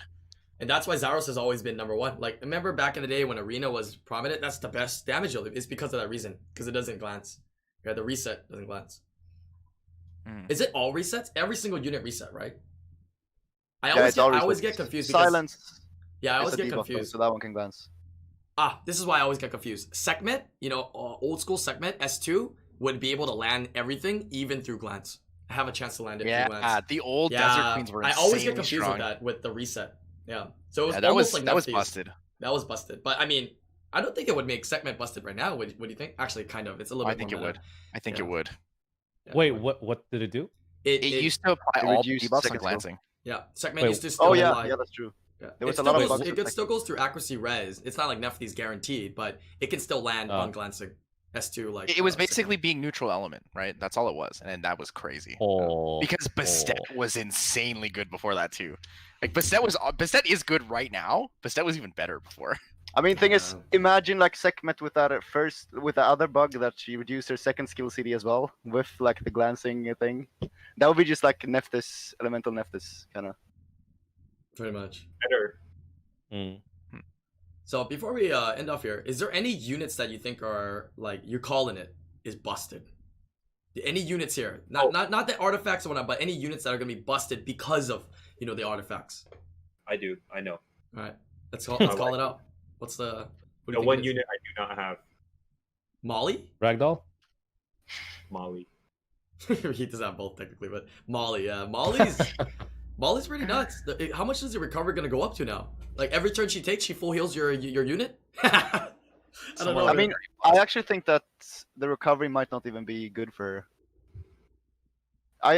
And that's why Zyros has always been number 1. Like, remember back in the day when Arena was prominent? That's the best damage you'll do. It's because of that reason. Because it doesn't glance. Yeah, the reset doesn't glance. Mm. Is it all resets? Every single unit reset, right? I Yeah, always get confused because silence. yeah, I always It's a get debuff, though, confused. so that one can glance. This is why I always get confused. Segment, old school segment S2 would be able to land everything even through glance. I have a chance to land it through glance. Yeah, the old Desert Queens were I insanely always get confused strong. with that with the reset. Yeah, so it was Yeah, that almost was like that was Nefties. busted. That was busted. But I mean, I don't think it would make segment busted right now. What do you think? Actually, kind of. It's a little I bit think more it meta. would. I think Yeah. it would. Yeah, Wait, it would. what did it do? It used to apply It all reduced debuffs on second skill. glancing. Yeah, segment Wait, used to still Oh yeah, apply. yeah, that's true. Yeah. There was It a lot of still bugs goes, with still goes through accuracy res. It's not like Nefty's guaranteed, but it can still land on glancing. S2 like It was segment. basically being neutral element, right? That's all it was, and that was crazy. Oh, Because Bastet was insanely good before that too. Like Bastet is good right now. Bastet was even better before. I mean, thing is, Yeah. imagine like Sekhmet with that with the other bug that she reduced her second skill CD as well, with like the glancing thing. That would be just like Neftis, elemental Neftis, kind of. Pretty much. Better. Mm. So before we end off here, is there any units that you think are like you're calling it is busted? Any units here? Not the artifacts or whatnot, but any units that are gonna be busted because of the artifacts. I do. I know. All right, let's call it out. What's the The one unit I do not have. Molly? Ragdoll? Molly. He does have both technically, but Molly, yeah, Molly's pretty nuts. How much is the recovery gonna go up to now? Like every turn she takes, she full heals your unit. I don't know. I mean, I actually think that the recovery might not even be good for her.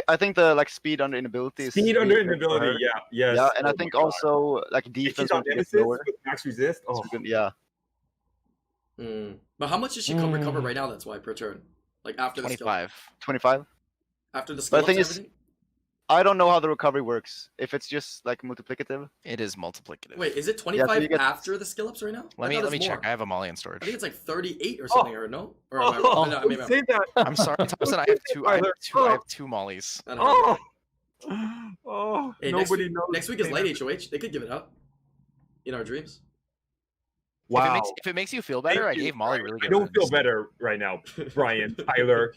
I think the like speed under inability is Speed under really good for inability, her. yeah, yes. Yeah, and I Oh think my God. also like If defense she's on would get Nemesis lower. with max resist. Oh, Yeah. But how much does she recover right now? That's why per turn, like after the skill, 25. 25. after the skill. But the thing is, I don't know how the recovery works. If it's just like multiplicative. It is multiplicative. wait, is it 25 you get- after the skill ups right now? let I me thought let me it's check. more. I have a Molly in I storage. think it's like 38 or something, or no? Or am I oh, no, maybe I'm say that. I'm sorry, Thompson. I have two. I have two Mollys. I don't know. Oh, Hey, nobody knows. Next week is late HOH. They could give it out in our dreams. Wow. If it makes you feel better, Thank I you, gave Molly Brian. really I good. don't feel runs. better right now, Brian, Tyler.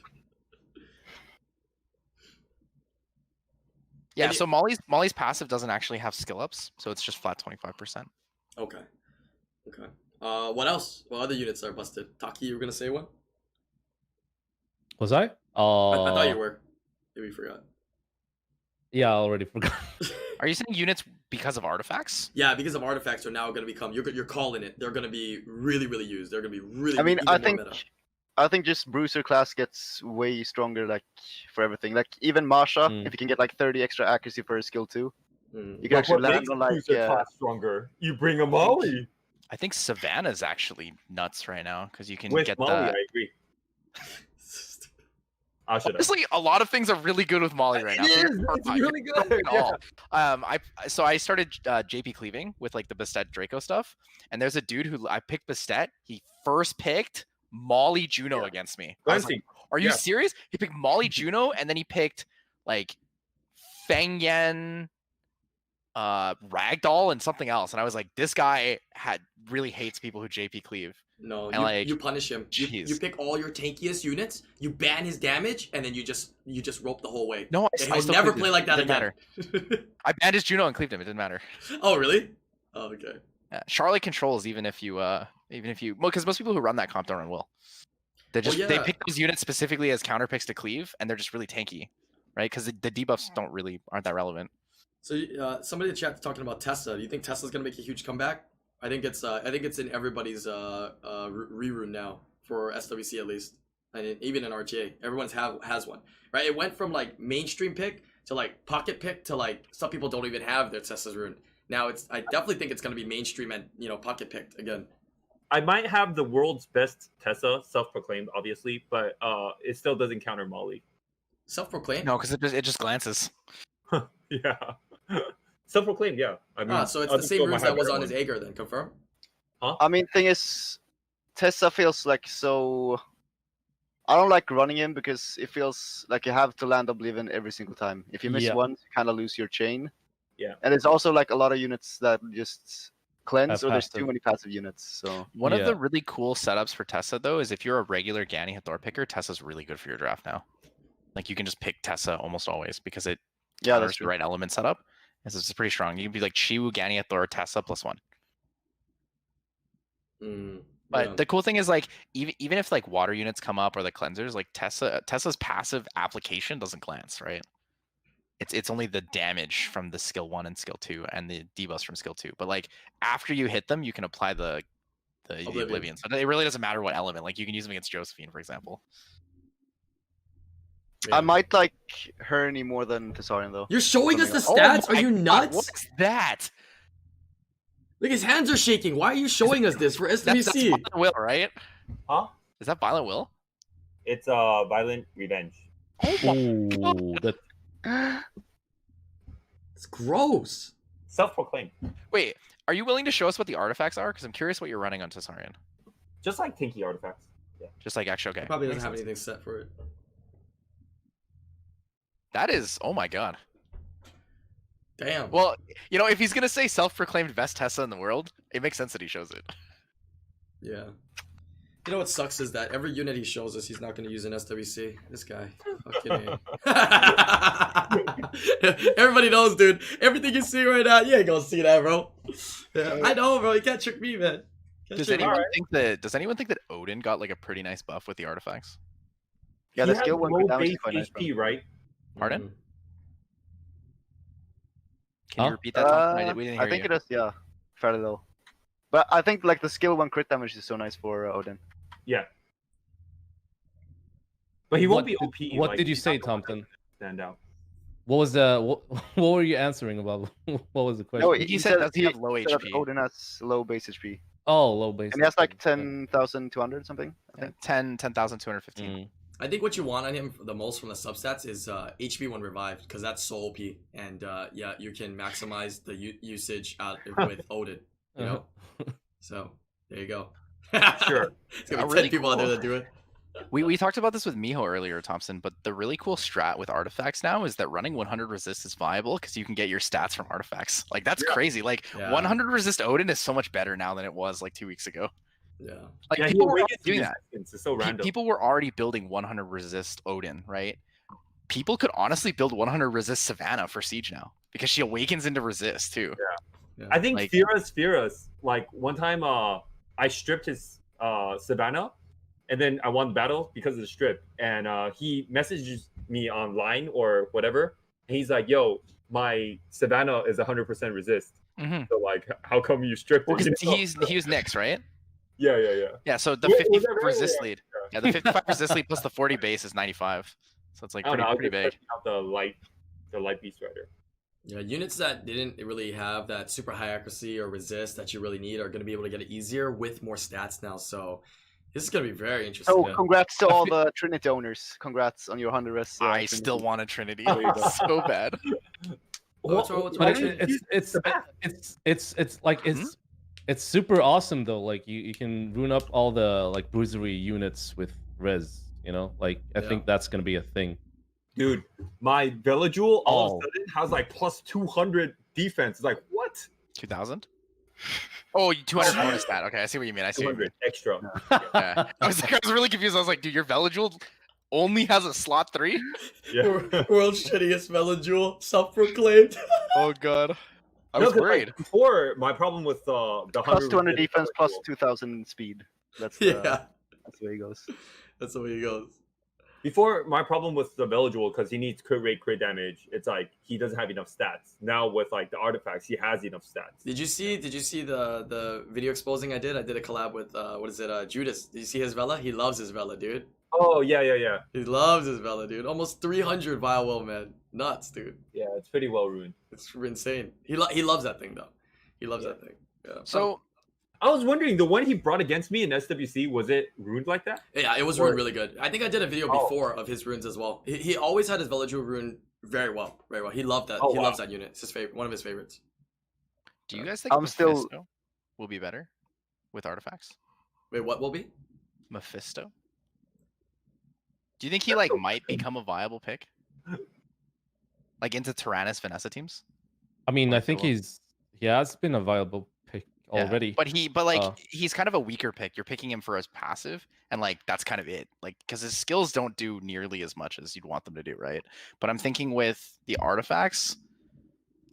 Yeah, Any- so Molly's passive doesn't actually have skill ups, so it's just flat 25%. Okay. What else? What other units are busted? Taki, you were gonna say one? Was I? I thought you were. Maybe you forgot. Yeah, I already forgot. Are you saying units because of artifacts? Yeah, because of artifacts are now going to become. You're calling it. They're going to be really, really used. They're going to be really. I mean, even I more think meta. I think just Bruiser class gets way stronger, like for everything. Like even Masha, if you can get like 30 extra accuracy for her skill too, you can But actually what land makes on like. user class stronger? You bring a Molly. I think Savannah's actually nuts right now because you can With get Molly, the. I agree. I should have. Honestly, a lot of things are really good with Molly right now. It so is. you're It's fine. really You're good. fine at all. I started JP cleaving with like the Bastet Draco stuff, and there's a dude who I picked Bastet. He first picked Molly Juno against me. I was like, are you serious? He picked Molly Juno, and then he picked like Feng Yan, Ragdoll, and something else. And I was like, this guy really hates people who JP cleave. No, And you punish him. You pick all your tankiest units, you ban his damage, and then you just rope the whole way. No, And I he'll still never cleaved play him. like that It didn't again. matter. I banned his Juno and cleaved him. It didn't matter. Oh, really? Oh, okay. Yeah, Charlotte controls even if you because most people who run that comp don't run Will. They they pick those units specifically as counter picks to cleave, and they're just really tanky, right? Because the debuffs aren't that relevant. So somebody in the chat talking about Tessa. Do you think Tessa's gonna make a huge comeback? I think it's in everybody's rerun now for SWC at least, and even in RTA, everyone's has one, right? It went from like mainstream pick to like pocket pick to like some people don't even have their Tessa's rune. Now I definitely think it's gonna be mainstream and pocket picked again. I might have the world's best Tessa, self-proclaimed, obviously, but it still doesn't counter Molly. Self-proclaimed? No, because it just glances. Yeah. Self-proclaimed, yeah. I mean, so it's the same runes that was on his Aegir then, confirm? Huh? I mean, thing is, Tessa feels like so. I don't like running him because it feels like you have to land Oblivion every single time. If you miss one, you kind of lose your chain. Yeah. And there's also like a lot of units that just cleanse, or there's too passive. many passive units. So One of Yeah. the really cool setups for Tessa though is if you're a regular Gani Hathor picker, Tessa's really good for your draft now. Like you can just pick Tessa almost always because it yeah, counters that's the true. right element setup. And so it's pretty strong. You can be like Chiwu, Gani Hathor, Tessa +1. But the cool thing is like even if like water units come up or the cleansers, like Tessa's passive application doesn't glance, right? It's only the damage from the skill 1 and skill 2 and the debuffs from skill 2. But like after you hit them, you can apply the Oblivion. So it really doesn't matter what element. Like you can use them against Josephine, for example. Yeah. I might like Herney more than Thessarian though. You're showing us the Something stats? Oh Are you my God, nuts? what is that? Look, his hands are shaking. Why are you showing us this for That's SWC? Violent Will, right? Huh? Is that Violent Will? It's Violent Revenge. Oh my Ooh, that It's gross. Self-proclaimed. Wait, are you willing to show us what the artifacts are? Because I'm curious what you're running on Tessarian. Just like Tinky artifacts. Yeah. Just like actually, okay. Probably doesn't makes have sense. anything set for it. That is, oh my God. Damn. Well, you know, if he's gonna say self-proclaimed best Tessa in the world, it makes sense that he shows it. Yeah. You know what sucks is that every unit he shows us, he's not going to use in SWC. This guy. Fucking A. Everybody knows, dude. Everything you see right now, you ain't going to see that, bro. Yeah, I know, bro. You can't trick me, man. Does anyone think that Odin got like a pretty nice buff with the artifacts? Yeah, He the has skill 1 low crit damage base is quite nice. HP, right? Pardon? Mhm. Can you Huh? repeat that? Tom? We didn't hear I think you. it is, yeah, fairly low. But I think like the skill 1 crit damage is so nice for Odin. Yeah. But he won't What be did- OP. what like, did you he's say, not the one Thompson? that Stand out. what was the what were you answering about? What was the question? No, He said, does he have low said that HP? Odin has low base HP. Oh, low base. And he has like 10,200 something, I think. 10,215. Mm. I think what you want on him the most from the substats is HP when revived, because that's so OP. And yeah, you can maximize the usage out with Odin, you know? So, there you go. Sure. It's going to be 10 Really people out there cool. that do it. We talked about this with Miho earlier, Thompson, but the really cool strat with artifacts now is that running 100 resist is viable because you can get your stats from artifacts. Like, that's crazy. Like, Yeah. 100 resist Odin is so much better now than it was like 2 weeks ago. Yeah. Like, Yeah, he people were awakens doing his that. essence. It's so random. People were already building 100 resist Odin, right? People could honestly build 100 resist Savannah for Siege now because she awakens into resist too. Yeah. I think like- Fira's like one time I stripped his Savannah and then I won the battle because of the strip, and he messages me online or whatever, and he's like, yo, my Savannah is 100% resist. Mhm. So like, how come you stripped Well, it? he was Nyx, right? Yeah. Yeah, so the Was 55 that right? resist Yeah. lead. Yeah, the 55 resist lead plus the 40 base is 95. So it's like I don't know. I was pretty just big. testing out the light beast rider. Yeah, units that didn't really have that super high accuracy or resist that you really need are going to be able to get it easier with more stats now. So this is going to be very interesting. So Yeah. congrats to all the Trinity owners. Congrats on your 100 res. I Trinity. still want a Trinity There you go. so bad. What's wrong with But Trinity? it's like it's super awesome though. Like you can rune up all the like bruisery units with res. You know, like I Yeah. think that's gonna be a thing. Dude, my Villajewel all of Oh. a sudden has like plus 200 defense. It's like, what? 2000? Oh, 200 bonus stat. Okay, I see what you mean. I see what you mean. 200 extra. Yeah. I was really confused. I was like, dude, your Velajuel only has a slot 3? Yeah. World's shittiest Melon self-proclaimed. Oh god. I No, was 'cause, like, worried. before, my problem with the Plus 200 defense, plus Villajewel. 2000 speed. That's Yeah, that's the way it goes. that's the way it goes. Before, my problem with the Villajewel, because he needs crit rate, crit damage, it's like he doesn't have enough stats. Now with like the artifacts, he has enough stats. Did you see the video exposing I did? I did a collab with Judas. Did you see his Vela? He loves his Vela, dude. Oh yeah. He loves his Vela, dude. Almost 300 Vile Will, man. Nuts, dude. Yeah, it's pretty well ruined. It's insane. He loves that thing though. He loves that thing. Yeah. So I was wondering, the one he brought against me in SWC, was it ruined like that? Yeah, it was Or- ruined really good. I think I did a video Oh. before of his runes as well. He always had his Villajewel rune very well, very well. He loved that. Oh, he wow. loves that unit. It's his favorite, one of his favorites. do you guys think I'm still- Mephisto will be better with artifacts? Wait, what will be? Mephisto? Do you think he like might become a viable pick? Like into Tyrannus Vanessa teams? I mean, Oh, I think cool. he has been a viable pick already. But he's kind of a weaker pick. You're picking him for his passive, and like that's kind of it. Like because his skills don't do nearly as much as you'd want them to do, right? But I'm thinking with the artifacts,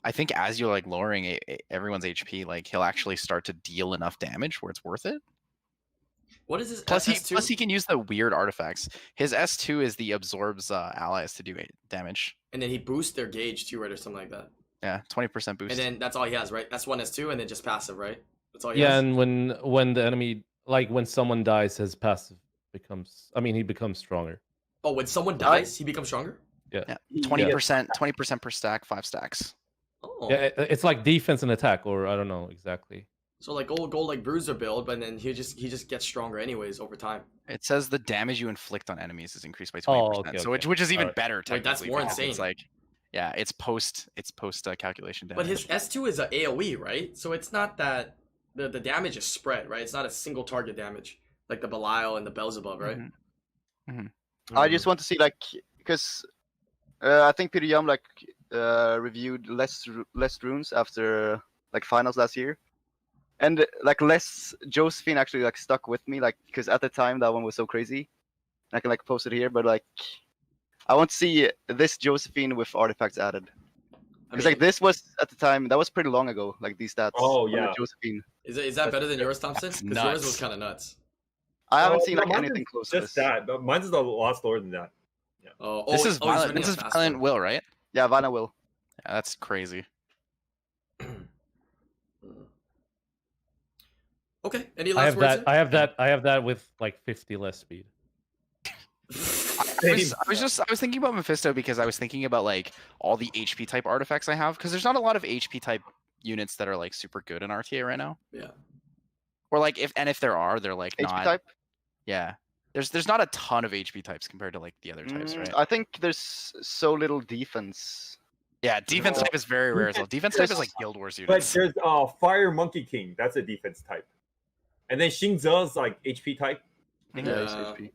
I think as you're like lowering everyone's HP, like he'll actually start to deal enough damage where it's worth it. What is his Plus S2? he can use the weird artifacts. His S2 is the absorbs allies to do damage. And then he boosts their gauge too, right, or something like that. Yeah, 20% boost. And then that's all he has, right? That's 1 S2, and then just passive, right? That's all he Yeah, has. and when the enemy, like when someone dies, his passive becomes. I mean, he becomes stronger. Oh, when someone dies, he becomes stronger? Yeah. 20% per stack, 5 stacks. Oh. Yeah, it's like defense and attack, or I don't know exactly. So like gold like bruiser build, but then he just gets stronger anyways over time. It says the damage you inflict on enemies is increased by 20%. Oh, okay, so okay. which is even Alright. better Wait, technically. that's more because insane. It's like it's post calculation damage. But his S2 is a AoE, right? So it's not that the damage is spread, right? It's not a single target damage like the Belial and the Beelzebub, right? I just want to see like because I think Peter Yum like reviewed less runes after like finals last year, and like less Josephine actually like stuck with me like because at the time that one was so crazy. I can like post it here, but like I want to see this Josephine with artifacts added. Because like this was at the time that was pretty long ago. Like these stats. Oh, on the yeah. Josephine. Is that better than yours, Thompson? Because yours nuts. was kind of nuts. I haven't seen no, like mine anything is close to Just this. that, but mine's is a lot slower than that. This is he's violent. running This a is fast violent one. will, right? Yeah, Vanna will. Yeah, that's crazy. Okay. Any I last have words? that. I have that with like 50 less speed. I was thinking about Mephisto because I was thinking about like all the HP type artifacts I have because there's not a lot of HP type units that are like super good in RTA right now. Yeah. Or like if there are, they're like HP not. type. Yeah. There's not a ton of HP types compared to like the other types, right? I think there's so little defense. Yeah, defense type is very rare as well. Defense type is like Guild Wars But units. there's Fire Monkey King. That's a defense type. And then Xingze's like HP type. Yeah, it's Yeah. HP.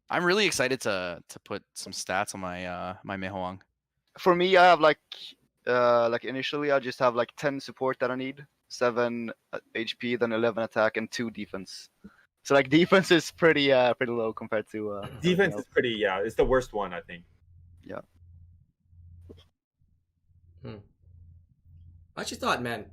I'm really excited to put some stats on my my Mehoang. For me, I have like initially I just have like 10 support that I need, 7 HP, then 11 attack, and 2 defense. So like defense is pretty low compared to Defense is pretty, it's the worst one, I think. I actually thought, man,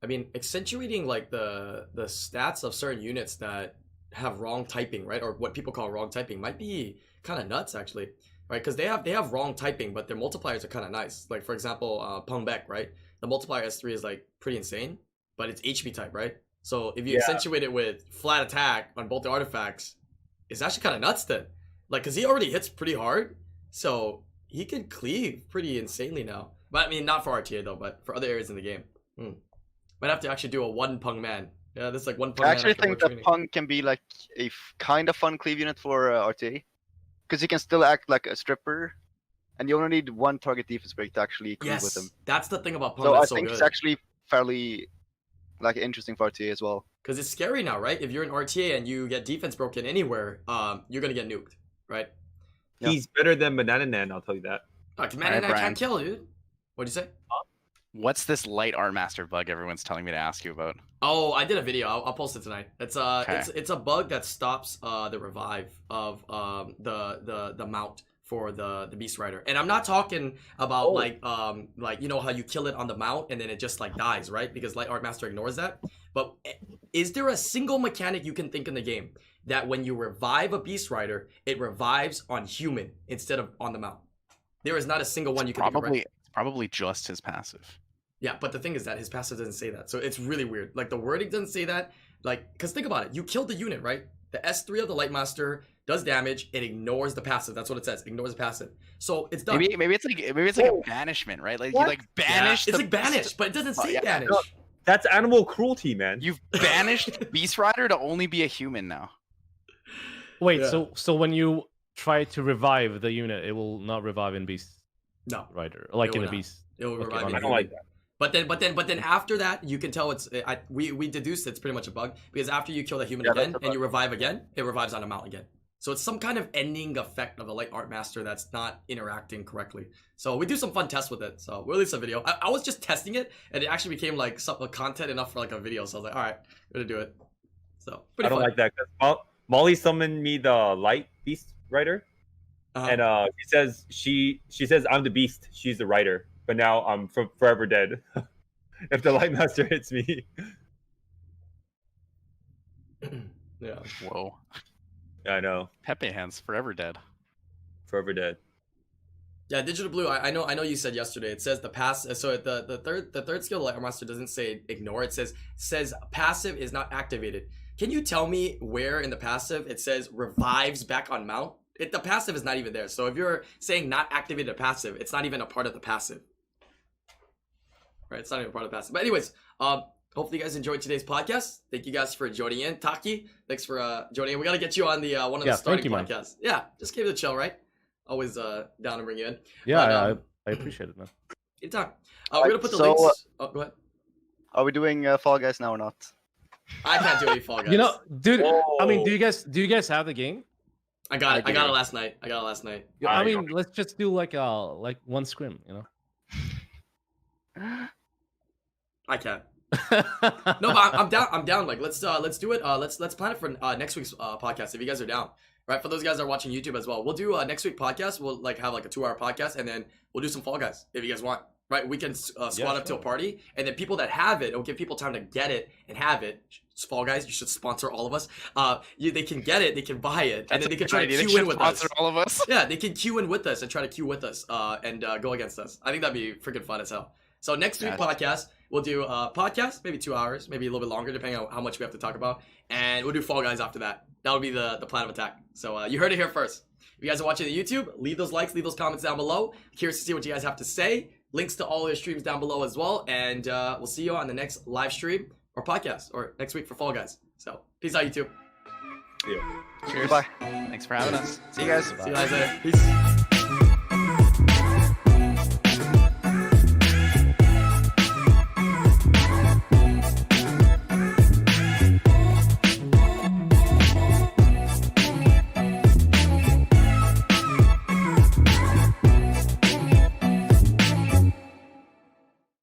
I mean, accentuating like the stats of certain units that have wrong typing, right, or what people call wrong typing, might be kind of nuts, actually, right? Because they have wrong typing, but their multipliers are kind of nice. Like for example, Pengbeck, right? The multiplier S3 is like pretty insane, but it's HP type, right? So if you accentuate it with flat attack on both the artifacts, it's actually kind of nuts then. Like, because he already hits pretty hard, so he can cleave pretty insanely now. But I mean, not for RTA though, but for other areas in the game. Might have to actually do a 1 Peng man. Yeah, this is like 1 Peng I man actually after think more that training. Pung can be like a kind of fun cleave unit for RTA. Because he can still act like a stripper, and you only need 1 target defense break to actually cleave with him. Yes, that's the thing about Peng So I that's so think good. it's actually fairly like interesting for RTA as well. Because it's scary now, right? If you're in RTA and you get defense broken anywhere, you're gonna get nuked, right? Yeah. He's better than Banana Nan, I'll tell you that. Man, Alright, I Brian. can't kill, dude. What'd you say? What's this light art master bug everyone's telling me to ask you about? Oh, I did a video. I'll post it tonight. It's Okay. it's a bug that stops the revive of the mount for the Beast Rider. And I'm not talking about like you know how you kill it on the mount and then it just like dies, right? Because Light Art Master ignores that. But is there a single mechanic you can think in the game that when you revive a Beast Rider, it revives on human instead of on the mount? There is not a single one you can think of, right? Probably just his passive. Yeah, but the thing is that his passive doesn't say that. So it's really weird. Like the wording doesn't say that. Like, because think about it. You killed the unit, right? The S3 of the Light Master does damage. It ignores the passive. That's what it says. Ignores the passive. So it's done. Maybe it's like a banishment, right? Like you like banish. It's like banish, but it doesn't say banish. No, that's animal cruelty, man. You've banished Beast Rider to only be a human now. Wait, Yeah. so when you try to revive the unit, it will not revive in Beast No, Rider, like It in will a not. Beast. it will Okay, revive. I in I don't human. like that. But then after that, you can tell we deduced it's pretty much a bug because after you kill the human Yeah, that's again a and you bug. revive again, it revives on a mount again. So it's some kind of ending effect of a light art master that's not interacting correctly. So we do some fun tests with it. So we'll release a video. I was just testing it, and it actually became like some content enough for like a video. So I was like, all right, we're gonna do it. So pretty I don't fun. like that because Molly summoned me the light beast rider, and she says I'm the beast. She's the rider, but now I'm forever dead. If the light master hits me. Yeah. Whoa. Yeah, I know. Pepe hands forever dead. Forever dead. Yeah, Digital Blue. I know you said yesterday. It says the pass. So the third skill, Light Master, doesn't say ignore. It says passive is not activated. Can you tell me where in the passive it says revives back on mount? The passive is not even there. So if you're saying not activated passive, it's not even a part of the passive. Right? It's not even a part of the passive. But anyways, hopefully you guys enjoyed today's podcast. Thank you guys for joining in. Taki, thanks for joining in. We got to get you on the one of the starting podcasts. Man. Yeah, just keep it chill, right? Always down to bring you in. Yeah, but, I appreciate it, man. Anytime. We're going to put the links. Oh, go ahead. Are we doing Fall Guys now or not? I can't do any Fall Guys. You know, dude, I mean, do you guys have the game? I got it. I got it last night. I mean, let's just do like one scrim, you know? I can't. No, but I'm down. I'm down. Like, let's do it. Let's plan it for next week's podcast if you guys are down. Right, for those guys that are watching YouTube as well, we'll do next week podcast. We'll like have like a 2-hour podcast, and then we'll do some Fall Guys if you guys want. Right, we can squad up to a party, and then people that have it, it'll give people time to get it and have it. Fall Guys, you should sponsor all of us. They can get it, they can buy it, and then they can try to queue in with us. All of us. Yeah, they can queue in with us and try to queue with us and go against us. I think that'd be freaking fun as hell. So next week podcast, we'll do a podcast, maybe 2 hours, maybe a little bit longer, depending on how much we have to talk about, and we'll do Fall Guys after that. That'll be the plan of attack. So you heard it here first. If you guys are watching the YouTube, leave those likes, leave those comments down below. Curious to see what you guys have to say. Links to all your streams down below as well. And we'll see you on the next live stream or podcast or next week for Fall Guys. So peace out, YouTube. Yeah. Cheers. Bye. Thanks for having us. See you guys. See you guys later. Peace.